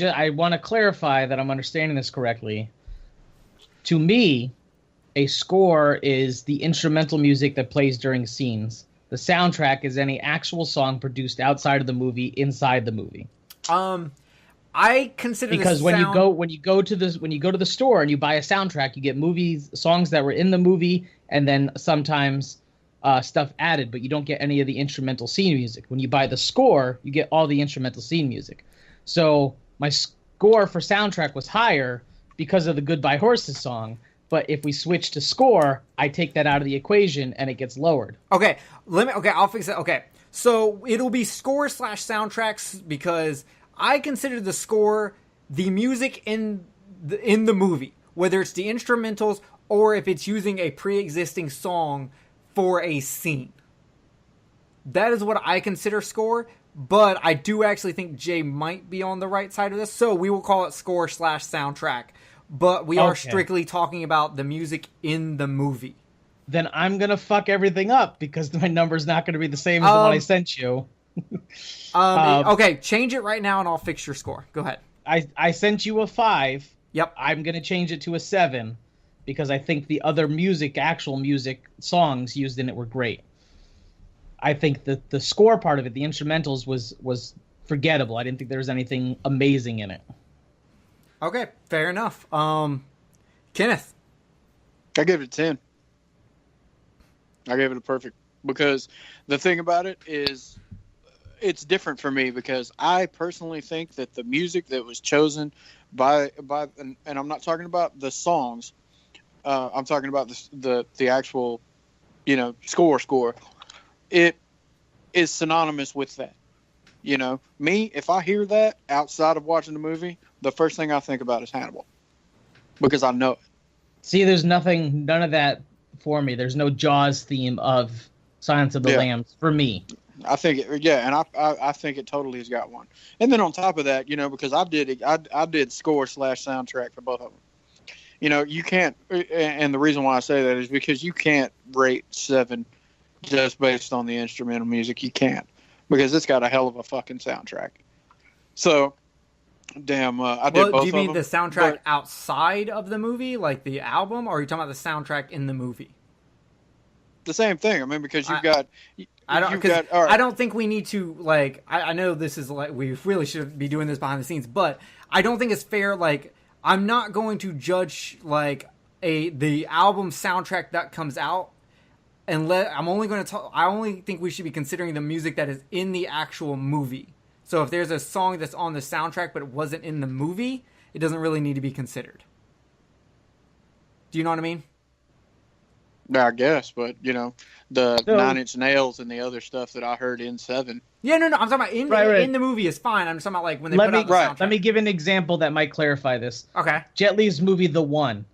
I want to clarify that I'm understanding this correctly. To me, a score is the instrumental music that plays during scenes. The soundtrack is any actual song produced outside of the movie, inside the movie. I consider because when you go to the store and you buy a soundtrack, you get songs that were in the movie, and then sometimes stuff added, but you don't get any of the instrumental scene music. When you buy the score, you get all the instrumental scene music. So my score for soundtrack was higher because of the Goodbye Horses song. But if we switch to score, I take that out of the equation and it gets lowered. Okay, I'll fix it. Okay, so it'll be score / soundtracks because I consider the score the music in the movie. whether it's the instrumentals or if it's using a pre-existing song for a scene. That is what I consider score, but I do actually think Jay might be on the right side of this, so we will call it score/soundtrack. But we are strictly talking about the music in the movie. Then I'm going to fuck everything up because my number's not going to be the same as the one I sent you. Okay, change it right now and I'll fix your score. Go ahead. I sent you a 5. Yep. I'm going to change it to a 7 because I think the other actual music songs used in it were great. I think that the score part of it, the instrumentals, was forgettable. I didn't think there was anything amazing in it. Okay, fair enough. Kenneth. I gave it a 10. I gave it a perfect, because the thing about it is it's different for me, because I personally think that the music that was chosen by and I'm not talking about the songs, I'm talking about the actual, score. It is synonymous with that. Me, if I hear that outside of watching the movie, the first thing I think about is Hannibal, because I know it. See, there's none of that for me. There's no Jaws theme of Silence of the Lambs for me. I think and I think it totally has got one. And then on top of that, because I did score/soundtrack for both of them. You can't, and the reason why I say that is because you can't rate 7 just based on the instrumental music. You can't, because it's got a hell of a fucking soundtrack. So, damn, I did both of them. Do you mean the soundtrack outside of the movie, like the album, or are you talking about the soundtrack in the movie? The same thing. I mean, because you've got... I don't think we need to, like... I know this is, like, we really should be doing this behind the scenes, but I don't think it's fair, like... I'm not going to judge, like, the album soundtrack that comes out, and I'm only going to I only think we should be considering the music that is in the actual movie. So if there's a song that's on the soundtrack but it wasn't in the movie, it doesn't really need to be considered. Do you know what I mean? I guess, but, the 9 Inch Nails and the other stuff that I heard in 7. Yeah, no, I'm talking about in the movie is fine. I'm just talking about, like, when they put out the soundtrack. Let me give an example that might clarify this. Okay. Jet Li's movie, The One,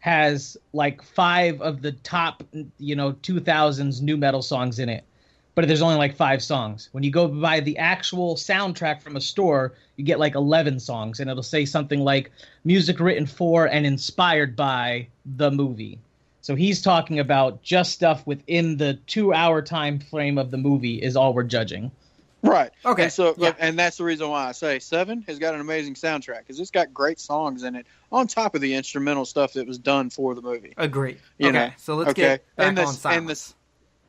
has, like, 5 of the top, 2000s nu metal songs in it. But there's only like 5 songs. When you go buy the actual soundtrack from a store, you get like 11 songs, and it'll say something like music written for and inspired by the movie. So he's talking about just stuff within the 2-hour time frame of the movie is all we're judging. Right. Okay. And so, and that's the reason why I say 7 has got an amazing soundtrack, because it's got great songs in it on top of the instrumental stuff that was done for the movie. Agree. Okay. So let's get back on Silence.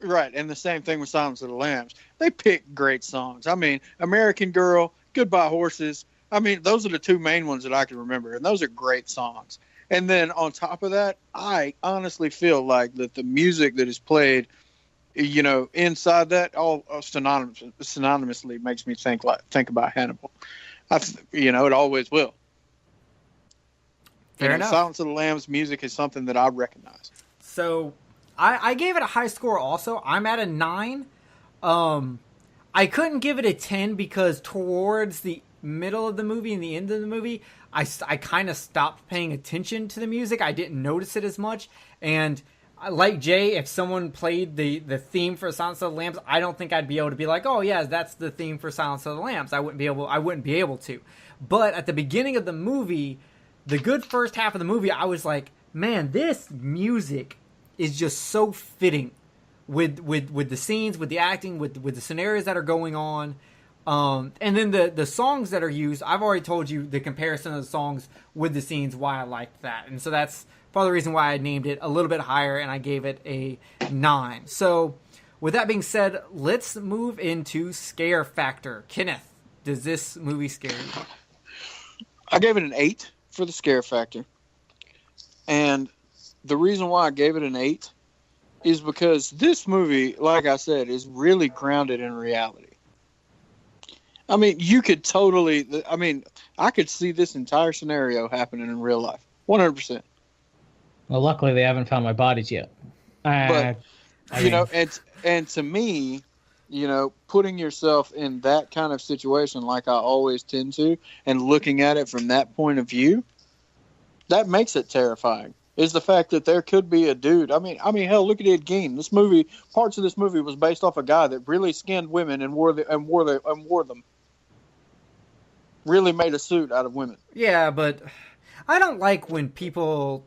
Right, and the same thing with Silence of the Lambs. They pick great songs. I mean, American Girl, Goodbye Horses. I mean, those are the 2 main ones that I can remember, and those are great songs. And then on top of that, I honestly feel like that the music that is played, inside that, all synonymously makes me think about Hannibal. It always will. Fair enough. Silence of the Lambs music is something that I recognize. So... I gave it a high score also. I'm at a 9. I couldn't give it a 10 because towards the middle of the movie and the end of the movie, I kind of stopped paying attention to the music. I didn't notice it as much. And like Jay, if someone played the theme for Silence of the Lambs, I don't think I'd be able to be like, oh yeah, that's the theme for Silence of the Lambs. I wouldn't be able to. But at the beginning of the movie, the good first half of the movie, I was like, man, this music is just so fitting with the scenes, with the acting, with the scenarios that are going on. And then the songs that are used, I've already told you the comparison of the songs with the scenes, why I liked that. And so that's part of the reason why I named it a little bit higher and I gave it a 9. So with that being said, let's move into scare factor. Kenneth, does this movie scare you? I gave it an 8 for the scare factor. And the reason why I gave it an 8 is because this movie, like I said, is really grounded in reality. I mean, I could see this entire scenario happening in real life. 100%. Well, luckily they haven't found my bodies yet. And to me, putting yourself in that kind of situation, like I always tend to, and looking at it from that point of view, that makes it terrifying. Is the fact that there could be a dude. I mean, hell, look at Ed Gein. This movie, parts of this movie was based off a guy that really skinned women and wore them. Really made a suit out of women. Yeah, but I don't like when people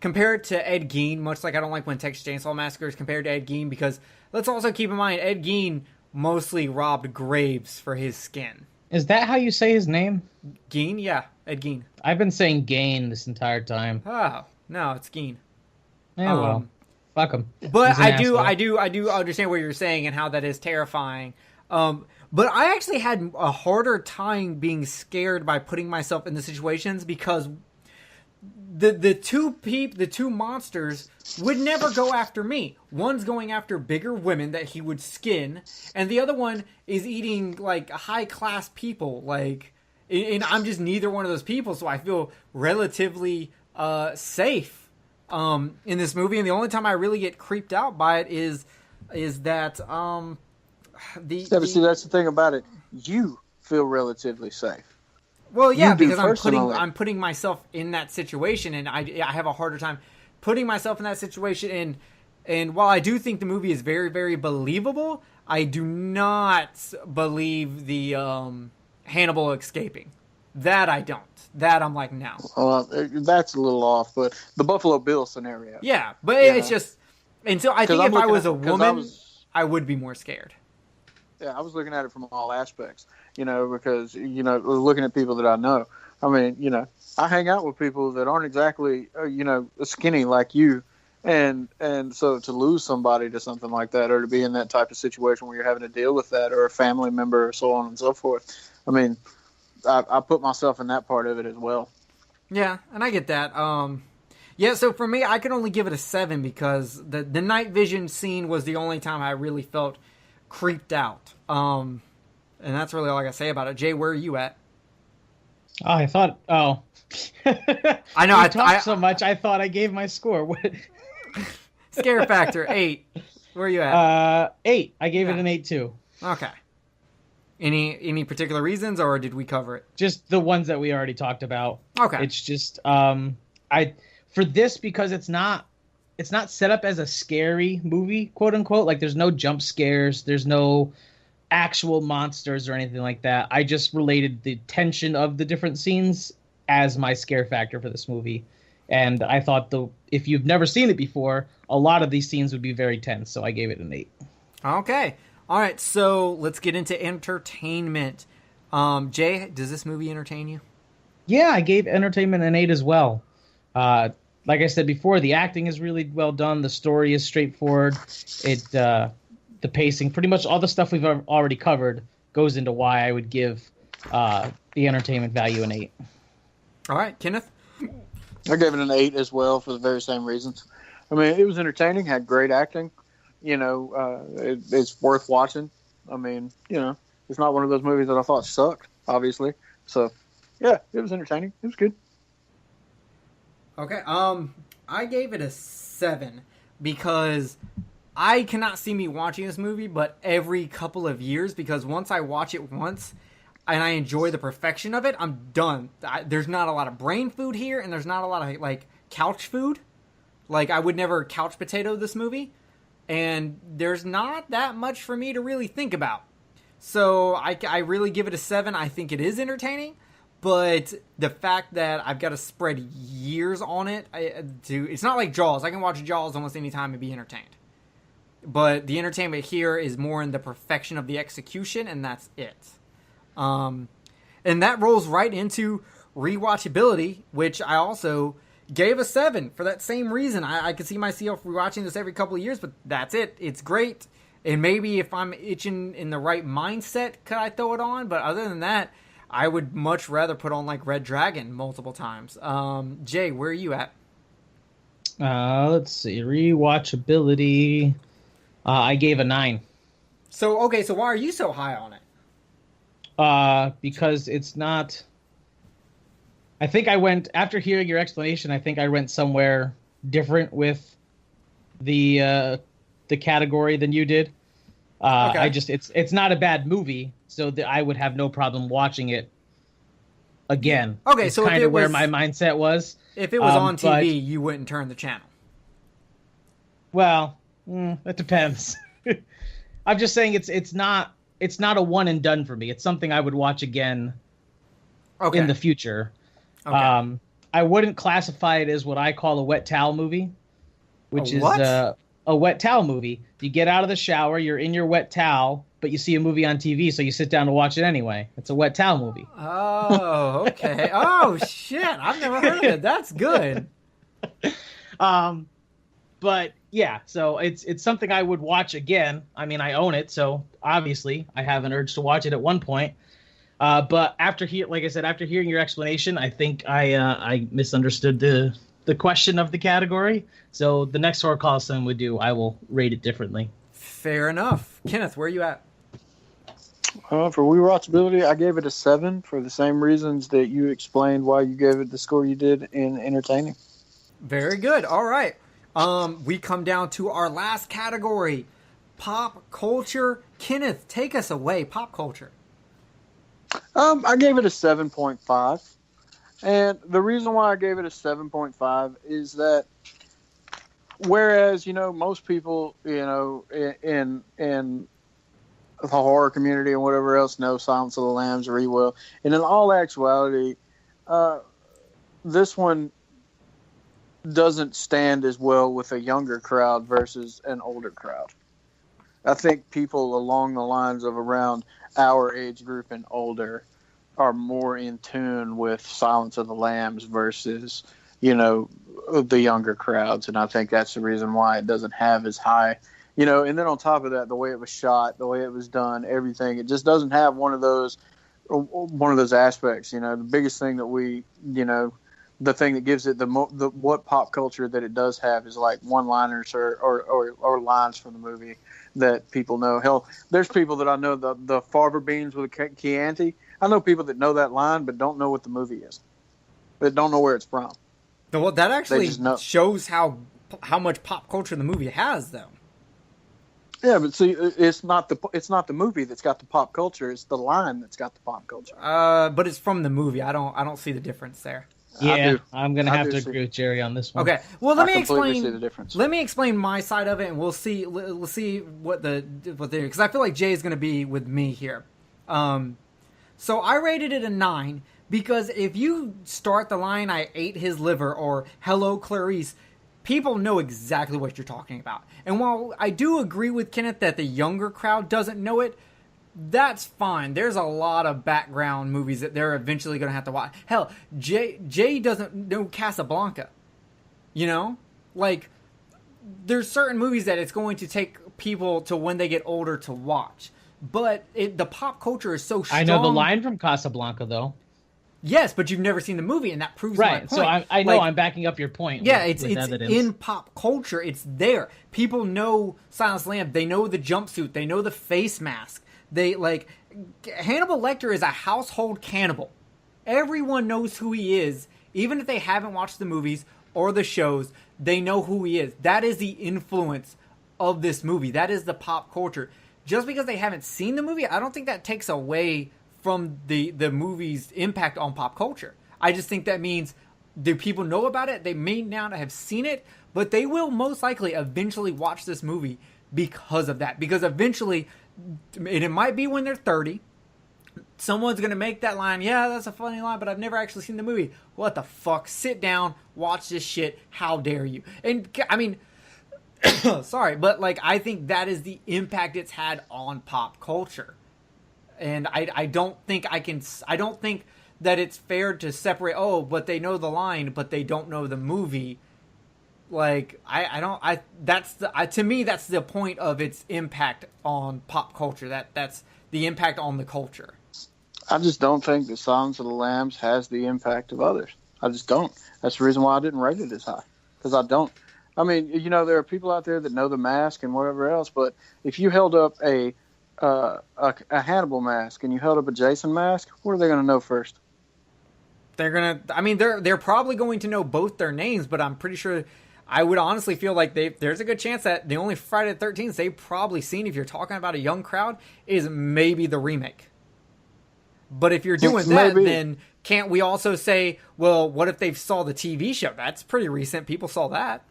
compare it to Ed Gein, much like I don't like when Texas Chainsaw Massacre is compared to Ed Gein, because let's also keep in mind, Ed Gein mostly robbed graves for his skin. Is that how you say his name? Gein? Yeah, Ed Gein. I've been saying Gain this entire time. Oh, no, it's Gein. Yeah, well, fuck him. But I do understand what you're saying and how that is terrifying. But I actually had a harder time being scared by putting myself in the situations because the two monsters would never go after me. One's going after bigger women that he would skin, and the other one is eating like high class people. Like, and I'm just neither one of those people, so I feel relatively safe in this movie. And the only time I really get creeped out by it is that see, that's the thing about it. You feel relatively safe. Well, yeah, You do because personally. I'm putting myself in that situation, and I have a harder time putting myself in that situation. And while I do think the movie is very, very believable, I do not believe the Hannibal escaping. That I don't. That I'm like, no. Well, that's a little off, but the Buffalo Bill scenario. Yeah, but it's just. And so I think if I was a woman, I would be more scared. Yeah, I was looking at it from all aspects, because, looking at people that I know. I mean, I hang out with people that aren't exactly, skinny like you. And so to lose somebody to something like that, or to be in that type of situation where you're having to deal with that, or a family member, or so on and so forth. I mean, I put myself in that part of it as well. Yeah, and I get that. Yeah, so for me, I could only give it a 7 because the night vision scene was the only time I really felt creeped out. And that's really all I gotta say about it. Jay, where are you at? Oh, I thought. Oh, I know. I talked so much. I thought I gave my score. What? Scare factor 8. Where are you at? 8. I gave it an 8 too. Okay. Any particular reasons, or did we cover it? Just the ones that we already talked about. Okay. It's just for this, because it's not set up as a scary movie, quote unquote. Like, there's no jump scares, there's no actual monsters or anything like that. I just related the tension of the different scenes as my scare factor for this movie. And I thought if you've never seen it before, a lot of these scenes would be very tense, so I gave it an 8. Okay. All right, so let's get into entertainment. Jay, does this movie entertain you? Yeah, I gave entertainment an 8 as well. Like I said before, the acting is really well done. The story is straightforward. The pacing, pretty much all the stuff we've already covered goes into why I would give the entertainment value an 8. All right, Kenneth? I gave it an 8 as well for the very same reasons. I mean, it was entertaining, had great acting. It's worth watching. I mean, it's not one of those movies that I thought sucked, obviously. So, yeah, it was entertaining. It was good. Okay, I gave it a 7 because I cannot see me watching this movie but every couple of years, because once I watch it once and I enjoy the perfection of it, I'm done. There's not a lot of brain food here, and there's not a lot of, like, couch food. Like, I would never couch potato this movie, and there's not that much for me to really think about. So I really give it a 7. I think it is entertaining. But the fact that I've got to spread years on it, it's not like Jaws. I can watch Jaws almost any time and be entertained. But the entertainment here is more in the perfection of the execution, and that's it. And that rolls right into rewatchability, which I also gave a 7 for that same reason. I could see myself rewatching this every couple of years, but that's it. It's great. And maybe if I'm itching in the right mindset, could I throw it on? But other than that, I would much rather put on, like, Red Dragon multiple times. Jay, where are you at? Let's see. Rewatchability. I gave a 9. So why are you so high on it? Because it's not... I think I went... After hearing your explanation, I think I went somewhere different with the category than you did. Okay. It's not a bad movie, so I would have no problem watching it again. Okay, It's so if kind it of where was- my mindset was. If it was on TV, but- you wouldn't turn the channel. Well, it depends. I'm just saying it's not a one and done for me. It's something I would watch again Okay. in the future. Okay. I wouldn't classify it as what I call a wet towel movie, which is what? A wet towel movie. You get out of the shower, you're in your wet towel, but you see a movie on TV, so you sit down to watch it anyway. It's a wet towel movie. Oh, okay. Oh shit! I've never heard of it. That's good. But yeah, so it's something I would watch again. I mean, I own it, so obviously I have an urge to watch it at one point. But after hearing your explanation, I think I misunderstood the question of the category. So the next Horror Coliseum we do, I will rate it differently. Fair enough. Kenneth, where are you at? For rewatchability, I gave it a 7 for the same reasons that you explained why you gave it the score you did in entertaining. Very good. All right. We come down to our last category, pop culture. Kenneth, take us away. Pop culture. I gave it a 7.5. And the reason why I gave it a 7.5 is that whereas, most people, in the horror community and whatever else know Silence of the Lambs very well, and in all actuality, this one doesn't stand as well with a younger crowd versus an older crowd. I think people along the lines of around our age group and older are more in tune with Silence of the Lambs versus, the younger crowds. And I think that's the reason why it doesn't have as high, and then on top of that, the way it was shot, the way it was done, everything, it just doesn't have one of those aspects. The biggest thing that we, the thing that gives it the what pop culture that it does have is like one-liners or lines from the movie that people know. Hell, there's people that I know, the Farver beans with a Chianti. I know people that know that line but don't know what the movie is. That don't know where it's from. Well, that actually just know. shows how much pop culture the movie has, though. Yeah, but see, it's not the movie that's got the pop culture. It's the line that's got the pop culture. But it's from the movie. I don't see the difference there. Yeah, I'm gonna have to agree with Jerry on this one. Okay, well let me completely explain. see the difference. Let me explain my side of it, and we'll see what because I feel like Jay is gonna be with me here. So I rated it a 9 because if you start the line "I ate his liver" or "Hello Clarice," people know exactly what you're talking about. And while I do agree with Kenneth that the younger crowd doesn't know it, that's fine. There's a lot of background movies that they're eventually going to have to watch. Hell, Jay doesn't know Casablanca. Like, there's certain movies that it's going to take people to when they get older to watch. But the pop culture is so strong. I know the line from Casablanca, though. Yes, but you've never seen the movie, and that proves my Right, point. so I know I'm backing up your point. Yeah, with it's evidence. in pop culture. It's there. People know Silence of the Lambs. They know the jumpsuit. They know the face mask. They Hannibal Lecter is a household cannibal. Everyone knows who he is, even if they haven't watched the movies or the shows. They know who he is. That is the influence of this movie. That is the pop culture. Just because they haven't seen the movie, I don't think that takes away from the movie's impact on pop culture. I just think that means, do people know about it? They may not have seen it, but they will most likely eventually watch this movie because of that. Because eventually, and it might be when they're 30, someone's going to make that line, yeah, that's a funny line, but I've never actually seen the movie. What the fuck? Sit down, watch this shit. How dare you? And, I mean, sorry, but, I think that is the impact it's had on pop culture. And I don't think that it's fair to separate, but they know the line, but they don't know the movie. To me, that's the point of its impact on pop culture. That's the impact on the culture. I just don't think the Silence of the Lambs has the impact of others. I just don't. That's the reason why I didn't rate it as high. Because I don't. I mean, there are people out there that know the mask and whatever else, but if you held up a Hannibal mask and you held up a Jason mask, what are they going to know first? They're probably going to know both their names, but I'm pretty sure, I would honestly feel like there's a good chance that the only Friday the 13th they've probably seen, if you're talking about a young crowd, is maybe the remake. But if you're doing that, then can't we also say, well, what if they saw the TV show? That's pretty recent. People saw that.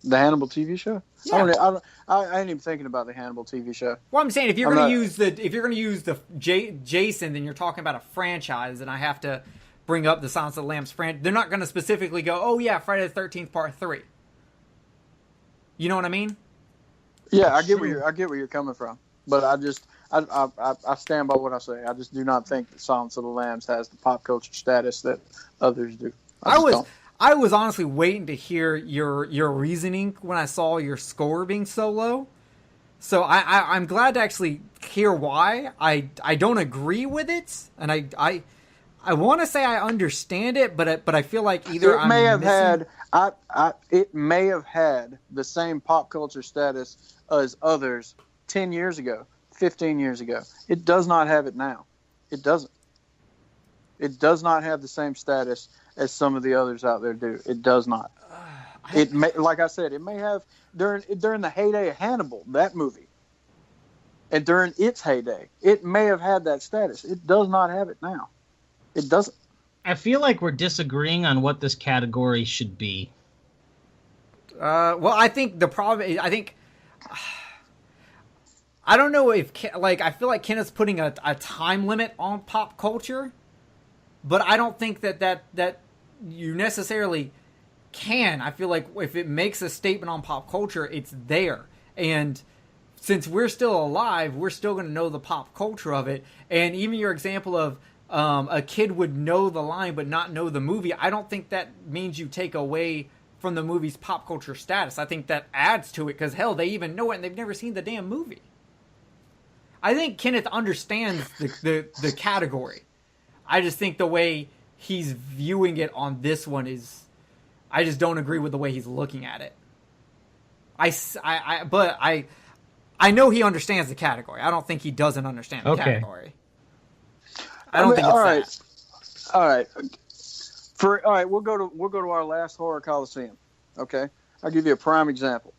The Hannibal TV show? Yeah. I ain't even thinking about the Hannibal TV show. Well, I'm saying if you're going to use the Jason, then you're talking about a franchise, and I have to bring up the Silence of the Lambs franchise. They're not going to specifically go, oh yeah, Friday the 13th Part 3. You know what I mean? Yeah, I get where you're coming from, but I stand by what I say. I just do not think that Silence of the Lambs has the pop culture status that others do. I was honestly waiting to hear your reasoning when I saw your score being so low. So I'm glad to actually hear why. I don't agree with it, and I want to say I understand it, but I feel like either it may have had the same pop culture status as others 10 years ago, 15 years ago. It does not have it now. It doesn't. It does not have the same status as some of the others out there do. It does not. It may, like I said, it may have during the heyday of Hannibal, that movie, and during its heyday, it may have had that status. It does not have it now. It doesn't. I feel like we're disagreeing on what this category should be. Well, I think the problem is, I don't know if, like, I feel like Kenneth's putting a time limit on pop culture, but I don't think that you necessarily can. I feel like if it makes a statement on pop culture, it's there. And since we're still alive, we're still going to know the pop culture of it. And even your example of a kid would know the line but not know the movie, I don't think that means you take away from the movie's pop culture status. I think that adds to it, because hell, they even know it and they've never seen the damn movie. I think Kenneth understands the category. I just think the way he's viewing it on this one is, I just don't agree with the way he's looking at it. But I know he understands the category. I don't think he doesn't understand the category. I don't think it's all right. All right, we'll go to our last Horror Coliseum. Okay, I'll give you a prime example.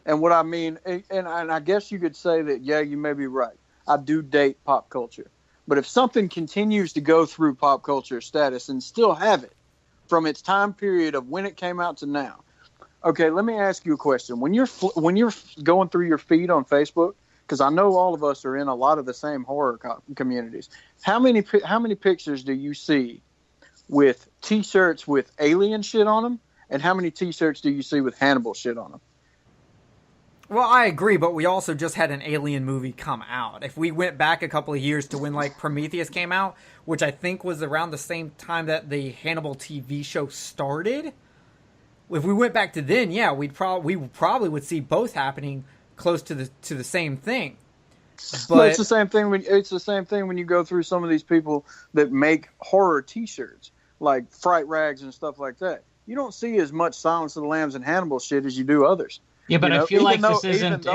And what I mean, and I guess you could say that, yeah, you may be right. I do date pop culture. But if something continues to go through pop culture status and still have it from its time period of when it came out to now, okay, let me ask you a question. When you're going through your feed on Facebook, because I know all of us are in a lot of the same horror communities, how many pictures do you see with T-shirts with alien shit on them, and how many T-shirts do you see with Hannibal shit on them? Well, I agree, but we also just had an Alien movie come out. If we went back a couple of years to when, like, Prometheus came out, which I think was around the same time that the Hannibal TV show started, if we went back to then, yeah, we probably would see both happening close to the same thing. But it's the same thing when you go through some of these people that make horror T-shirts, like Fright Rags and stuff like that. You don't see as much Silence of the Lambs and Hannibal shit as you do others. Yeah, but I feel like this isn't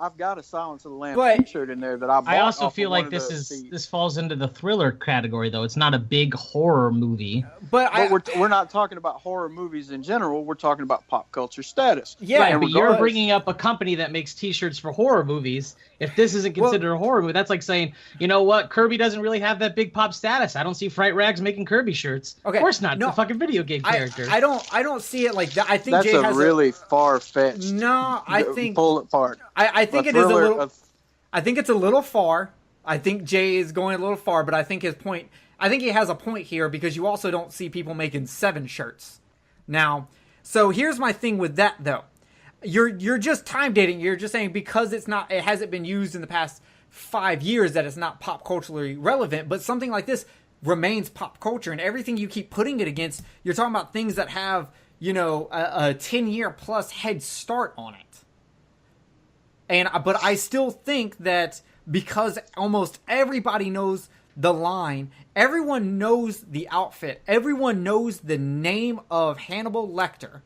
I've got a Silence of the Lambs T-shirt in there that I bought. I also feel like this falls into the thriller category, though. It's not a big horror movie. But we're not talking about horror movies in general. We're talking about pop culture status. Yeah, right, but you're bringing up a company that makes T-shirts for horror movies. If this isn't considered a horror movie, that's like saying, you know what, Kirby doesn't really have that big pop status. I don't see Fright Rags making Kirby shirts. Okay, of course not. No, it's a fucking video game character. I don't see it like that. I think that's Jay has really far-fetched. No, I think pull it apart. I think it is a little. I think it's a little far. I think Jay is going a little far, but I think his point. I think he has a point here, because you also don't see people making Se7en shirts now. So here's my thing with that, though. You're just time dating. You're just saying because it hasn't been used in the past 5 years that it's not pop culturally relevant. But something like this remains pop culture, and everything you keep putting it against, you're talking about things that have, you know, a 10-year plus head start on it. But I still think that because almost everybody knows the line, everyone knows the outfit, everyone knows the name of Hannibal Lecter,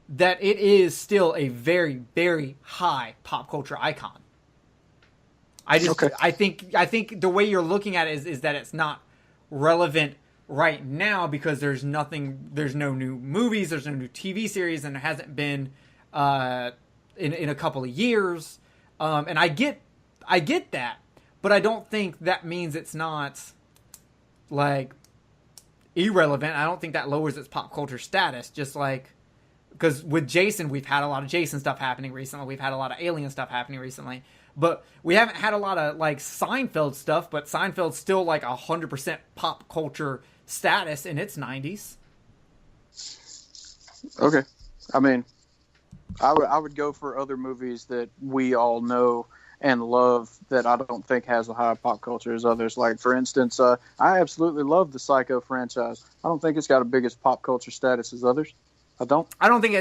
that it is still a very, very high pop culture icon. I think the way you're looking at it is that it's not relevant right now because there's no new movies, there's no new TV series, and there hasn't been in a couple of years. And I get that, but I don't think that means it's not like irrelevant. I don't think that lowers its pop culture status. Just like, because with Jason, we've had a lot of Jason stuff happening recently. We've had a lot of Alien stuff happening recently. But we haven't had a lot of, like, Seinfeld stuff. But Seinfeld's still, like, 100% pop culture status in its 90s. Okay. I mean, I would go for other movies that we all know and love that I don't think has a high pop culture as others. Like, for instance, I absolutely love the Psycho franchise. I don't think it's got a biggest pop culture status as others. I don't think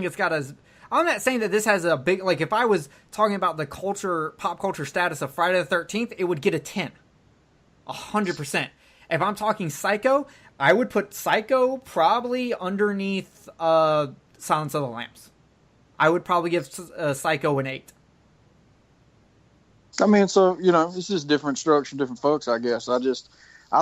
it's got as... I'm not saying that this has a big... Like, if I was talking about the pop culture status of Friday the 13th, it would get a 10. 100%. If I'm talking Psycho, I would put Psycho probably underneath Silence of the Lambs. I would probably give Psycho an 8. I mean, so, it's just different strokes for different folks, I guess. I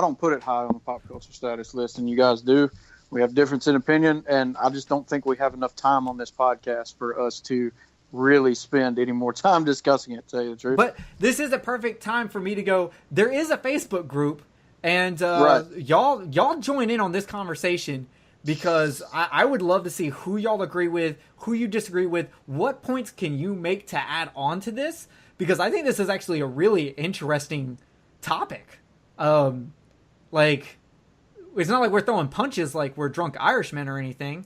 don't put it high on the pop culture status list, and you guys do. We have difference in opinion, and I just don't think we have enough time on this podcast for us to really spend any more time discussing it, to tell you the truth. But this is a perfect time for me to go, there is a Facebook group, and right. y'all join in on this conversation, because I would love to see who y'all agree with, who you disagree with, what points can you make to add on to this, because I think this is actually a really interesting topic. Like... It's not like we're throwing punches like we're drunk Irishmen or anything,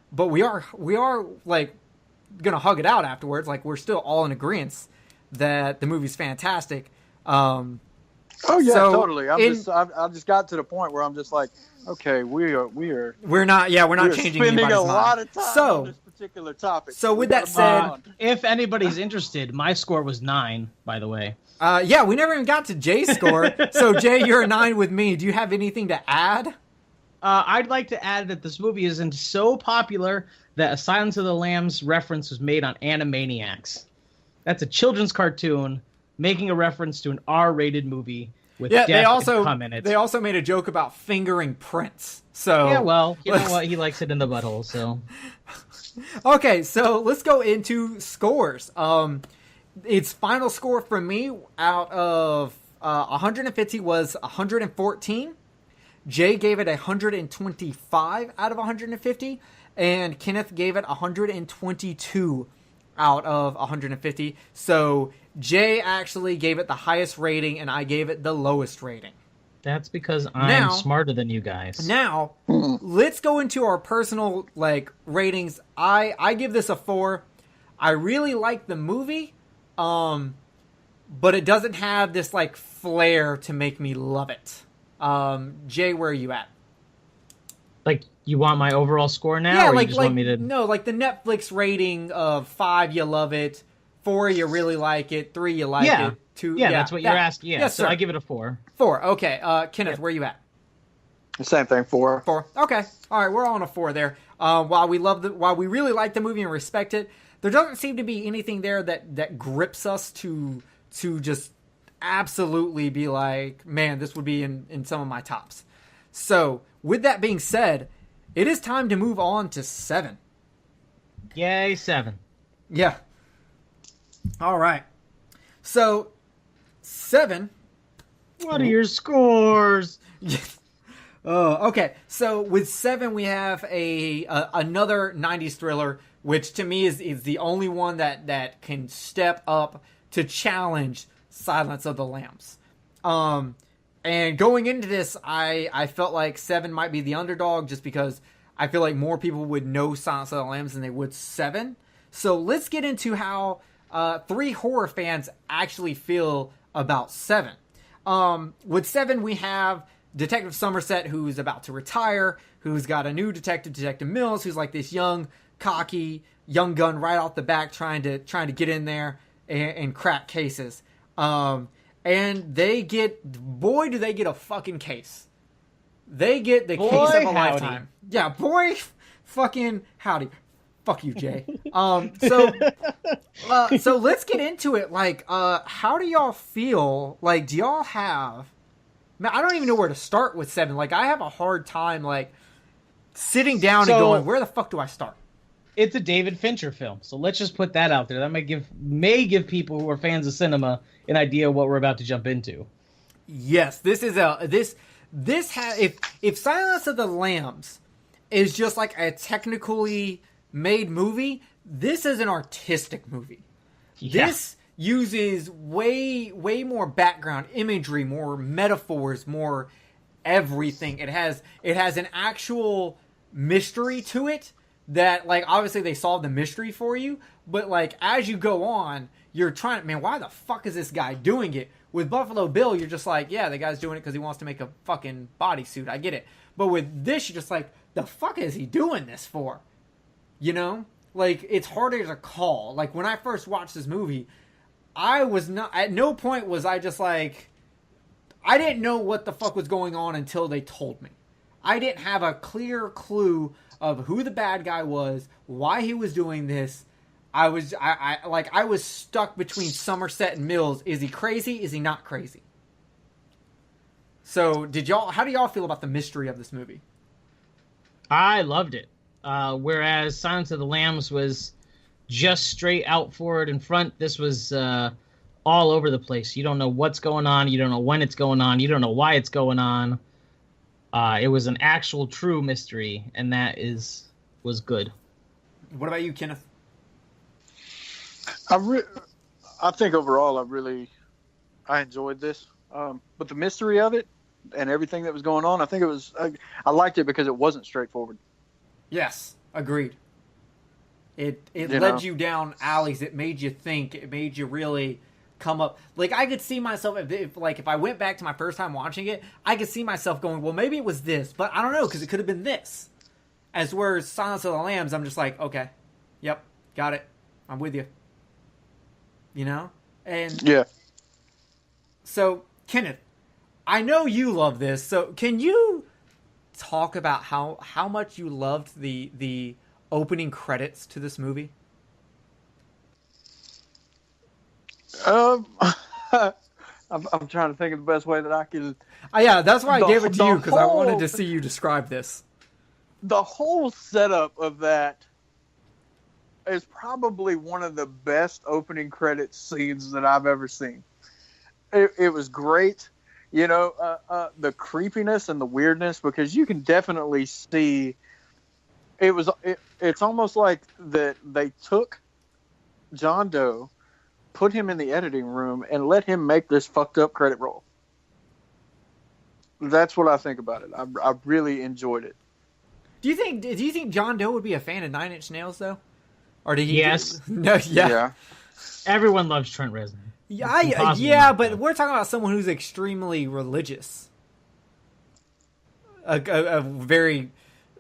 but we are like gonna hug it out afterwards. Like, we're still all in agreement that the movie's fantastic. Oh yeah, totally. I just got to the point where I'm just like, okay, we're not changing spending anybody's a lot mind. of time on this particular topic. So with that said, if anybody's interested, my score was 9, by the way. Yeah, we never even got to Jay's score. So Jay, you're a 9 with me. Do you have anything to add? I'd like to add that this movie isn't so popular that a Silence of the Lambs reference was made on Animaniacs. That's a children's cartoon making a reference to an R-rated movie with death and cum in it. They also made a joke about fingering Prince. So yeah, well, you know what? He likes it in the butthole, so... Okay, so let's go into scores. Its final score from me out of 150 was 114. Jay gave it 125 out of 150, and Kenneth gave it 122 out of 150. So Jay actually gave it the highest rating, and I gave it the lowest rating. That's because I'm smarter than you guys. Now, let's go into our personal ratings. I give this a 4. I really like the movie, but it doesn't have this flair to make me love it. Jay, where are you at? You want my overall score now? Yeah, or you just want me to... No, the Netflix rating of 5, you love it. 4, you really like it. 3, you like it. 2, yeah, that's what you're asking. Yeah, yes, so sir. I give it a 4. 4, okay. Kenneth, where are you at? The same thing, 4. 4, okay. All right, we're all on a 4 there. While we really like the movie and respect it, there doesn't seem to be anything there that grips us to just absolutely be like, man, this would be in some of my tops. So, with that being said, it is time to move on to 7. Yay, 7. Yeah. All right. So, 7. What are your scores? Okay. So, with 7, we have another 90s thriller, which to me is the only one that can step up to challenge Silence of the Lambs. And going into this, I felt like 7 might be the underdog just because I feel like more people would know Silence of the Lambs than they would 7. So let's get into how 3 horror fans actually feel about 7. With 7, we have Detective Somerset, who's about to retire, who's got a new detective, Detective Mills, who's like this young, cocky, young gun right off the back trying to get in there and crack cases. And they get, boy, do they get a fucking case. They get the case of a lifetime. Yeah, boy, fucking howdy. Fuck you, Jay. So let's get into it. How do y'all feel? Do y'all have... Man, I don't even know where to start with 7. I have a hard time, sitting down and going, where the fuck do I start? It's a David Fincher film, so let's just put that out there. That may give people who are fans of cinema an idea of what we're about to jump into. Yes, this is this has if Silence of the Lambs is just like a technically made movie, this is an artistic movie. Yeah. This uses way more background imagery, more metaphors, more everything. It has an actual mystery to it that, like, obviously they solve the mystery for you, but like as you go on, you're trying, man, why the fuck is this guy doing it? With Buffalo Bill, you're just like, yeah, the guy's doing it because he wants to make a fucking bodysuit. I get it. But with this, you're just like, the fuck is he doing this for? You know? Like, it's harder to call. Like, when I first watched this movie, I was not, at no point was I just like, I didn't know what the fuck was going on until they told me. I didn't have a clear clue of who the bad guy was, why he was doing this. I was stuck between Somerset and Mills. Is he crazy? Is he not crazy? So, how do y'all feel about the mystery of this movie? I loved it. Whereas Silence of the Lambs was just straight out forward in front, this was all over the place. You don't know what's going on. You don't know when it's going on. You don't know why it's going on. It was an actual true mystery, and that was good. What about you, Kenneth? I think overall I enjoyed this. But the mystery of it and everything that was going on, I think I liked it because it wasn't straightforward. Yes, agreed. It led you down alleys. It made you think. It made you really come up. Like, I could see myself, if I went back to my first time watching it, I could see myself going, well, maybe it was this, but I don't know, because it could have been this. As whereas Silence of the Lambs, I'm just like, okay, yep, got it. I'm with you. You know? And yeah. So, Kenneth, I know you love this, so can you talk about how much you loved the opening credits to this movie? I'm trying to think of the best way that I can. Yeah, that's why I gave it to you, because I wanted to see you describe this. The whole setup of that is probably one of the best opening credits scenes that I've ever seen. It was great. You know, the creepiness and the weirdness, because you can definitely see it's almost like that they took John Doe, put him in the editing room, and let him make this fucked up credit roll. That's what I think about it. I really enjoyed it. Do you think John Doe would be a fan of Nine Inch Nails though? Or did he? Yes. No. Yeah. Everyone loves Trent Reznor. Yeah, but we're talking about someone who's extremely religious. A very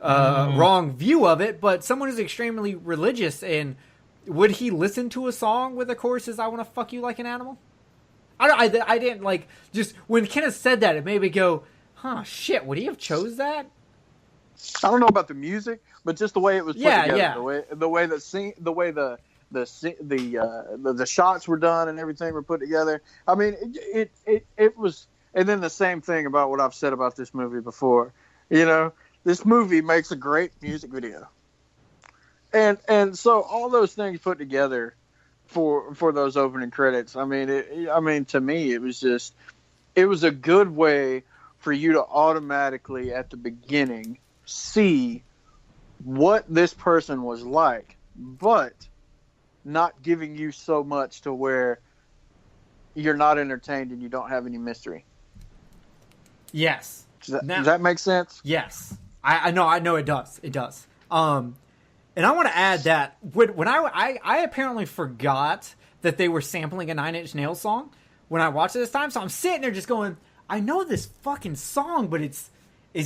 wrong view of it, but someone who's extremely religious. And would he listen to a song with the chorus "I want to fuck you like an animal"? I didn't like, just when Kenneth said that, it made me go, huh, shit, would he have chose that? I don't know about the music, but just the way it was put together, yeah. the way the shots were done and everything were put together. I mean, it was, and then the same thing about what I've said about this movie before. You know, this movie makes a great music video, and so all those things put together for those opening credits. I mean, to me, it was a good way for you to automatically at the beginning see what this person was like, but not giving you so much to where you're not entertained and you don't have any mystery. Yes. Does that make sense? Yes. I know it does. It does. And I want to add that when I apparently forgot that they were sampling a Nine Inch Nails song when I watched it this time. So I'm sitting there just going, I know this fucking song, but it's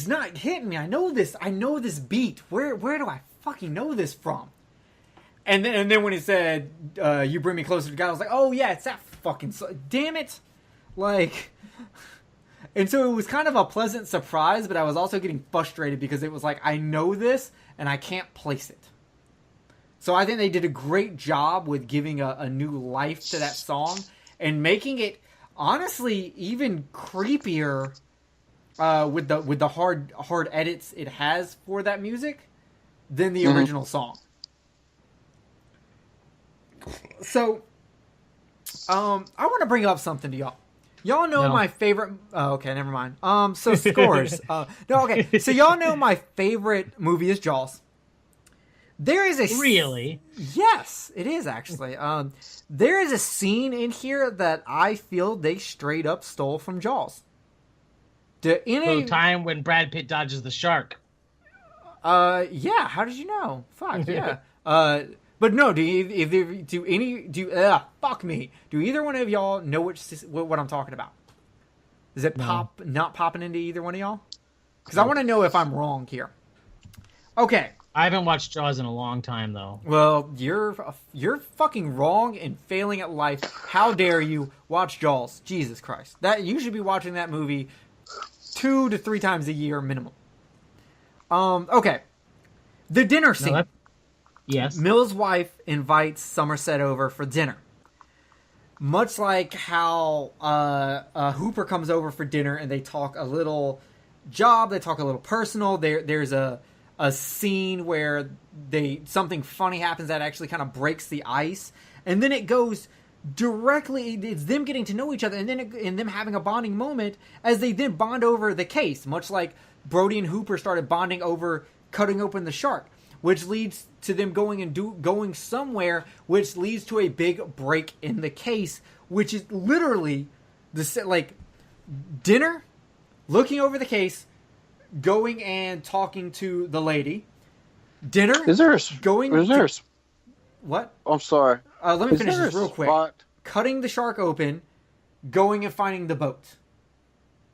not hitting me. I know this beat. Where do I fucking know this from? And then when he said, "You bring me closer to God," I was like, "Oh yeah, it's that fucking song. Damn it!" Like, and so it was kind of a pleasant surprise, but I was also getting frustrated because it was like, I know this and I can't place it. So I think they did a great job with giving a new life to that song and making it honestly even creepier. With the hard edits it has for that music than the original song. So, I want to bring up something to y'all. Y'all know No. my favorite. Oh, okay, never mind. So scores. No, okay. So y'all know my favorite movie is Jaws. There is a Really? Yes, it is actually. There is a scene in here that I feel they straight up stole from Jaws. The time when Brad Pitt dodges the shark. Yeah. How did you know? Fuck yeah. But no. Fuck me. Do either one of y'all know what I'm talking about? Is it not popping into either one of y'all? Because I want to know if I'm wrong here. Okay. I haven't watched Jaws in a long time, though. Well, you're fucking wrong and failing at life. How dare you watch Jaws? Jesus Christ. You should be watching that movie 2 to 3 times a year minimum. Okay. The dinner scene. Yes. Mill's wife invites Somerset over for dinner. Much like how Hooper comes over for dinner and they talk a little job, they talk a little personal. There's a scene where something funny happens that actually kind of breaks the ice, and then it goes directly. It's them getting to know each other, and then them having a bonding moment as they then bond over the case, much like Brody and Hooper started bonding over cutting open the shark, which leads to them going somewhere, which leads to a big break in the case, which is literally dinner, looking over the case, going and talking to the lady. Dinner. What? I'm sorry. Let me finish this real quick. Cutting the shark open, going and finding the boat.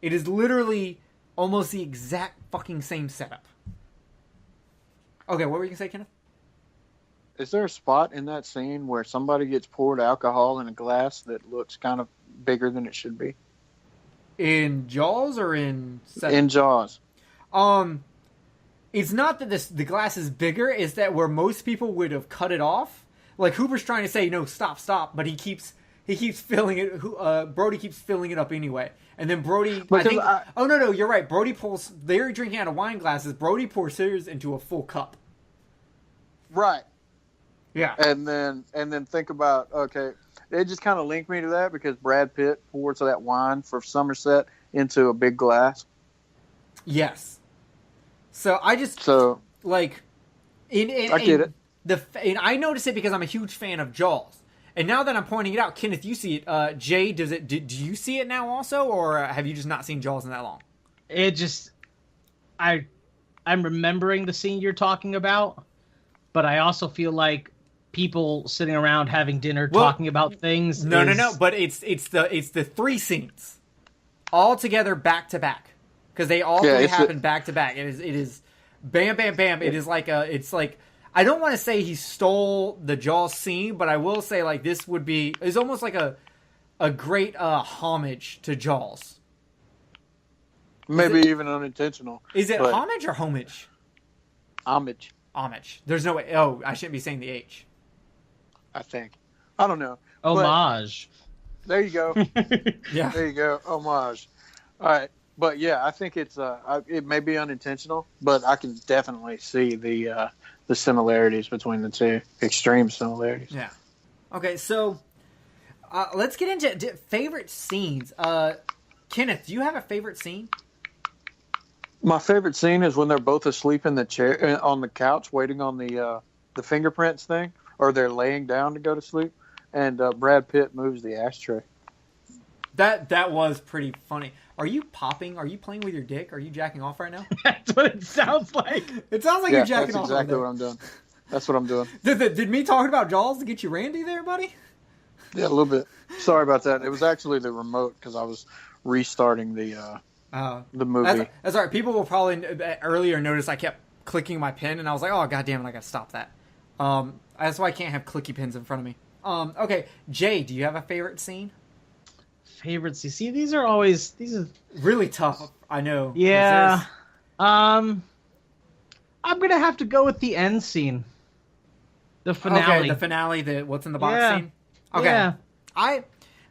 It is literally almost the exact fucking same setup. Okay, what were you going to say, Kenneth? Is there a spot in that scene where somebody gets poured alcohol in a glass that looks kind of bigger than it should be? In Jaws or in Se7en? In Jaws. It's not that the glass is bigger, it's that where most people would have cut it off. Like Hooper's trying to say, no, stop, but he keeps filling it. Brody keeps filling it up anyway, and then Brody. Oh no, you're right. Brody pulls. They're drinking out of wine glasses. Brody pours his into a full cup. Right. Yeah. And then think about, okay, it just kind of linked me to that because Brad Pitt pours that wine for Somerset into a big glass. Yes. So I just like I get it. And I notice it because I'm a huge fan of Jaws. And now that I'm pointing it out, Kenneth, you see it. Jay, do you see it now also, or have you just not seen Jaws in that long? It just, I'm remembering the scene you're talking about, but I also feel like people sitting around having dinner talking about things. No. But it's the 3 scenes all together back to back because they all 3 happen back to back. It is bam, bam, bam. It is like it's like. I don't want to say he stole the Jaws scene, but I will say like this is almost like a great homage to Jaws. Maybe even unintentional. Is it homage or homage? Homage. Homage. There's no way. Oh, I shouldn't be saying the H. I think. I don't know. Homage. There you go. Yeah. There you go. Homage. All right. But yeah, I think it may be unintentional, but I can definitely see the similarities between the two, extreme similarities. Yeah. Okay, so let's get into favorite scenes. Kenneth, do you have a favorite scene? My favorite scene is when they're both asleep in the chair on the couch, waiting on the fingerprints thing, or they're laying down to go to sleep, and Brad Pitt moves the ashtray. That was pretty funny. Are you popping? Are you playing with your dick? Are you jacking off right now? That's what it sounds like. It sounds like you're jacking off. That's exactly what I'm doing. That's what I'm doing. Did me talking about Jaws to get you randy there, buddy? Yeah, a little bit. Sorry about that. It was actually the remote because I was restarting the movie. That's all right. People will probably earlier notice I kept clicking my pen, and I was like, oh, God damn it, I got to stop that. That's why I can't have clicky pens in front of me. Okay, Jay, do you have a favorite scene? Favorites. You see, these are really tough. I know. Yeah. I'm gonna have to go with the end scene, the finale. Okay, the finale. The what's in the box scene. Okay. Yeah. I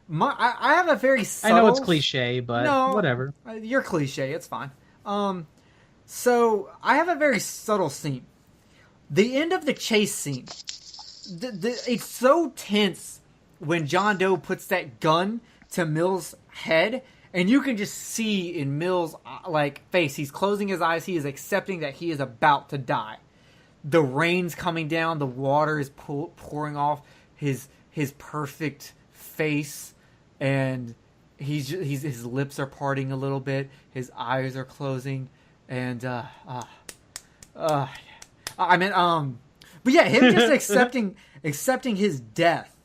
have a very subtle. I know it's cliche, but whatever. You're cliche. It's fine. So I have a very subtle scene. The end of the chase scene. It's so tense when John Doe puts that gun to Mill's head, and you can just see in Mills' like face, he's closing his eyes, he is accepting that he is about to die. The rain's coming down, the water is pouring off his perfect face, and his lips are parting a little bit, his eyes are closing, and but yeah, him just accepting his death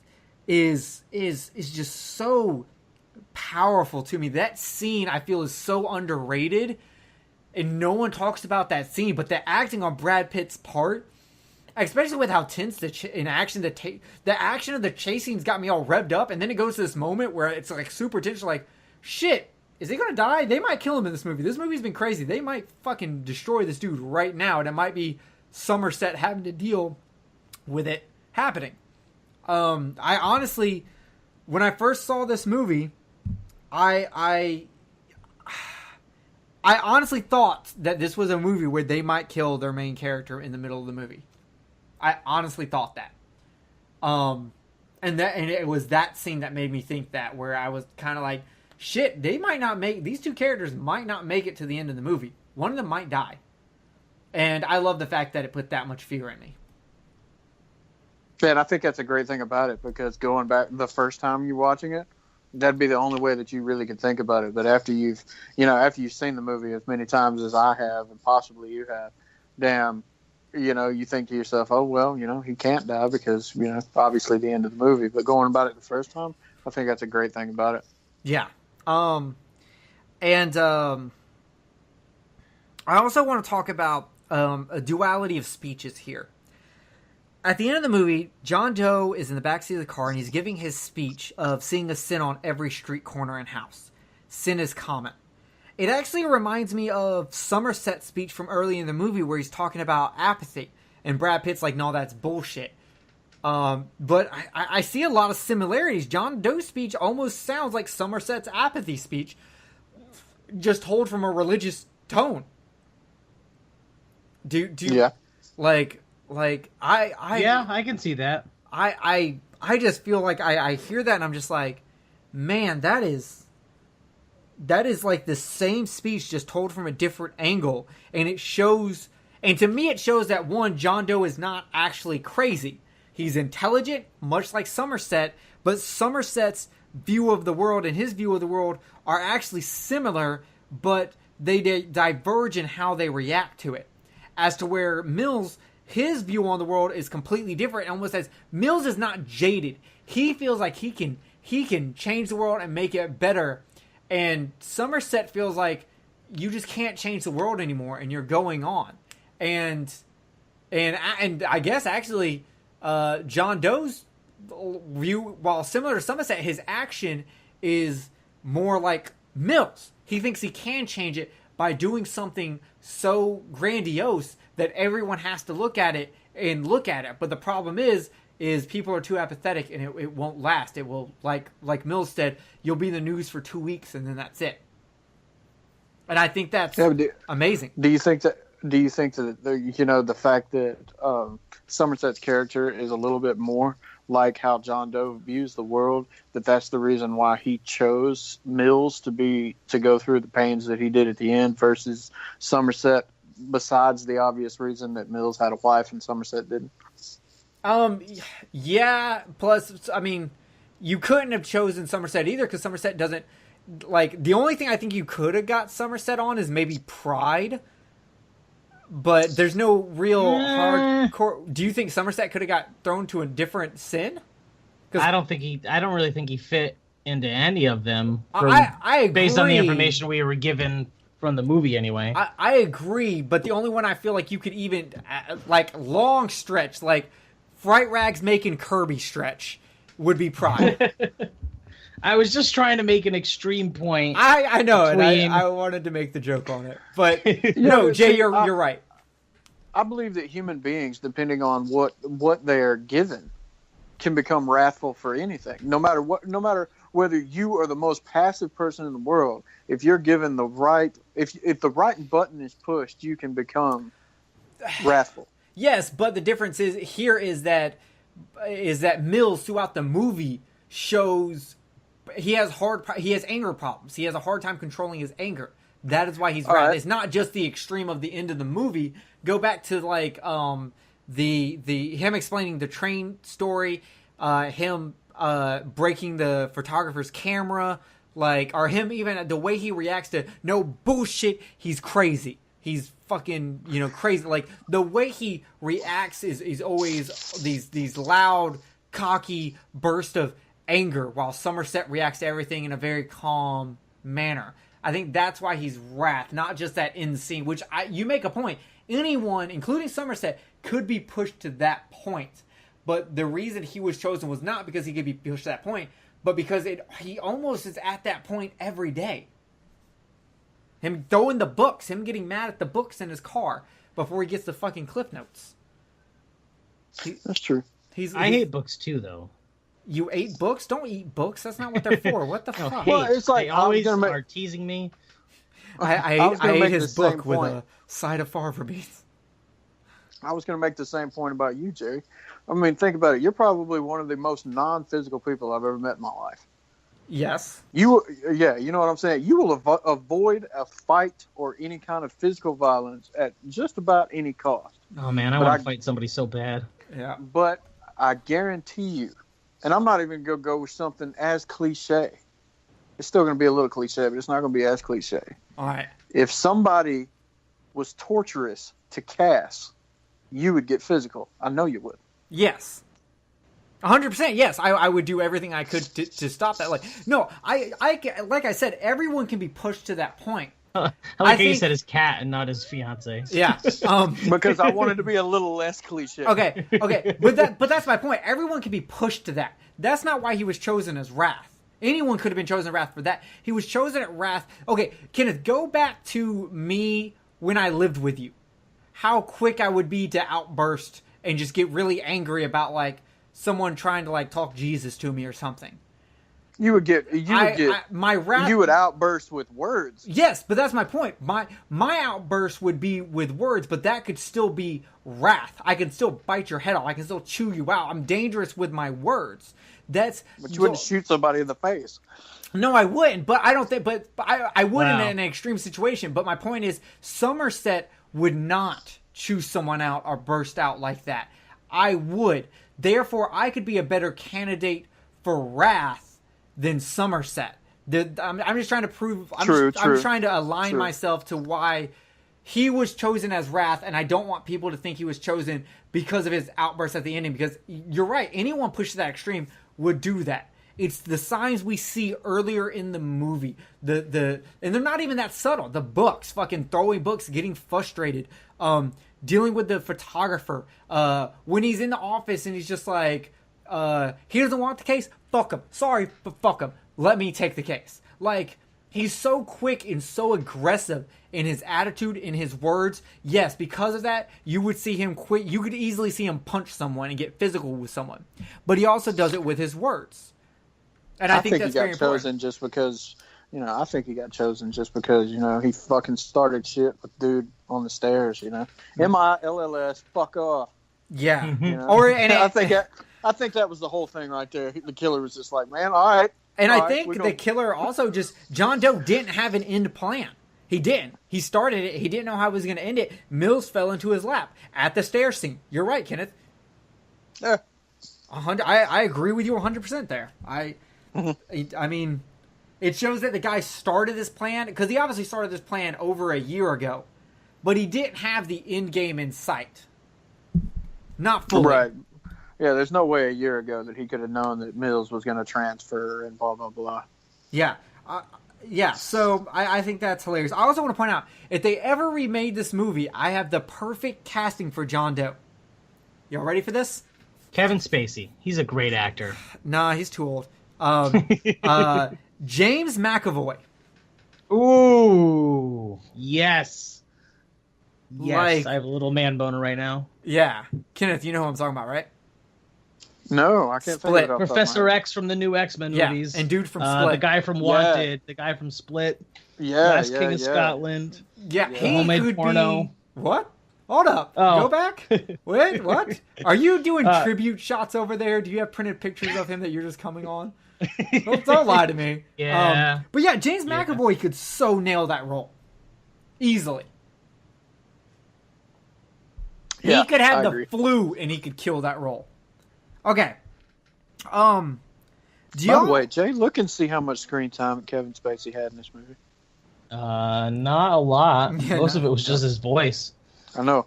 is just so powerful to me. That scene, I feel, is so underrated, and no one talks about that scene. But the acting on Brad Pitt's part, especially with how tense the action of the chase scenes got me all revved up, and then it goes to this moment where it's like super tense. Like, shit, is he gonna die? They might kill him in this movie. This movie's been crazy. They might fucking destroy this dude right now, and it might be Somerset having to deal with it happening. I honestly, when I first saw this movie, I honestly thought that this was a movie where they might kill their main character in the middle of the movie. I honestly thought that. And it was that scene that made me think that, where I was kind of like, shit, these two characters might not make it to the end of the movie. One of them might die. And I love the fact that it put that much fear in me. Yeah, and I think that's a great thing about it, because going back the first time you're watching it, that'd be the only way that you really could think about it. But after you've seen the movie as many times as I have, and possibly you have, damn, you think to yourself, oh, well, he can't die because, obviously the end of the movie. But going about it the first time, I think that's a great thing about it. Yeah. I also want to talk about a duality of speeches here. At the end of the movie, John Doe is in the backseat of the car, and he's giving his speech of seeing a sin on every street corner and house. Sin is common. It actually reminds me of Somerset's speech from early in the movie, where he's talking about apathy, and Brad Pitt's like, no, that's bullshit. But I see a lot of similarities. John Doe's speech almost sounds like Somerset's apathy speech, just told from a religious tone. Do you? Yeah. I can see that. I just feel like I hear that and I'm just like, man, that is like the same speech just told from a different angle, and to me it shows that, one, John Doe is not actually crazy. He's intelligent, much like Somerset, but Somerset's view of the world and his view of the world are actually similar, but they diverge in how they react to it. As to where Mills, his view on the world is completely different. It almost says Mills is not jaded. He feels like he can change the world and make it better. And Somerset feels like you just can't change the world anymore, and you're going on. And I guess actually John Doe's view, while similar to Somerset, his action is more like Mills. He thinks he can change it by doing something so grandiose that everyone has to look at it. But the problem is people are too apathetic, and it won't last. It will, like Mills said, you'll be in the news for 2 weeks and then that's it. And I think that's amazing. Do you think that the fact that Somerset's character is a little bit more like how John Doe views the world, that's the reason why he chose Mills to go through the pains that he did at the end versus Somerset, besides the obvious reason that Mills had a wife and Somerset didn't? Yeah, plus, I mean, you couldn't have chosen Somerset either, because Somerset doesn't, the only thing I think you could have got Somerset on is maybe pride, but there's no real hardcore. Do you think Somerset could have got thrown to a different sin? I don't really think he fit into any of them. I agree. Based on the information we were given from the movie anyway. I agree, but the only one I feel like you could even, long stretch, like Fright Rags making Kirby stretch, would be Pride. I was just trying to make an extreme point. I know, and I wanted to make the joke on it. But, no, Jay, you're right. I believe that human beings, depending on what they're given, can become wrathful for anything. No matter whether you are the most passive person in the world, if you're given the right, if the right button is pushed, you can become wrathful. Yes, but the difference is that Mills throughout the movie shows he has anger problems. He has a hard time controlling his anger. That is why he's wrath. Right. It's not just the extreme of the end of the movie. Go back to like the him explaining the train story, him breaking the photographer's camera, like, or him even the way he reacts to no bullshit. He's crazy. He's fucking, crazy. Like, the way he reacts is always these loud, cocky bursts of anger, while Somerset reacts to everything in a very calm manner. I think that's why he's wrath, not just that end scene, which you make a point. Anyone, including Somerset, could be pushed to that point. But the reason he was chosen was not because he could be pushed to that point, but because he almost is at that point every day. Him throwing the books, him getting mad at the books in his car before he gets the fucking Cliff Notes. That's true. I hate books too, though. You ate books? Don't eat books. That's not what they're for. What the fuck? Well, it's like they always are teasing me. I ate his book with a side of fava beans. I was going to make the same point about you, Jerry. I mean, think about it. You're probably one of the most non-physical people I've ever met in my life. Yes. You know what I'm saying? You will avoid a fight or any kind of physical violence at just about any cost. Oh, man, I want to fight somebody so bad. Yeah. But I guarantee you, and I'm not even going to go with something as cliche. It's still going to be a little cliche, but it's not going to be as cliche. All right. If somebody was torturous to Cass, you would get physical. I know you would. Yes. 100%, yes. I would do everything I could to stop that. Like, no, I like I said, everyone can be pushed to that point. I like how you said his cat and not his fiance. Yeah. Because I wanted to be a little less cliche. Okay. But that's my point. Everyone can be pushed to that. That's not why he was chosen as Wrath. Anyone could have been chosen Wrath for that. He was chosen at Wrath. Okay, Kenneth, go back to me when I lived with you. How quick I would be to outburst and just get really angry about, like, someone trying to, like, talk Jesus to me or something. You would outburst with words. Yes, but that's my point. My outburst would be with words, but that could still be wrath. I can still bite your head off. I can still chew you out. I'm dangerous with my words. But you wouldn't shoot somebody in the face. No, I wouldn't. But I don't think. But I wouldn't in an extreme situation. But my point is, Somerset would not chew someone out or burst out like that. I would. Therefore, I could be a better candidate for wrath than Somerset. I'm just trying to prove. I'm trying to align myself to why he was chosen as Wrath, and I don't want people to think he was chosen because of his outburst at the ending. Because you're right, anyone pushed to that extreme would do that. It's the signs we see earlier in the movie. And they're not even that subtle. The books, fucking throwing books, getting frustrated, dealing with the photographer. When he's in the office and he's just like, he doesn't want the case. Fuck him. Sorry, but fuck him. Let me take the case. Like, he's so quick and so aggressive in his attitude, in his words. Yes, because of that, you would see him quit. You could easily see him punch someone and get physical with someone. But he also does it with his words. And I think that's very important. I think he got chosen just because, he fucking started shit with dude on the stairs, MILLS, fuck off. Yeah. I think that was the whole thing right there. The killer was just like, man, all right. And I think the killer also John Doe didn't have an end plan. He didn't. He started it. He didn't know how he was going to end it. Mills fell into his lap at the stair scene. You're right, Kenneth. Yeah. I agree with you 100% there. I mean, it shows that the guy started this plan, because he obviously started this plan over a year ago, but he didn't have the end game in sight. Not fully. Right. Yeah, there's no way a year ago that he could have known that Mills was going to transfer and blah, blah, blah. Yeah. So I think that's hilarious. I also want to point out, if they ever remade this movie, I have the perfect casting for John Doe. Y'all ready for this? Kevin Spacey. He's a great actor. Nah, he's too old. James McAvoy. Ooh, yes. Yes, Like, I have a little man boner right now. Yeah. Kenneth, you know who I'm talking about, right? No, I can't think of it. Professor X from the new X-Men movies. And dude from Split. The guy from Wanted. The guy from Split. Last King of Scotland. Yeah, The homemade porno. Be... What? Hold up. Oh. Go back. Wait, what? Are you doing tribute shots over there? Do you have printed pictures of him that you're just coming on? Don't lie to me. Yeah. But yeah, James McAvoy could so nail that role. Easily. Yeah, He could have I the agree. flu and he could kill that role. Okay. Do By the way, Jay, look and see how much screen time Kevin Spacey had in this movie. Not a lot. Yeah, Most of it was just his voice. I know.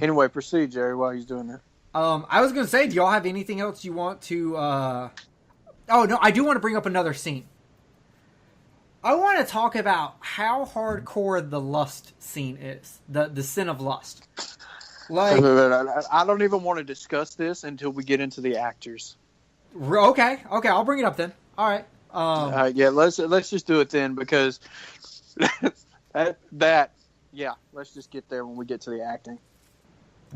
Anyway, proceed, Jerry, while he's doing that. I was gonna say, do y'all have anything else you want to? Oh no, I do want to bring up another scene. I want to talk about how hardcore the lust scene is, the sin of lust. Like, I don't even want to discuss this until we get into the actors. okay, I'll bring it up then. All right. Yeah, let's just do it then because let's just get there when we get to the acting.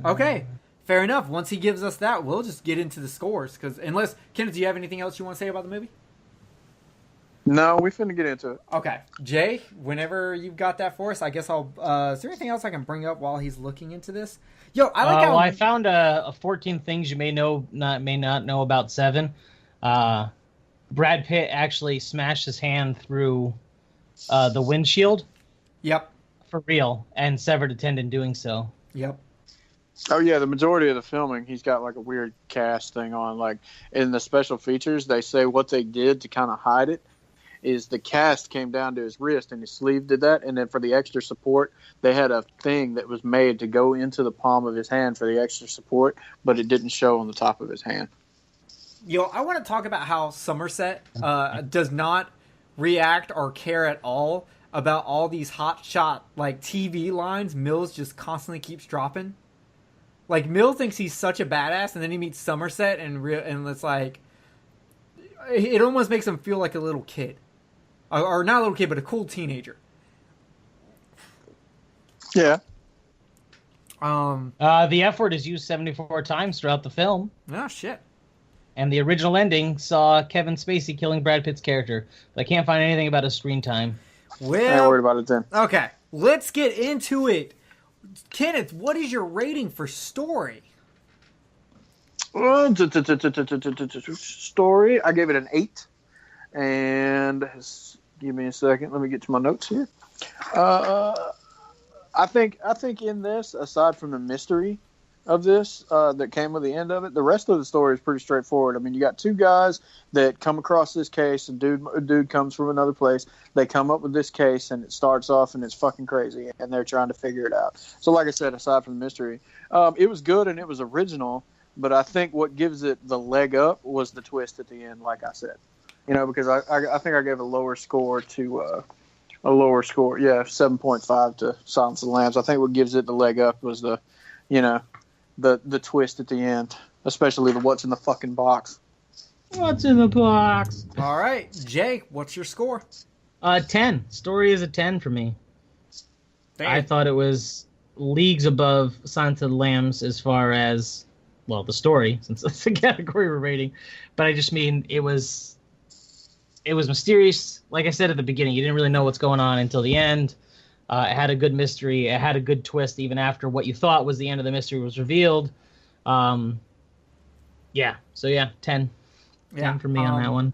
Okay, fair enough. Once he gives us that, we'll just get into the scores. Because unless Kenneth, do you have anything else you want to say about the movie? No, we finna get into it. Okay, Jay, whenever you've got that for us, I guess I'll. Is there anything else I can bring up while he's looking into this? Yo, I like how. Well, I found a 14 things you may not know about Seven. Brad Pitt actually smashed his hand through the windshield. Yep. For real, and severed a tendon doing so. Yep. Oh yeah, the majority of the filming, he's got like a weird cast thing on. Like in the special features, they say what they did to kind of hide it is the cast came down to his wrist and his sleeve did that, and then for the extra support, they had a thing that was made to go into the palm of his hand for the extra support, but it didn't show on the top of his hand. Yo, I want to talk about how Somerset does not react or care at all about all these hot shot like TV lines Mills just constantly keeps dropping. Like Mills thinks he's such a badass, and then he meets Somerset, and it's like it almost makes him feel like a little kid, or not a little kid, but a cool teenager. Yeah. The F word is used 74 times throughout the film. Oh shit. And the original ending saw Kevin Spacey killing Brad Pitt's character. But I can't find anything about his screen time. Well, I ain't worried about it then. Okay, let's get into it. Kenneth, what is your rating for story? Story, I gave it an 8. And give me a second. Let me get to my notes here. I think in this, aside from the mystery of this that came with the end of it, the rest of the story is pretty straightforward. I mean, you got two guys that come across this case. A dude comes from another place. They come up with this case, and it starts off, and it's fucking crazy, and they're trying to figure it out. So, like I said, aside from the mystery, it was good and it was original. But I think what gives it the leg up was the twist at the end, like I said. You know, because I think I gave a lower score, 7.5 to Silence of the Lambs. I think what gives it the leg up was the twist at the end, especially the what's in the fucking box. What's in the box? All right, Jay, what's your score? 10. Story is a 10 for me. Damn. I thought it was leagues above Silence of the Lambs as far as, well, the story, since that's the category we're rating. But I just mean it was mysterious. Like I said at the beginning, you didn't really know what's going on until the end. It had a good mystery. It had a good twist even after what you thought was the end of the mystery was revealed. 10. 10 for me on that one.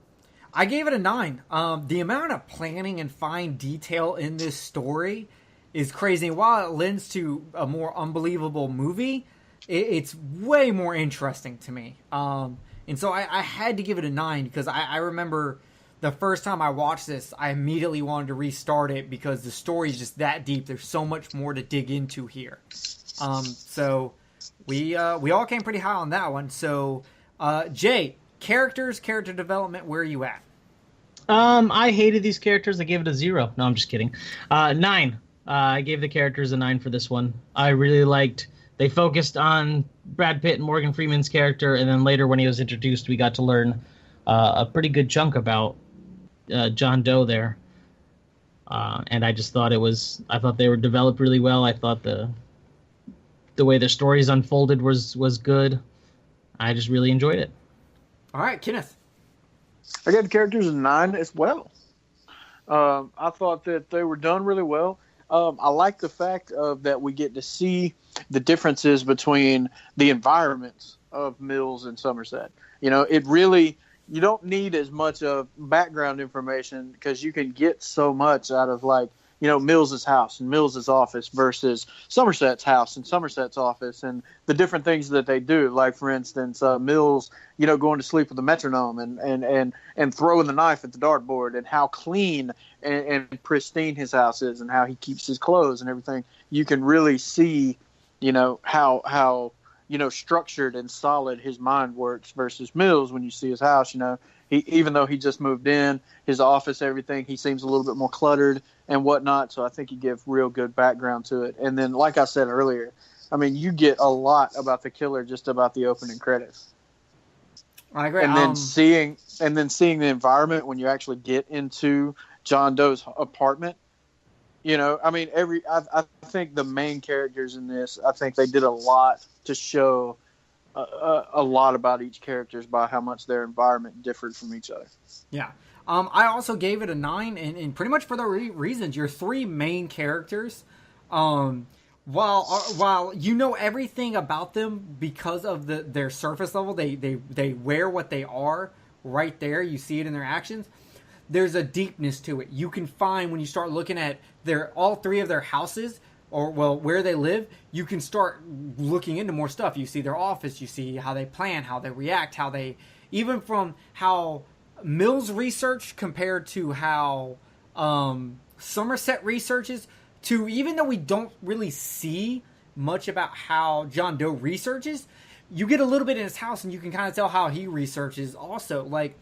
I gave it a 9. The amount of planning and fine detail in this story is crazy. And while it lends to a more unbelievable movie, it's way more interesting to me. And so I had to give it a 9 because I remember the first time I watched this, I immediately wanted to restart it because the story is just that deep. There's so much more to dig into here. So we all came pretty high on that one. So Jay, character development, where are you at? I hated these characters. I gave it a 0. No, I'm just kidding. 9. I gave the characters a 9 for this one. I really liked. They focused on Brad Pitt and Morgan Freeman's character, and then later when he was introduced, we got to learn a pretty good chunk about John Doe there. And I just thought I thought they were developed really well. I thought the way the stories unfolded was good. I just really enjoyed it. All right, Kenneth. I gave the characters a 9 as well. I thought that they were done really well. I like the fact that we get to see the differences between the environments of Mills and Somerset. You know, it really, you don't need as much of background information because you can get so much out of, like, you know, Mills's house and Mills's office versus Somerset's house and Somerset's office, and the different things that they do. Like, for instance, Mills, you know, going to sleep with the metronome and throwing the knife at the dartboard, and how clean and pristine his house is, and how he keeps his clothes and everything. You can really see, you know, how you know, structured and solid his mind works versus Mills. When you see his house, you know, even though he just moved in, his office, everything, he seems a little bit more cluttered and whatnot. So I think you give real good background to it. And then, like I said earlier, I mean, you get a lot about the killer just about the opening credits. I agree. And then seeing the environment when you actually get into John Doe's apartment. You know, I mean, I think the main characters in this, I think they did a lot to show a lot about each characters by how much their environment differed from each other. Yeah. I also gave it a 9, and pretty much for the reasons. Your three main characters, while you know everything about them because of their surface level, they wear what they are right there. You see it in their actions. There's a deepness to it. You can find when you start looking at all three of their houses, or where they live, you can start looking into more stuff. You see their office, you see how they plan, how they react, even from how Mills research compared to how Somerset researches, to even though we don't really see much about how John Doe researches, you get a little bit in his house and you can kind of tell how he researches also. Like,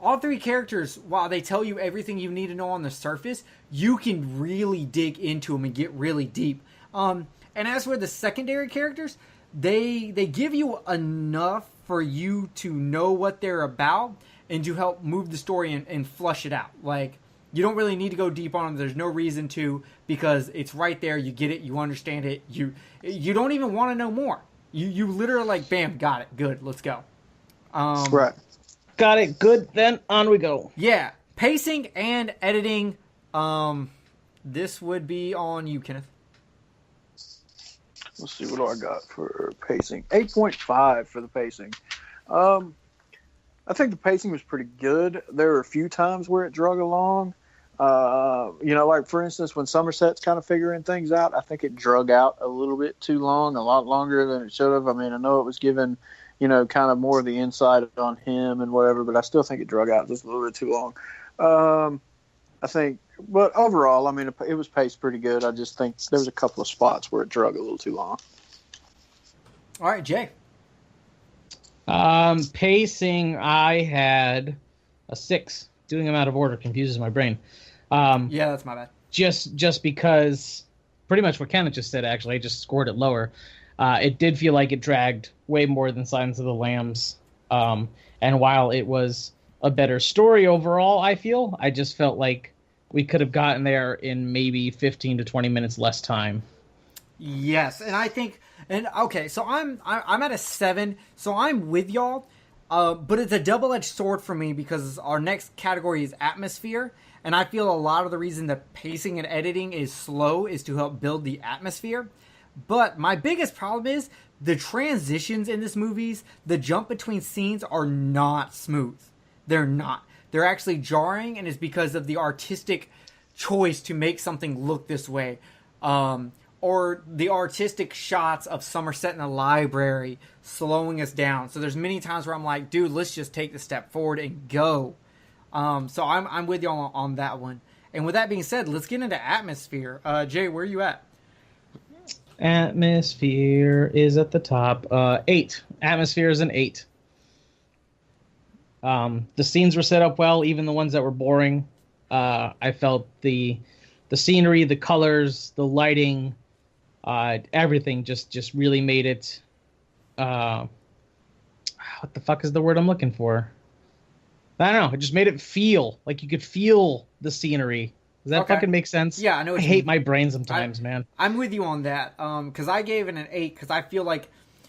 all three characters, while they tell you everything you need to know on the surface, you can really dig into them and get really deep. And as for the secondary characters, they give you enough for you to know what they're about and to help move the story and flush it out. Like, you don't really need to go deep on them. There's no reason to, because it's right there. You get it. You understand it. You don't even want to know more. You literally like, bam, got it. Good. Let's go. Right. Got it. Good. Then on we go. Yeah. Pacing and editing. This would be on you, Kenneth. Let's see, what do I got for pacing? 8.5 for the pacing. I think the pacing was pretty good. There were a few times where it drug along. You know, like, for instance, when Somerset's kind of figuring things out, I think it drug out a little bit too long, a lot longer than it should have. I mean, I know it was given, you know, kind of more of the insight on him and whatever, but I still think it drug out just a little bit too long. I think, but overall, I mean, it was paced pretty good. I just think there was a couple of spots where it drug a little too long. All right, Jay. Pacing, I had a 6. Doing them out of order confuses my brain. Yeah, that's my bad. Just because, pretty much what Kenneth just said, actually, I just scored it lower. It did feel like it dragged way more than Silence of the Lambs. And while it was a better story overall, I just felt like we could have gotten there in maybe 15 to 20 minutes less time. Yes, and I think, and okay, so I'm at a 7, so I'm with y'all, but it's a double-edged sword for me because our next category is atmosphere, and I feel a lot of the reason that pacing and editing is slow is to help build the atmosphere. But my biggest problem is the transitions in this movies, the jump between scenes are not smooth. They're not. They're actually jarring, and it's because of the artistic choice to make something look this way. Or the artistic shots of Somerset in the library slowing us down. So there's many times where I'm like, dude, let's just take the step forward and go. So I'm with y'all on that one. And with that being said, let's get into atmosphere. Jay, where are you at? Atmosphere is at the top. 8. Atmosphere is an 8. The scenes were set up well, even the ones that were boring. I felt the scenery, the colors, the lighting, everything just really made it. What the fuck is the word I'm looking for? I don't know. It just made it feel like you could feel the scenery. Does that fucking make sense? Yeah, I know. I hate my brain sometimes, man. I'm with you on that. Because I gave it an 8 because I feel like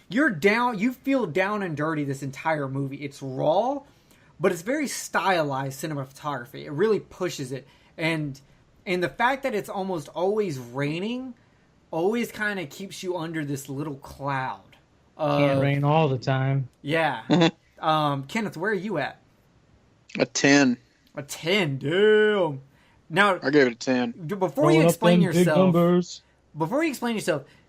you're down. You feel down and dirty this entire movie. It's raw, but it's very stylized cinematography. It really pushes it, and the fact that it's almost always raining, always kind of keeps you under this little cloud. Can't rain all the time. Yeah. Kenneth, where are you at? A 10. A 10, damn. Now, I gave it a 10. before you explain yourself,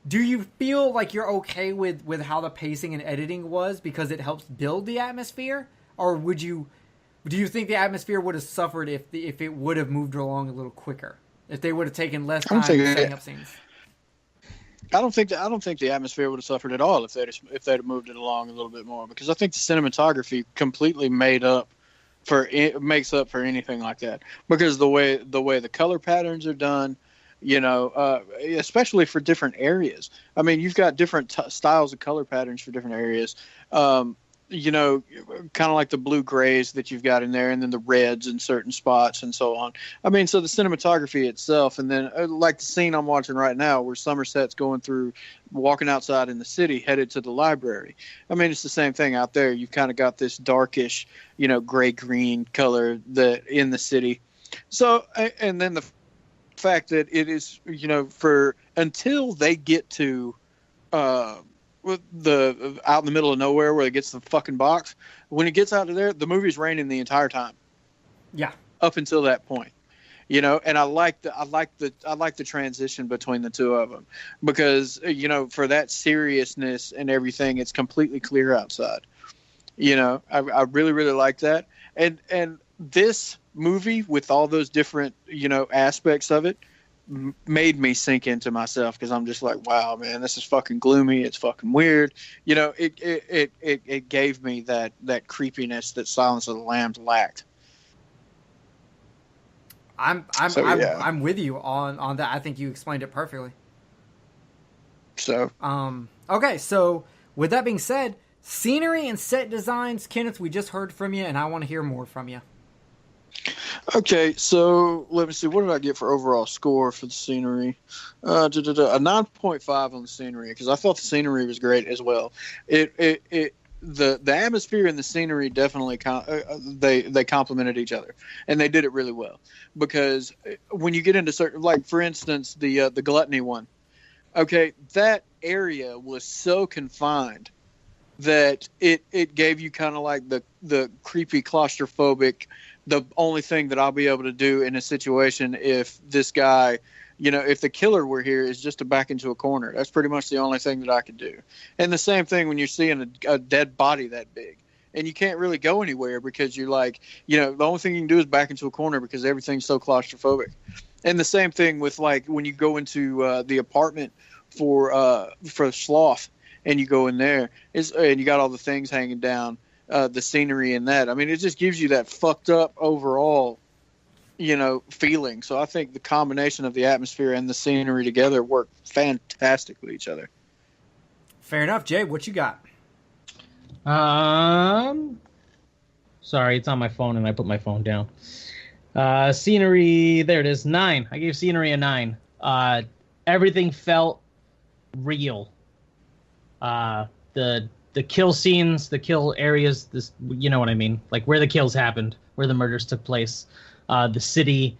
do you feel like you're okay with how the pacing and editing was because it helps build the atmosphere, or do you think the atmosphere would have suffered if it would have moved along a little quicker, if they would have taken less time setting up scenes? I don't think the atmosphere would have suffered at all if they'd have moved it along a little bit more, because I think the cinematography completely makes up for anything like that, because the way the color patterns are done, especially for different areas. I mean, you've got different styles of color patterns for different areas. Kind of like the blue grays that you've got in there, and then the reds in certain spots and so on. I mean, so the cinematography itself, and then like the scene I'm watching right now where Somerset's walking outside in the city, headed to the library. I mean, it's the same thing out there. You've kind of got this darkish, gray-green color in the city. So, and then the fact that it is, until they get to out in the middle of nowhere where it gets the fucking box. When it gets out of there, the movie's raining the entire time. Yeah. Up until that point, and I like the transition between the two of them, because for that seriousness and everything, it's completely clear outside. I really, really like that, and this movie with all those different aspects of it made me sink into myself, because I'm just like, wow, man, this is fucking gloomy. It's fucking weird. It gave me that creepiness that Silence of the Lambs lacked. I'm with you on that. I think you explained it perfectly. So, okay. So with that being said, scenery and set designs, Kenneth, we just heard from you, and I want to hear more from you. Okay, so let me see. What did I get for overall score for the scenery? A 9.5 on the scenery, because I thought the scenery was great as well. The atmosphere and the scenery definitely they complemented each other, and they did it really well. Because when you get into certain, like for instance, the gluttony one, okay, that area was so confined that it gave you kind of like the creepy claustrophobic. The only thing that I'll be able to do in a situation if this guy, if the killer were here, is just to back into a corner. That's pretty much the only thing that I could do. And the same thing when you're seeing a dead body that big. And you can't really go anywhere because you're like, the only thing you can do is back into a corner because everything's so claustrophobic. And the same thing with like when you go into the apartment for Sloth, and you go in there, and you got all the things hanging down. The scenery and that. I mean, it just gives you that fucked up overall, feeling. So I think the combination of the atmosphere and the scenery together work fantastic with each other. Fair enough. Jay, what you got? Sorry, it's on my phone and I put my phone down. Scenery, there it is, 9. I gave scenery a 9. Everything felt real. The kill scenes, the kill areas, you know what I mean? Like where the kills happened, where the murders took place, the city,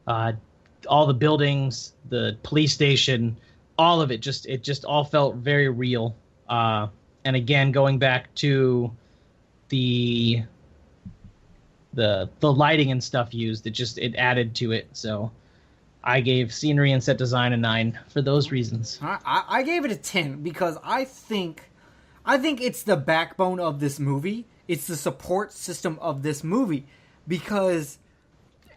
all the buildings, the police station, all of it just all felt very real. And again, going back to the lighting and stuff used, it added to it. So I gave scenery and set design a 9 for those reasons. I gave it a 10 because I think it's the backbone of this movie. It's the support system of this movie. Because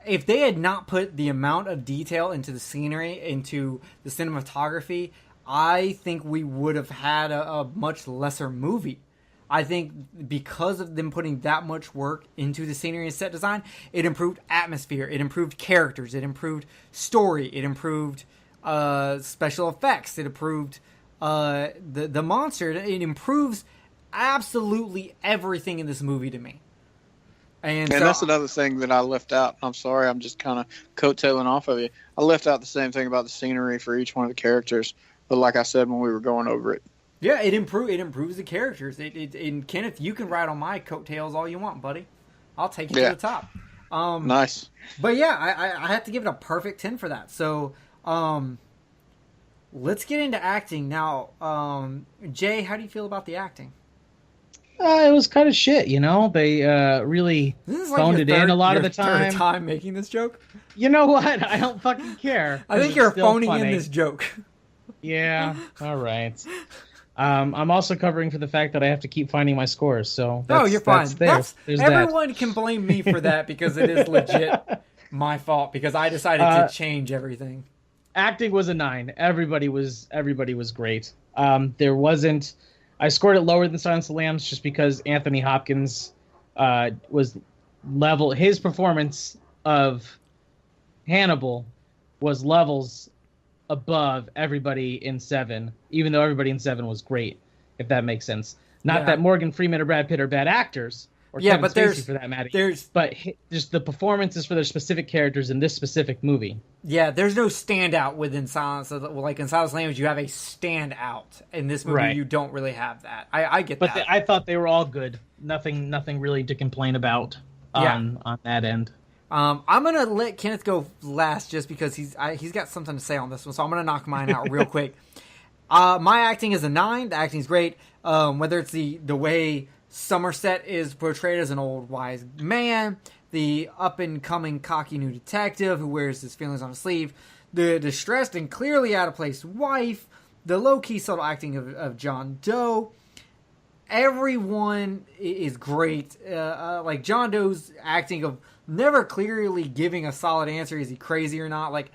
if they had not put the amount of detail into the scenery, into the cinematography, I think we would have had a much lesser movie. I think because of them putting that much work into the scenery and set design, it improved atmosphere, it improved characters, it improved story, it improved special effects, it improved the monster. It improves absolutely everything in this movie to me. And so, that's another thing that I left out. I'm sorry, I'm just kind of coattailing off of you. I left out the same thing about the scenery for each one of the characters. But like I said when we were going over it. Yeah, it improves the characters. And Kenneth, you can ride on my coattails all you want, buddy. I'll take you to the top. Nice. But yeah, I have to give it a perfect 10 for that. So, let's get into acting now. Jay, how do you feel about the acting? It was kind of shit, you know. They really This is phoned it in a lot of the third time. time making this joke. You know what? I don't fucking care. I think you're phoning in this joke. Yeah. All right. I'm also covering for the fact that I have to keep finding my scores. So You're fine. There's everyone can blame me for that because it is legit my fault because I decided to change everything. Acting was a 9. Everybody was great. There wasn't. I scored it lower than Silence of the Lambs just because Anthony Hopkins was level. His performance of Hannibal was levels above everybody in Seven, even though everybody in Seven was great, if that makes sense. Not that Morgan Freeman or Brad Pitt are bad actors, or Kevin but Spacey for that matter. But just the performances for their specific characters in this specific movie. Yeah, there's no standout within Silence of the, like in Silence of the Lambs, you have a standout. In this movie, you don't really have that. I get that. But I thought they were all good. Nothing really to complain about on that end. I'm gonna let Kenneth go last just because he's got something to say on this one, so I'm gonna knock mine out real quick. My acting is a 9. The acting's great. Whether it's the way Somerset is portrayed as an old wise man, the up and coming cocky new detective who wears his feelings on his sleeve, the distressed and clearly out of place wife, the low key subtle acting of John Doe. Everyone is great. Like John Doe's acting of never clearly giving a solid answer. Is he crazy or not? Like,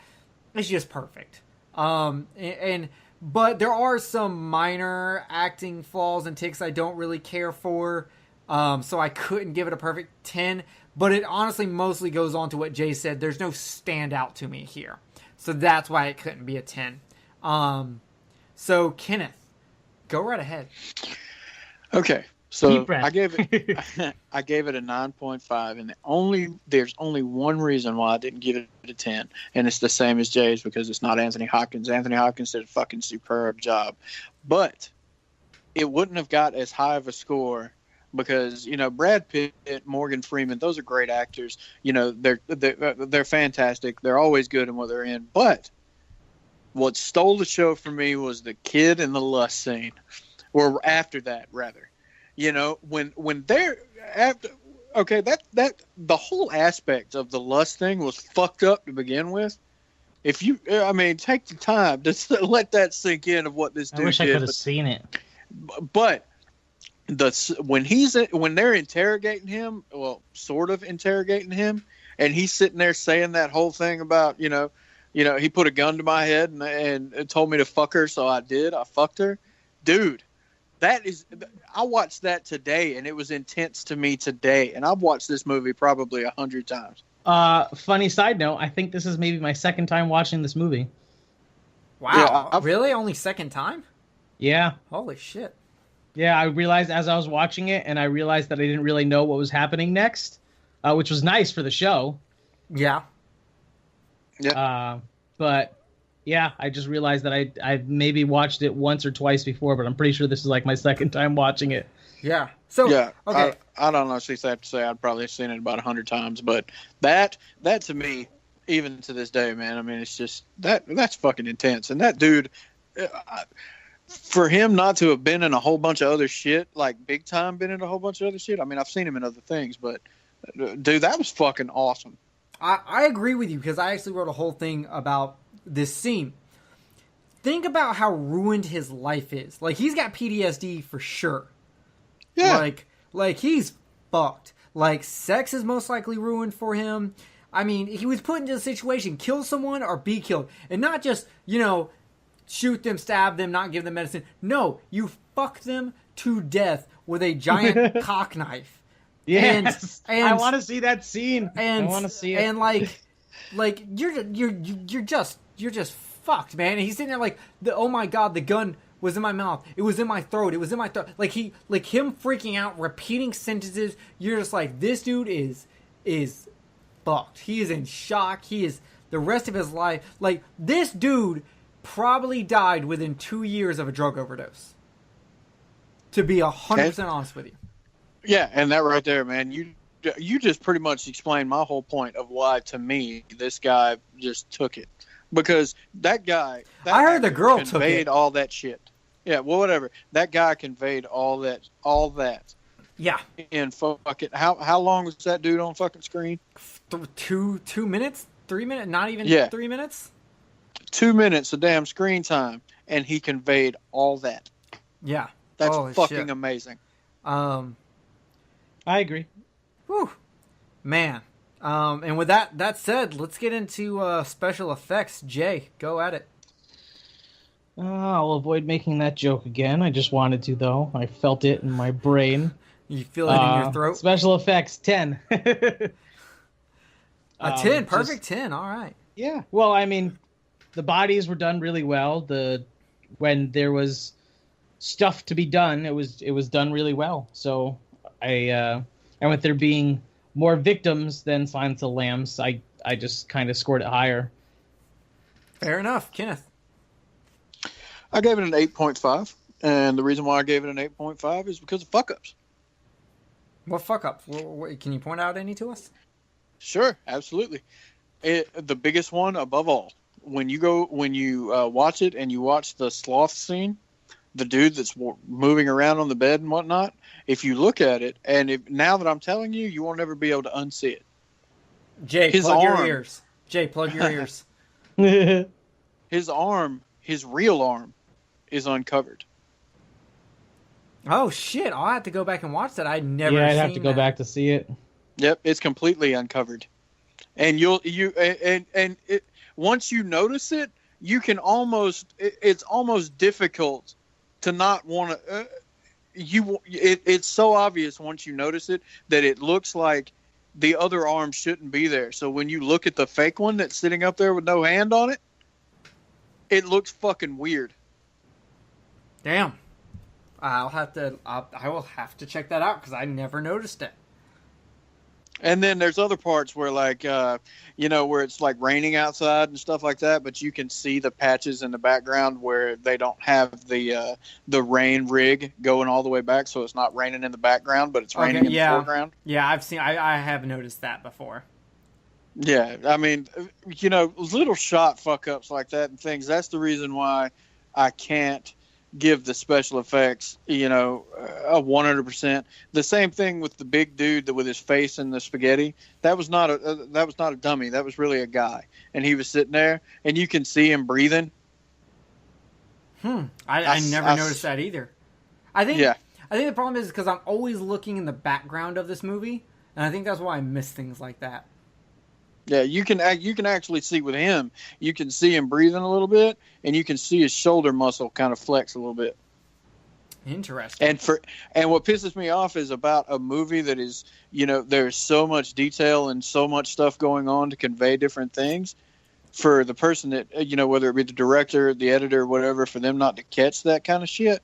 it's just perfect. But there are some minor acting flaws and ticks I don't really care for. So I couldn't give it a perfect 10. But it honestly mostly goes on to what Jay said. There's no standout to me here. So that's why it couldn't be a 10. So Kenneth, go right ahead. Okay, so I gave it a 9.5, and there's only one reason why I didn't give it a 10, and it's the same as Jay's because it's not Anthony Hopkins. Anthony Hopkins did a fucking superb job, but it wouldn't have got as high of a score because Brad Pitt, Morgan Freeman, those are great actors. They're fantastic. They're always good in what they're in. But what stole the show for me was the kid in the lust scene. Or after that, rather, when they're after, okay, that the whole aspect of the lust thing was fucked up to begin with. If you, take the time to let that sink in of what this dude did. I wish I could have seen it. But when they're interrogating him, well, sort of interrogating him, and he's sitting there saying that whole thing about, he put a gun to my head and told me to fuck her, so I did. I fucked her, dude. I watched that today, and it was intense to me today. And I've watched this movie probably 100 times. Funny side note, I think this is maybe my second time watching this movie. Wow, yeah, really? Only second time? Yeah. Holy shit. Yeah, I realized as I was watching it, and I realized that I didn't really know what was happening next, which was nice for the show. Yeah. Yeah. But... yeah, I just realized that I maybe watched it once or twice before, but I'm pretty sure this is like my second time watching it. Yeah. So yeah, okay. I don't honestly have to say I'd probably seen it about 100 times, but that to me, even to this day, man, it's just that's fucking intense. And that dude, for him not to have been in a whole bunch of other shit, like big time been in a whole bunch of other shit. I've seen him in other things, but dude, that was fucking awesome. I agree with you because I actually wrote a whole thing about this scene. Think about how ruined his life is. Like, he's got PTSD for sure. Yeah. Like he's fucked. Like, sex is most likely ruined for him. He was put into a situation, kill someone or be killed. And not just, shoot them, stab them, not give them medicine. No, you fuck them to death with a giant cock knife. Yes. And I want to see that scene. And, I want to see it. And like you're just fucked, man. And he's sitting there like, oh my god, the gun was in my mouth. It was in my throat. It was in my throat. Like him freaking out, repeating sentences. You're just like, this dude is fucked. He is in shock. He is the rest of his life. Like, this dude probably died within 2 years of a drug overdose. To be 100% honest with you. Yeah, and that right there, man, you just pretty much explained my whole point of why, to me, this guy just took it. Because that guy... I heard the girl took it. Conveyed all that shit. Yeah, well, whatever. That guy conveyed all that Yeah. in fucking how long was that dude on fucking screen? 2 minutes, 3 minutes, not even Yeah. 3 minutes. 2 minutes of damn screen time, and he conveyed all that. Yeah. That's Holy fucking shit. amazing. I agree. Whew. Man. And with that said, let's get into special effects. Jay, go at it. I'll avoid making that joke again. I just wanted to, though. I felt it in my brain. You feel it in your throat? Special effects, 10. A 10, perfect 10. All right. Yeah. Well, I mean, the bodies were done really well. When there was stuff to be done, it was done really well. So and with there being more victims than Silence of the Lambs, I just kind of scored it higher. Fair enough, Kenneth. I gave it an 8.5, and the reason why I gave it an 8.5 is because of fuck-ups. What fuck up? Can you point out any to us? Sure, absolutely. The biggest one above all, when you watch it and you watch the sloth scene, the dude that's moving around on the bed and whatnot, if you look at it, and now that I'm telling you, you won't ever be able to unsee it. Jay, plug your ears. Jay, plug your ears. His arm, his real arm, is uncovered. Oh shit! I'll have to go back and watch that. I'd never. Yeah, I'd seen have to go that. back to see it. Yep, it's completely uncovered, and once you notice it, you can it's almost difficult to not want to. It's so obvious once you notice it that it looks like the other arm shouldn't be there. So when you look at the fake one that's sitting up there with no hand on it, it looks fucking weird. Damn. I will have to check that out because I never noticed it. And then there's other parts where where it's like raining outside and stuff like that, but you can see the patches in the background where they don't have the rain rig going all the way back, so it's not raining in the background, but it's raining in the foreground. Yeah, I have noticed that before. Yeah, I mean, little shot fuck ups like that and things. That's the reason why I can't give the special effects, a 100%. The same thing with the big dude with his face in the spaghetti. That was not a dummy. That was really a guy, and he was sitting there, and you can see him breathing. I never noticed that either. I think the problem is because I'm always looking in the background of this movie, and I think that's why I miss things like that. Yeah, you can actually see with him. You can see him breathing a little bit, and you can see his shoulder muscle kind of flex a little bit. Interesting. And what pisses me off is about a movie that is, there's so much detail and so much stuff going on to convey different things. For the person that, whether it be the director, the editor, whatever, for them not to catch that kind of shit,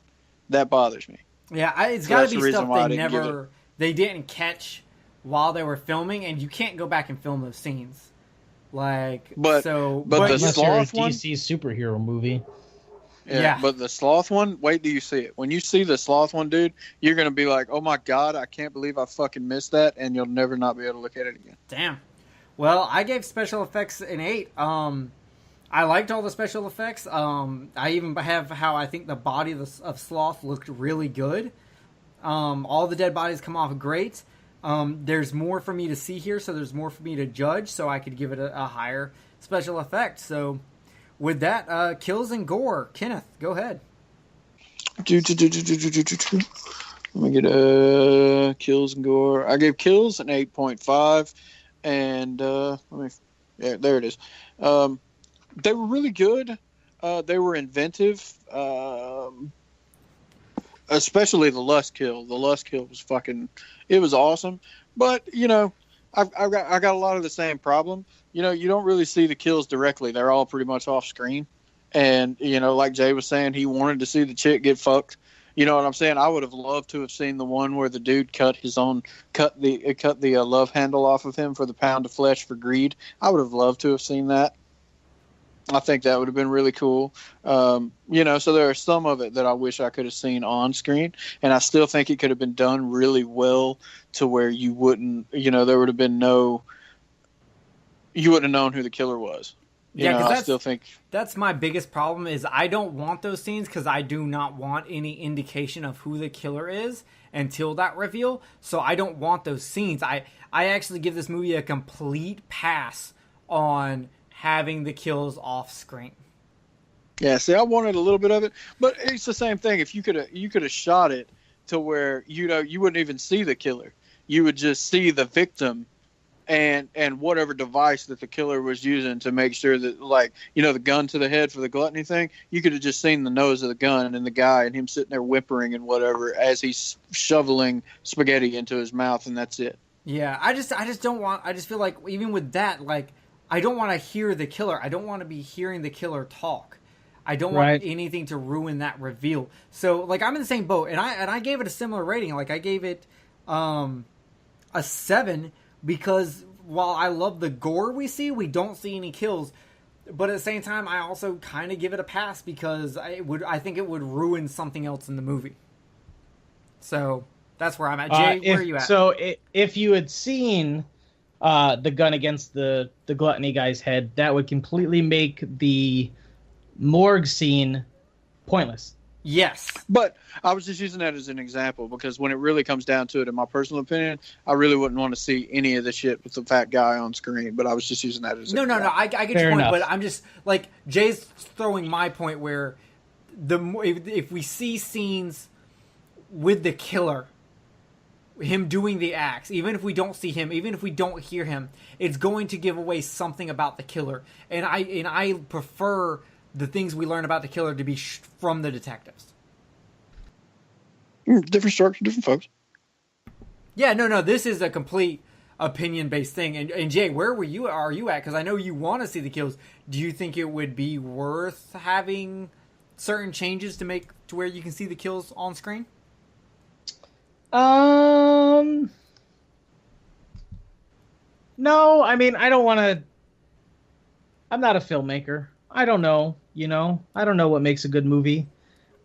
that bothers me. Yeah, it's got to be stuff they didn't catch while they were filming, and you can't go back and film those scenes. But the sloth one, DC superhero movie. Yeah, but the sloth one, wait till you see it. When you see the sloth one, dude, you're gonna be like, "Oh my god, I can't believe I fucking missed that," and you'll never not be able to look at it again. Damn. Well, I gave special effects an 8. I liked all the special effects. I even have how I think the body of Sloth looked really good. All the dead bodies come off great. There's more for me to see here, so there's more for me to judge, so I could give it a higher special effect. So, with that, kills and gore. Kenneth, go ahead. Let me get kills and gore. I gave kills an 8.5, and there it is. They were really good. They were inventive. Especially the lust kill. The lust kill was it was awesome. But, I've got a lot of the same problem. You don't really see the kills directly. They're all pretty much off screen. And, like Jay was saying, he wanted to see the chick get fucked. You know what I'm saying? I would have loved to have seen the one where the dude cut the love handle off of him for the pound of flesh for greed. I would have loved to have seen that. I think that would have been really cool. So there are some of it that I wish I could have seen on screen, and I still think it could have been done really well to where you wouldn't, there would have been you wouldn't have known who the killer was. You know, I still think that's my biggest problem is I don't want those scenes because I do not want any indication of who the killer is until that reveal. So I don't want those scenes. I actually give this movie a complete pass on having the kills off screen. Yeah, see, I wanted a little bit of it, but it's the same thing. If you could have shot it to where you wouldn't even see the killer, you would just see the victim, and whatever device that the killer was using to make sure that, like, you know, the gun to the head for the gluttony thing. You could have just seen the nose of the gun and the guy and him sitting there whimpering and whatever as he's shoveling spaghetti into his mouth, and that's it. Yeah, I just don't want. I just feel like even with that, like, I don't want to hear the killer. I don't want to be hearing the killer talk. I don't want anything to ruin that reveal. So, like, I'm in the same boat, and I gave it a similar rating. Like, I gave it a 7 because while I love the gore we see, we don't see any kills. But at the same time, I also kind of give it a pass because I think it would ruin something else in the movie. So that's where I'm at. Jay, where are you at? So if you had seen the gun against the gluttony guy's head, that would completely make the morgue scene pointless. Yes. But I was just using that as an example because when it really comes down to it, in my personal opinion, I really wouldn't want to see any of the shit with the fat guy on screen. But I was just using that as No, I get your point, but I'm just, like, Jay's throwing my point where if we see scenes with the killer, him doing the acts, even if we don't see him, even if we don't hear him, it's going to give away something about the killer. And I prefer the things we learn about the killer to be from the detectives. Different strokes, different folks. Yeah, no, this is a complete opinion-based thing. And Jay, where are you at? Because I know you want to see the kills. Do you think it would be worth having certain changes to make to where you can see the kills on screen? No, I mean, I don't want to. I'm not a filmmaker. I don't know, I don't know what makes a good movie.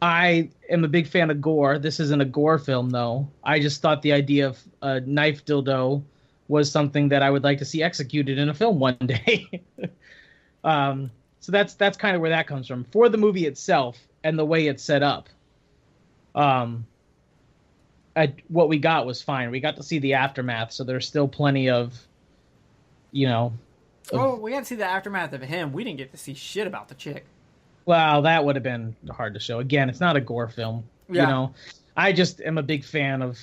I am a big fan of gore. This isn't a gore film, though. I just thought the idea of a knife dildo was something that I would like to see executed in a film one day. So that's kind of where that comes from. For the movie itself and the way it's set up, what we got was fine. We got to see the aftermath, so there's still plenty of, Oh, we got to see the aftermath of him. We didn't get to see shit about the chick. Well, that would have been hard to show. Again, it's not a gore film. Yeah. I just am a big fan of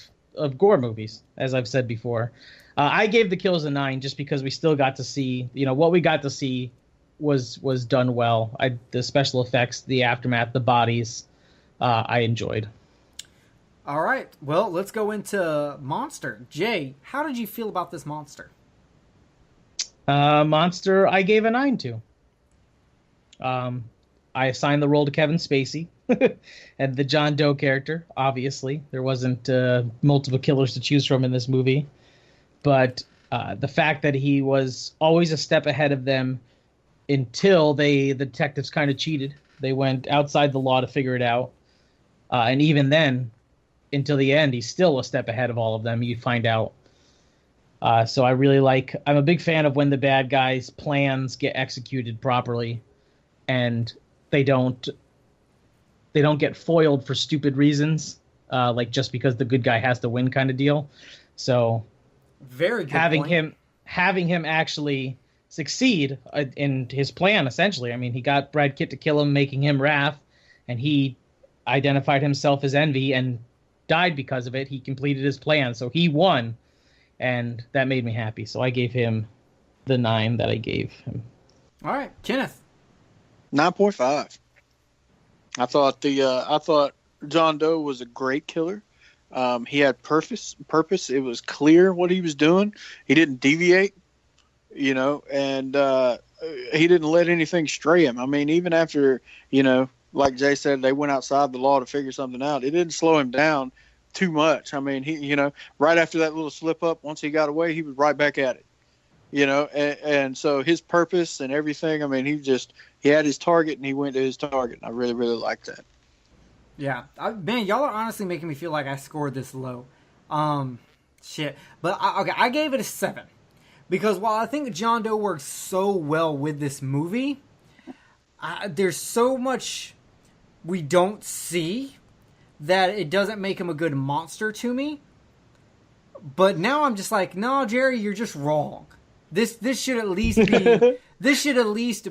gore movies, as I've said before. I gave the kills a 9 just because we still got to see, what we got to see was done well. The special effects, the aftermath, the bodies, I enjoyed. All right. Well, let's go into Monster. Jay, how did you feel about this monster? Monster, I gave a 9 to. I assigned the role to Kevin Spacey and the John Doe character. Obviously, there wasn't multiple killers to choose from in this movie, but the fact that he was always a step ahead of them until the detectives kind of cheated. They went outside the law to figure it out, and even then, until the end, he's still a step ahead of all of them. You find out. So I'm a big fan of when the bad guys' plans get executed properly and they don't get foiled for stupid reasons, like just because the good guy has to win kind of deal. So very good having point. him actually succeed in his plan, essentially. I mean, he got Brad Pitt to kill him, making him Wrath, and he identified himself as Envy and died because of it. He completed his plan, so he won. And that made me happy. So I gave him the 9 that I gave him. All right, Kenneth. 9.5. I thought John Doe was a great killer. He had purpose. It was clear what he was doing. He didn't deviate, and he didn't let anything stray him. I mean, even after, like Jay said, they went outside the law to figure something out. It didn't slow him down too much. I mean, he, right after that little slip up, once he got away, he was right back at it, and so his purpose and everything, I mean, he had his target and he went to his target. I really, really liked that. Yeah. Man, y'all are honestly making me feel like I scored this low. Shit. But I gave it a 7 Because while I think John Doe works so well with this movie, there's so much we don't see that it doesn't make him a good monster to me. But now I'm just like, no, Jerry, you're just wrong. This should at least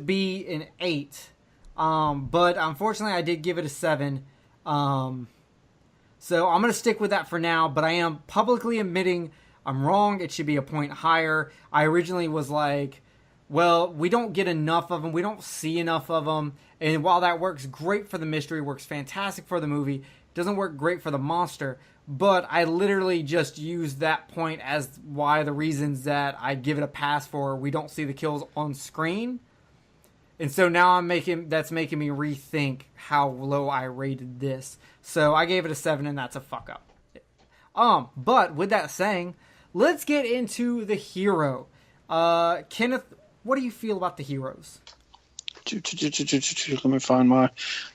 be an 8. But unfortunately, I did give it a 7. So I'm gonna stick with that for now. But I am publicly admitting I'm wrong. It should be a point higher. I originally was like, well, we don't get enough of them. We don't see enough of them. And while that works great for the mystery, works fantastic for the movie, doesn't work great for the monster. But I literally just used that point as why the reasons that I give it a pass for we don't see the kills on screen. And so now that's making me rethink how low I rated this. So I gave it a 7, and that's a fuck up. But with that saying, let's get into the hero. Kenneth, what do you feel about the heroes? Let me find my...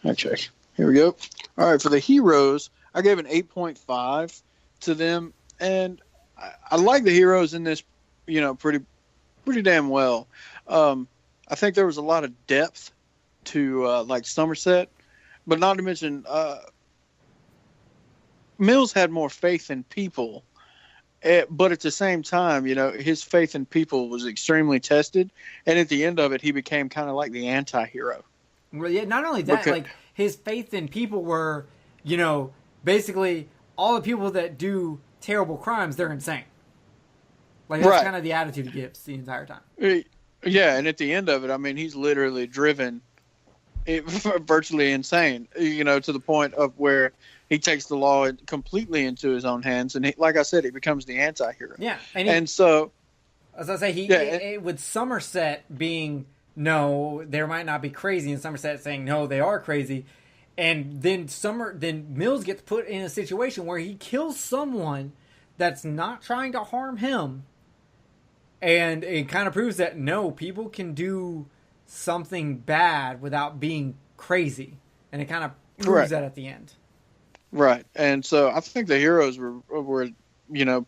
Okay, here we go. All right, for the heroes, I gave an 8.5 to them, and I like the heroes in this, pretty damn well. I think there was a lot of depth to like Somerset, but not to mention Mills had more faith in people, but at the same time, his faith in people was extremely tested, and at the end of it, he became kind of like the anti-hero. Well, yeah, not only that, like his faith in people were, basically all the people that do terrible crimes, they're insane. Like that's kind of the attitude he gives the entire time. Yeah, and at the end of it, I mean, he's literally driven virtually insane, to the point of where he takes the law completely into his own hands, and like I said, he becomes the anti-hero. Yeah, and so, as I say, with Somerset being no, there might not be crazy, and Somerset saying no, they are crazy, and then Mills gets put in a situation where he kills someone that's not trying to harm him. And it kind of proves that, no, people can do something bad without being crazy. And it kind of proves that at the end. Right. And so I think the heroes were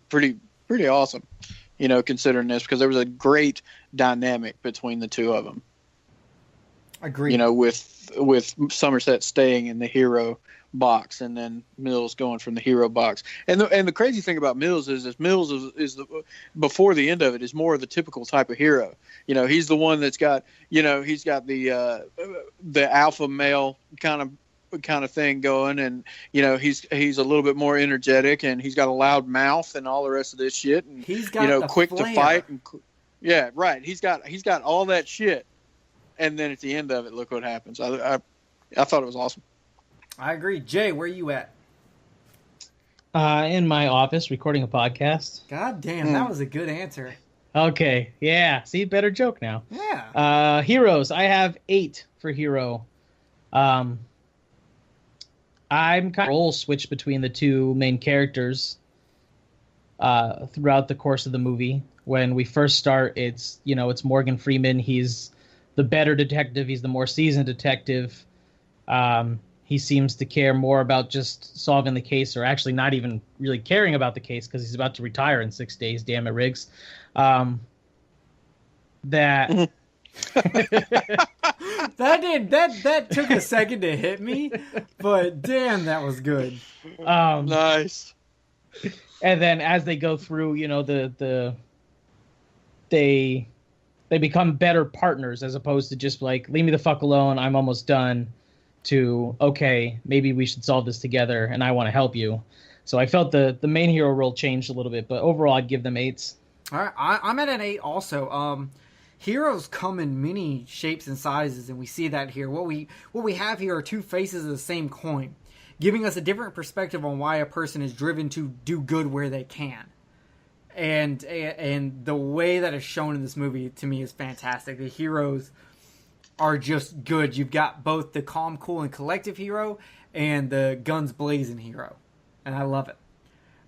pretty awesome, considering this, because there was a great dynamic between the two of them. Agreed. With Somerset staying in the hero box and then Mills going from the hero box. And the crazy thing about Mills is Mills is before the end of it is more of the typical type of hero. He's the one that's got, he's got the alpha male kind of thing going, and he's a little bit more energetic, and he's got a loud mouth and all the rest of this shit, and he's got quick flair. to fight, and yeah, right. He's got all that shit, and then at the end of it, look what happens. I thought it was awesome. I agree. Jay, where are you at? In my office, recording a podcast. God damn, that was a good answer. Okay, yeah. See, better joke now. Yeah. Heroes. I have 8 for hero. I'm kind of role switch between the two main characters throughout the course of the movie. When we first start, it's Morgan Freeman. He's the better detective. He's the more seasoned detective. He seems to care more about just solving the case, or actually not even really caring about the case, because he's about to retire in 6 days. Damn it, Riggs. That that took a second to hit me, but damn, that was good. Nice. And then as they go through, they become better partners, as opposed to just like, leave me the fuck alone, I'm almost done, to, okay, maybe we should solve this together, and I want to help you. So I felt the main hero role changed a little bit, but overall I'd give them 8s. All right, I'm at an 8 also. Heroes come in many shapes and sizes, and we see that here. What we have here are two faces of the same coin, giving us a different perspective on why a person is driven to do good where they can. And the way that is shown in this movie, to me, is fantastic. The heroes are just good. You've got both the calm, cool, and collective hero and the guns blazing hero. And I love it.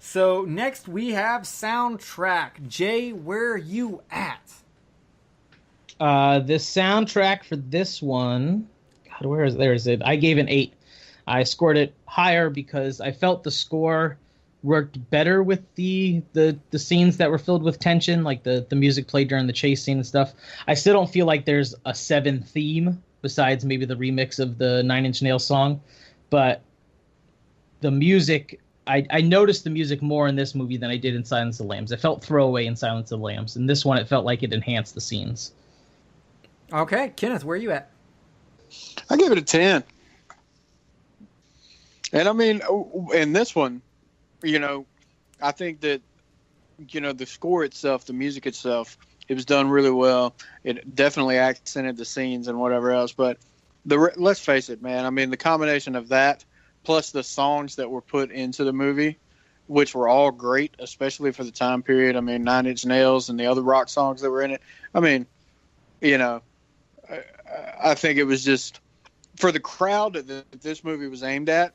So next we have soundtrack. Jay, where are you at? The soundtrack for this one, God, there is it? I gave an 8. I scored it higher because I felt the score worked better with the scenes that were filled with tension, like the music played during the chase scene and stuff. I still don't feel like there's a Seven theme besides maybe the remix of the Nine Inch Nails song, but the music, I noticed the music more in this movie than I did in Silence of the Lambs. It felt throwaway in Silence of the Lambs. In this one, it felt like it enhanced the scenes. Okay, Kenneth, where are you at? I give it a 10. And I mean, in this one, you know, I think that, you know, the score itself, the music itself, it was done really well. It definitely accented the scenes and whatever else. But let's face it, man. I mean, the combination of that plus the songs that were put into the movie, which were all great, especially for the time period. I mean, Nine Inch Nails and the other rock songs that were in it. I mean, you know, I think it was just, for the crowd that this movie was aimed at,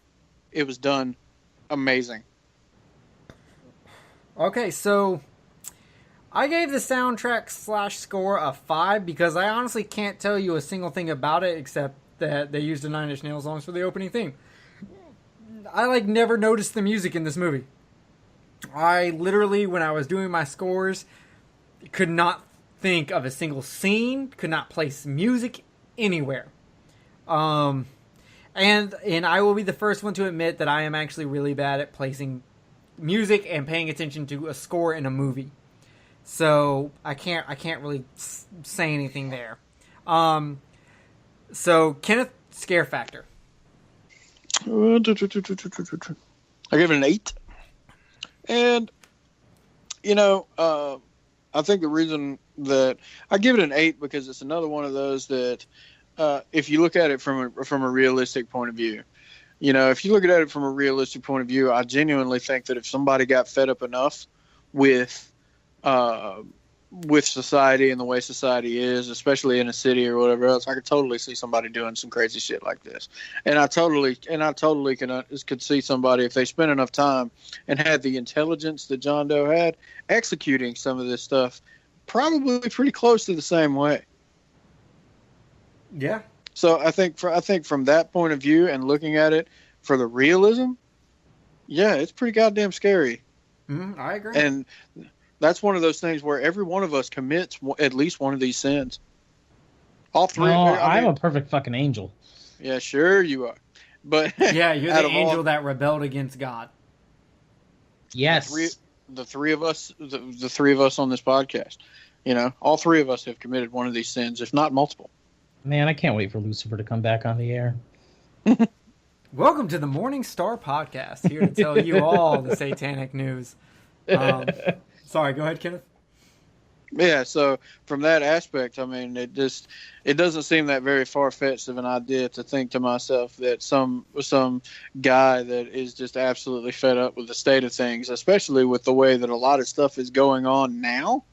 it was done amazing. Okay, so I gave the soundtrack / score a 5 because I honestly can't tell you a single thing about it except that they used the Nine Inch Nails songs for the opening theme. I never noticed the music in this movie. I literally, when I was doing my scores, could not think of a single scene, could not place music anywhere. And I will be the first one to admit that I am actually really bad at placing music and paying attention to a score in a movie. So I can't really say anything there. So Kenneth, scare factor. I give it an 8. And, you know, I think the reason that I give it an 8 because it's another one of those that, if you look at it from a realistic point of view, you know, if you look at it from a realistic point of view, I genuinely think that if somebody got fed up enough with society and the way society is, especially in a city or whatever else, I could totally see somebody doing some crazy shit like this. And I totally could see somebody, if they spent enough time and had the intelligence that John Doe had, executing some of this stuff probably pretty close to the same way. Yeah. So I think from that point of view and looking at it for the realism, yeah, it's pretty goddamn scary. I agree. And that's one of those things where every one of us commits at least one of these sins. All three. No, I'm a perfect fucking angel. Yeah, sure you are. But yeah, you're the angel that rebelled against God. Yes. The three of us on this podcast, you know, all three of us have committed one of these sins, if not multiple. Man, I can't wait for Lucifer to come back on the air. Welcome to the Morning Star Podcast, here to tell you all the satanic news. Sorry, go ahead, Kenneth. Yeah, so from that aspect, I mean, it doesn't seem that very far-fetched of an idea to think to myself that some guy that is just absolutely fed up with the state of things, especially with the way that a lot of stuff is going on now,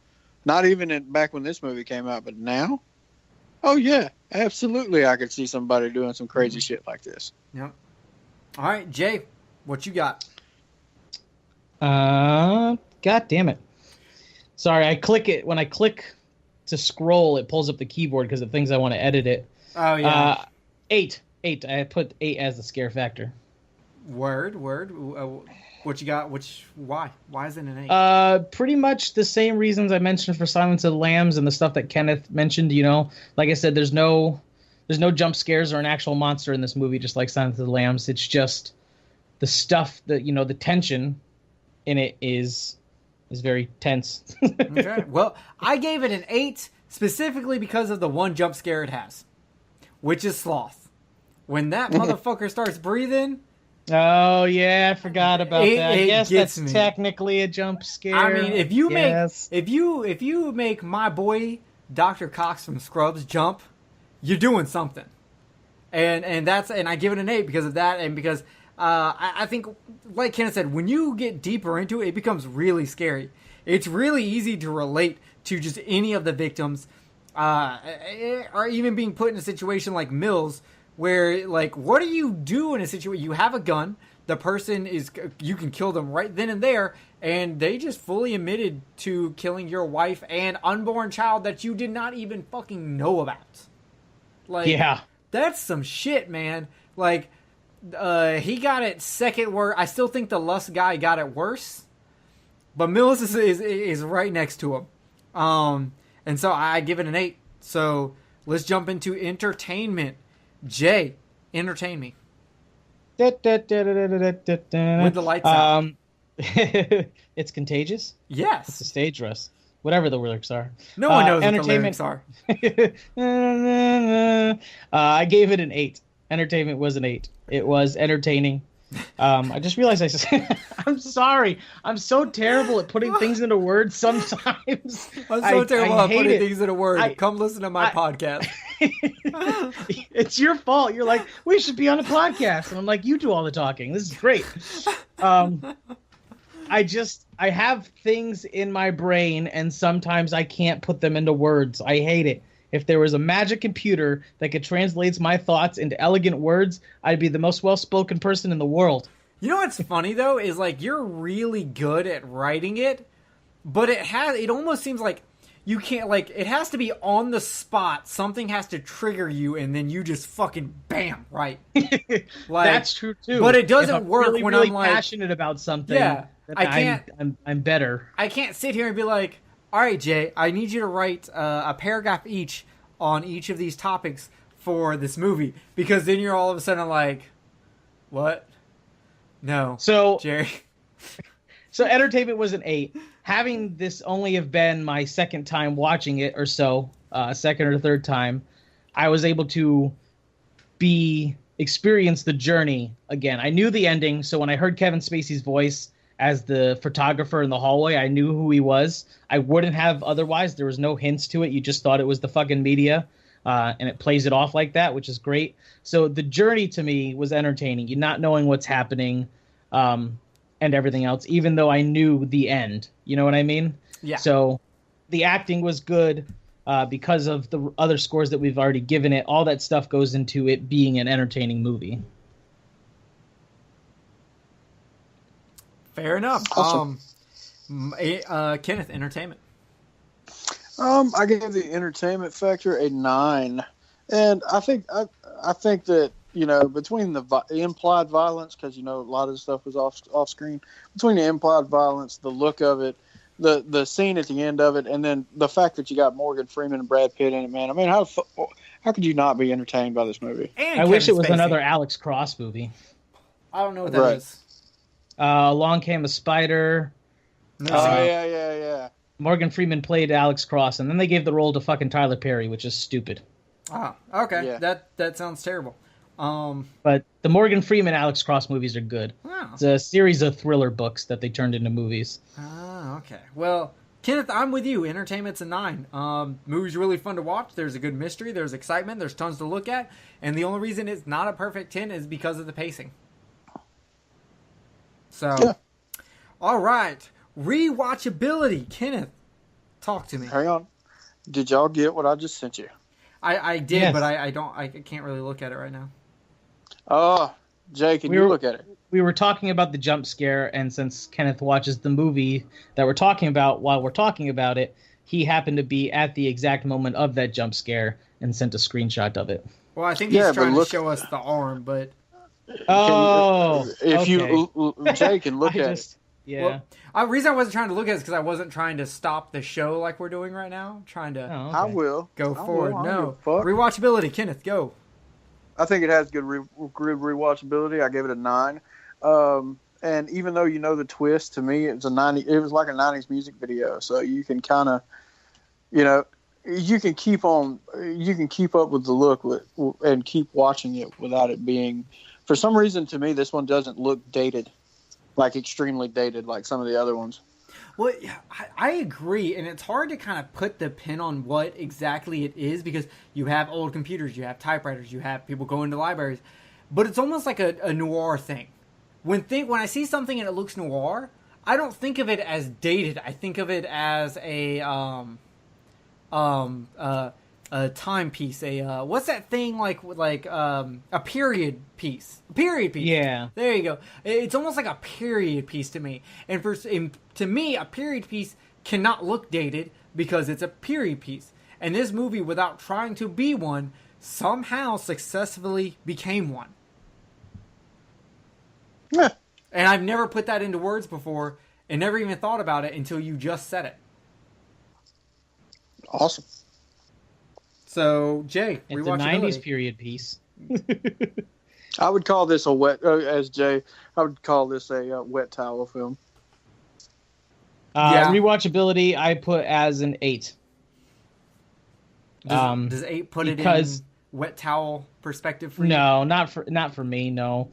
not even back when this movie came out, but now, oh yeah, absolutely, I could see somebody doing some crazy shit like this. Yep. All right, Jay, what you got? God damn it. Sorry, I click it. When I click to scroll, it pulls up the keyboard because it thinks I want to edit it. Oh, yeah. 8. I put 8 as the scare factor. Word. What you got? Why? Why is it an 8? Pretty much the same reasons I mentioned for Silence of the Lambs and the stuff that Kenneth mentioned, you know. Like I said, there's no jump scares or an actual monster in this movie, just like Silence of the Lambs. It's just the stuff that, you know, the tension in it is very tense. Okay. Well, I gave it an 8 specifically because of the one jump scare it has, which is Sloth. When that motherfucker starts breathing. Oh yeah, I forgot about that. I guess that's me. Technically a jump scare. I mean, if you make my boy Dr. Cox from Scrubs jump, you're doing something. And I give it an 8 because of that, and because I think, like Kenneth said, when you get deeper into it, it becomes really scary. It's really easy to relate to just any of the victims, or even being put in a situation like Mills, where, like, what do you do in a situation? You have a gun, the person you can kill them right then and there, and they just fully admitted to killing your wife and unborn child that you did not even fucking know about. Like, yeah, that's some shit, man. Like, He got it second worst. I still think the Lust guy got it worse, but Mills is right next to him. And so I give it an 8. So let's jump into entertainment. Jay, entertain me. With the lights out. It's Contagious? Yes. It's a stage rest. Whatever the lyrics are. No one knows what the lyrics are. I gave it an 8. Entertainment was an 8. It was entertaining. I just realized I'm sorry. I'm so terrible at putting things into words sometimes. I'm so terrible at putting things into words. Come listen to my podcast. It's your fault. You're like, we should be on a podcast. And I'm like, you do all the talking. This is great. I have things in my brain, and sometimes I can't put them into words. I hate it. If there was a magic computer that could translate my thoughts into elegant words, I'd be the most well-spoken person in the world. You know what's funny, though, is like you're really good at writing it, but it almost seems like you can't, like, it has to be on the spot. Something has to trigger you, and then you just fucking bam, right? Like, that's true, too. But it doesn't work really, when really I'm like passionate about something. Yeah, I can't. I'm better. I can't sit here and be like, all right, Jay, I need you to write a paragraph each on each of these topics for this movie, because then you're all of a sudden like, what? No. So, Jerry. So entertainment was an 8. Having this only have been my second time watching it or so, second or third time, I was able to experience the journey again. I knew the ending, so when I heard Kevin Spacey's voice as the photographer in the hallway, I knew who he was. I wouldn't have otherwise. There was no hints to it. You just thought it was the fucking media, and it plays it off like that, which is great. So the journey to me was entertaining. You not knowing what's happening, and everything else, even though I knew the end. You know what I mean? Yeah. So the acting was good because of the other scores that we've already given it. All that stuff goes into it being an entertaining movie. Fair enough. Awesome. Kenneth, entertainment. I gave the entertainment factor a 9, and I think that, you know, between the implied violence, because, you know, a lot of the stuff was off screen, between the implied violence, the look of it, the scene at the end of it, and then the fact that you got Morgan Freeman and Brad Pitt in it, man. I mean, how could you not be entertained by this movie? And I wish it was Spacey. another Alex Cross movie. I don't know what that is. Along Came a Spider. Yeah. Morgan Freeman played Alex Cross, and then they gave the role to fucking Tyler Perry, which is stupid. Oh, okay. Yeah. That sounds terrible. But the Morgan Freeman Alex Cross movies are good. Oh. It's a series of thriller books that they turned into movies. Ah, okay. Well, Kenneth, I'm with you. Entertainment's a 9. Movie's really fun to watch. There's a good mystery. There's excitement. There's tons to look at. And the only reason it's not a perfect 10 is because of the pacing. So, Yeah. All right. Rewatchability. Kenneth, talk to me. Hang on. Did y'all get what I just sent you? I did, Yes. but I can't really look at it right now. Jay, can you look at it? We were talking about the jump scare, and since Kenneth watches the movie that we're talking about while we're talking about it, he happened to be at the exact moment of that jump scare and sent a screenshot of it. Well, I think he's trying to show us the arm, but... Jay can look at it. Yeah. Well, the reason I wasn't trying to look at it is because I wasn't trying to stop the show like we're doing right now. I'm trying to I will. go forward. I don't No. give a fuck. Rewatchability. Kenneth, go. I think it has good rewatchability. I gave it a 9. And even though you know the twist, to me it was like a 90s music video. So you can kind of, you know, you can keep up with the look and keep watching it without it being. For some reason, to me, this one doesn't look dated, like extremely dated, like some of the other ones. Well, yeah, I agree, and it's hard to kind of put the pin on what exactly it is because you have old computers, you have typewriters, you have people going to libraries, but it's almost like a noir thing. When I see something and it looks noir, I don't think of it as dated. I think of it as a timepiece. What's that thing like a period piece? A period piece. Yeah. There you go. It's almost like a period piece to me. And to me, a period piece cannot look dated because it's a period piece. And this movie, without trying to be one, somehow successfully became one. Yeah. And I've never put that into words before and never even thought about it until you just said it. Awesome. So, Jay, It's a rewatchability. 90s period piece. I would call this a wet, as Jay, I would call this a wet towel film. Yeah. Rewatchability, I put as an 8. Does 8 put it in wet towel perspective for you? No, not for me. No,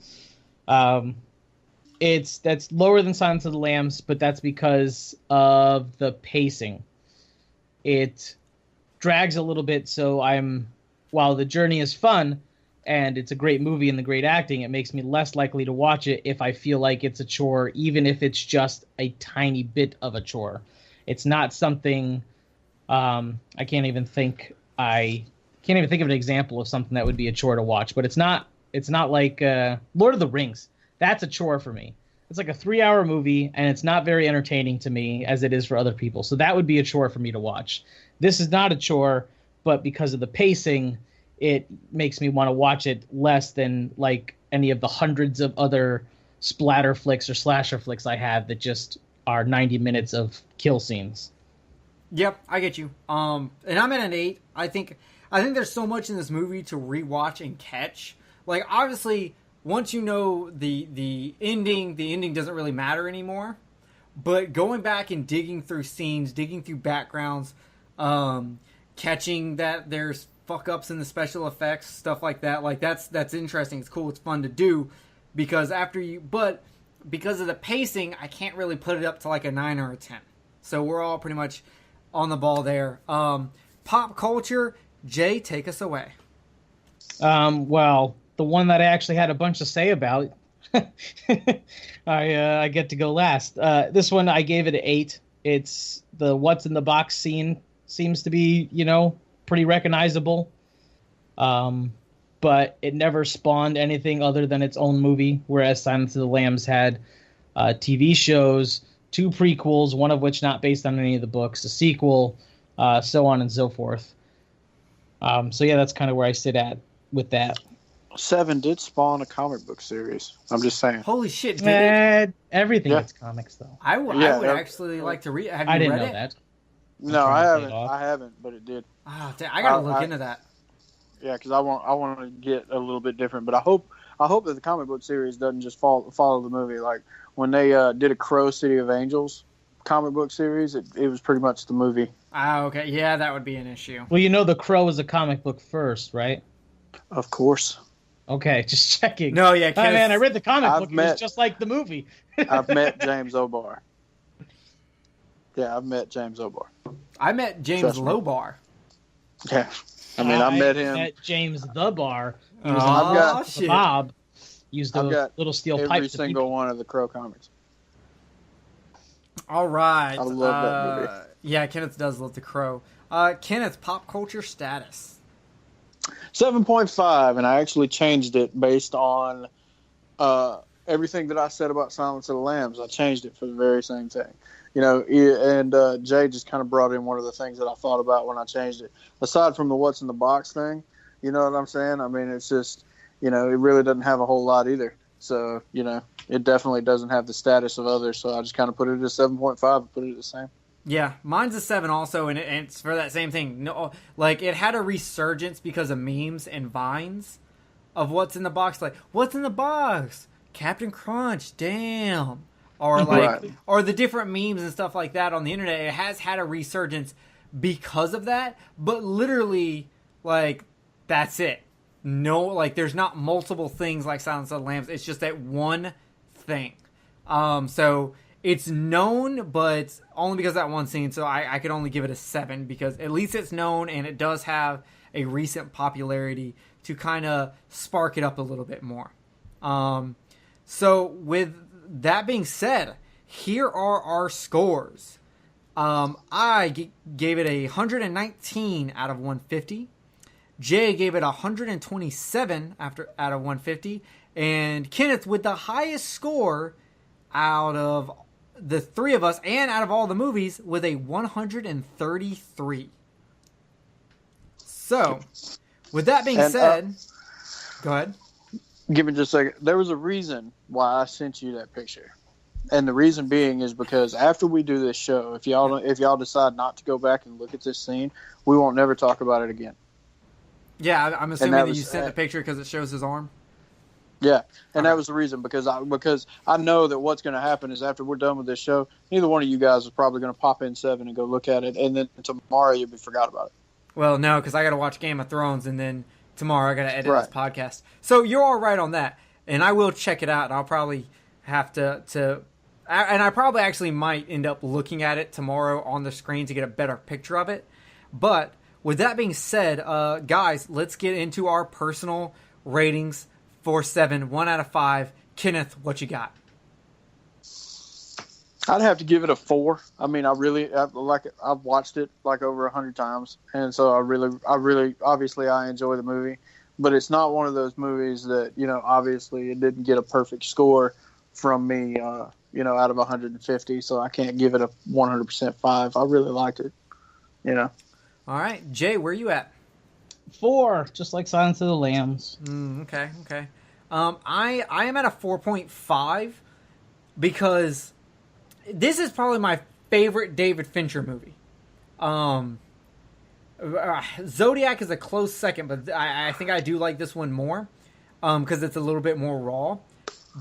that's lower than Silence of the Lambs, but that's because of the pacing. It drags a little bit, so while the journey is fun and it's a great movie and the great acting, it makes me less likely to watch it if I feel like it's a chore, even if it's just a tiny bit of a chore. It's not something I can't even think of an example of something that would be a chore to watch, but it's not like Lord of the Rings. That's a chore for me. It's like a 3-hour movie, and it's not very entertaining to me as it is for other people. So that would be a chore for me to watch. This is not a chore, but because of the pacing, it makes me want to watch it less than like any of the hundreds of other splatter flicks or slasher flicks I have that just are 90 minutes of kill scenes. Yep, I get you. And I'm at an 8. I think there's so much in this movie to rewatch and catch. Like, obviously, once you know the ending doesn't really matter anymore. But going back and digging through scenes, digging through backgrounds, catching that there's fuck ups in the special effects, stuff like that. Like, that's interesting. It's cool. It's fun to do because because of the pacing, I can't really put it up to like a 9 or a 10. So we're all pretty much on the ball there. Pop culture, Jay, take us away. Well, the one that I actually had a bunch to say about, I get to go last. This one I gave it an 8. It's the what's in the box scene seems to be, pretty recognizable. But it never spawned anything other than its own movie, whereas Silence of the Lambs had TV shows, 2 prequels, one of which not based on any of the books, a sequel, so on and so forth. So yeah, that's kind of where I sit at with that. 7 did spawn a comic book series. I'm just saying. Holy shit, did it? Everything gets comics, though. I would actually like to read. Have you I didn't read know it? that. No, I haven't. I haven't, but it did. Oh, damn, I gotta look into that. Yeah, because I want to get a little bit different. But I hope that the comic book series doesn't just follow the movie. Like when they did a Crow City of Angels comic book series, it was pretty much the movie. Okay, yeah, that would be an issue. Well, The Crow was a comic book first, right? Of course. Okay, just checking. No, yeah, oh, man, I read the comic book. It was just like the movie. I've met James O'Barr. Yeah, I've met James O'Barr. I met James Lobar. Yeah. I mean, I met him. Met James the Bar. He was shit. Bob. Used a little steel pipe. Every single one of the Crow comics. All right. I love that movie. Yeah, Kenneth does love The Crow. Kenneth, pop culture status. 7.5, and I actually changed it based on everything that I said about Silence of the Lambs. I changed it for the very same thing. And Jay just kind of brought in one of the things that I thought about when I changed it. Aside from the what's in the box thing, you know what I'm saying? I mean, it's just, it really doesn't have a whole lot either. So, it definitely doesn't have the status of others. So I just kind of put it at 7.5 and put it at the same. Yeah, mine's a 7 also, and it's for that same thing. No, like, it had a resurgence because of memes and vines of what's in the box. Like, what's in the box? Captain Crunch, damn. Or like, or the different memes and stuff like that on the internet. It has had a resurgence because of that, but literally, like, that's it. No, like, there's not multiple things like Silence of the Lambs. It's just that one thing. So it's known, but only because of that one scene. So I could only give it a 7 because at least it's known and it does have a recent popularity to kind of spark it up a little bit more. So with that being said, here are our scores. I gave it 119 out of 150. Jay gave it 127 out of 150. And Kenneth, with the highest score out of the three of us and out of all the movies, with a 133. So, with that being said, go ahead. Give me just a second. There was a reason why I sent you that picture. And the reason being is because after we do this show, if y'all decide not to go back and look at this scene, we won't never talk about it again. Yeah, I'm assuming that you sent the picture because it shows his arm. Yeah, and that was the reason because I know that what's going to happen is after we're done with this show, neither one of you guys is probably going to pop in 7 and go look at it, and then tomorrow you'll be forgot about it. Well, no, because I got to watch Game of Thrones, and then tomorrow I got to edit this podcast. So you're all right on that, and I will check it out. And I'll probably have to, and I probably actually might end up looking at it tomorrow on the screen to get a better picture of it. But with that being said, guys, let's get into our personal ratings for 7, 1 out of 5. Kenneth, what you got? I'd have to give it a 4. I mean, I've watched it like over 100 times, and so I really, obviously, I enjoy the movie, but it's not one of those movies that, obviously, it didn't get a perfect score from me, out of 150, so I can't give it a 100% 5. I really liked it, All right, Jay, where are you at? 4, just like Silence of the Lambs. Okay. I am at a 4.5 because this is probably my favorite David Fincher movie. Zodiac is a close second, but I think I do like this one more because it's a little bit more raw.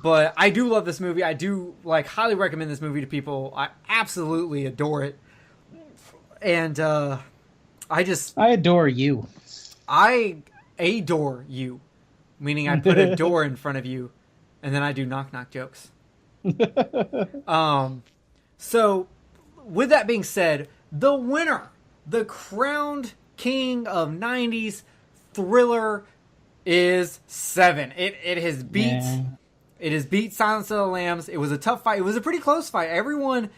But I do love this movie. I do highly recommend this movie to people. I absolutely adore it, and I adore you. I adore you, meaning I put a door in front of you, and then I do knock jokes. So, with that being said, the winner, the crowned king of 90s thriller, is 7. It has beat Silence of the Lambs. It was a tough fight. It was a pretty close fight. Everyone,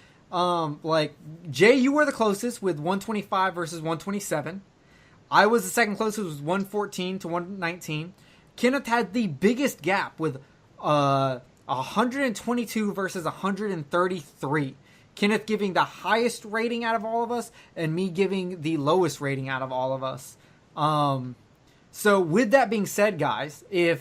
Jay, you were the closest with 125 versus 127. I was the second closest, was 114 to 119. Kenneth had the biggest gap with 122 versus 133. Kenneth giving the highest rating out of all of us, and me giving the lowest rating out of all of us. So with that being said, guys, I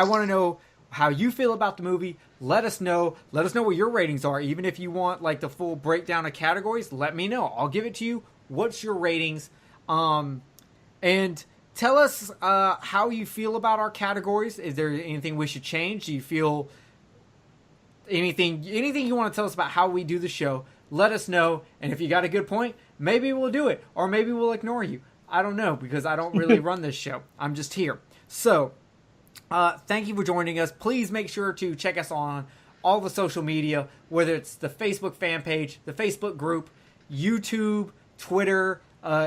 want to know how you feel about the movie. Let us know. Let us know what your ratings are. Even if you want the full breakdown of categories, let me know. I'll give it to you. What's your ratings? And tell us how you feel about our categories. Is there anything we should change? Do you feel anything you want to tell us about how we do the show? Let us know. And if you got a good point, maybe we'll do it, or maybe we'll ignore you. I don't know, because I don't really run this show. I'm just here. So thank you for joining us. Please make sure to check us on all the social media, whether it's the Facebook fan page, the Facebook group, YouTube, Twitter.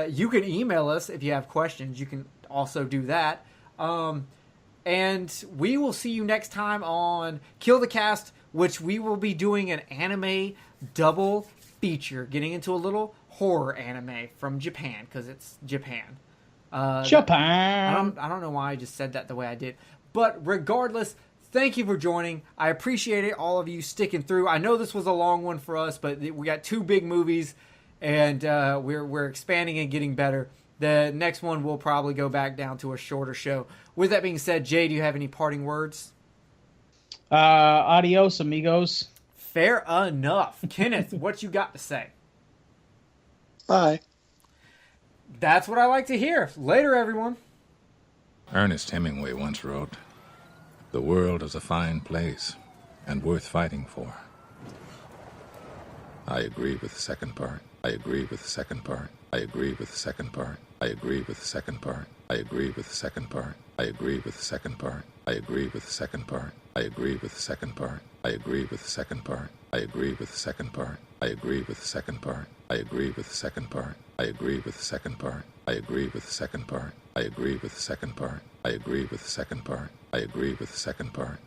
You can email us if you have questions. You can also do that. And we will see you next time on Kill the Cast, which we will be doing an anime double feature, getting into a little horror anime from Japan, because it's Japan. Japan! I don't know why I just said that the way I did. But regardless, thank you for joining. I appreciate it, all of you sticking through. I know this was a long one for us, but we got 2 big movies, and we're expanding and getting better. The next one will probably go back down to a shorter show. With that being said, Jay, do you have any parting words? Adios, amigos. Fair enough. Kenneth, what you got to say? Bye. That's what I like to hear. Later, everyone. Ernest Hemingway once wrote, "The world is a fine place and worth fighting for." I agree with the second part. I agree with the second part. I agree with the second part. I agree with the second part. I agree with the second part. I agree with the second part. I agree with the second part. I agree with the second part. I agree with the second part. I agree with the second part. I agree with the second part. I agree with the second part. I agree with the second part. I agree with the second part. I agree with the second part. I agree with the second part. I agree with the second part. I agree with the second part.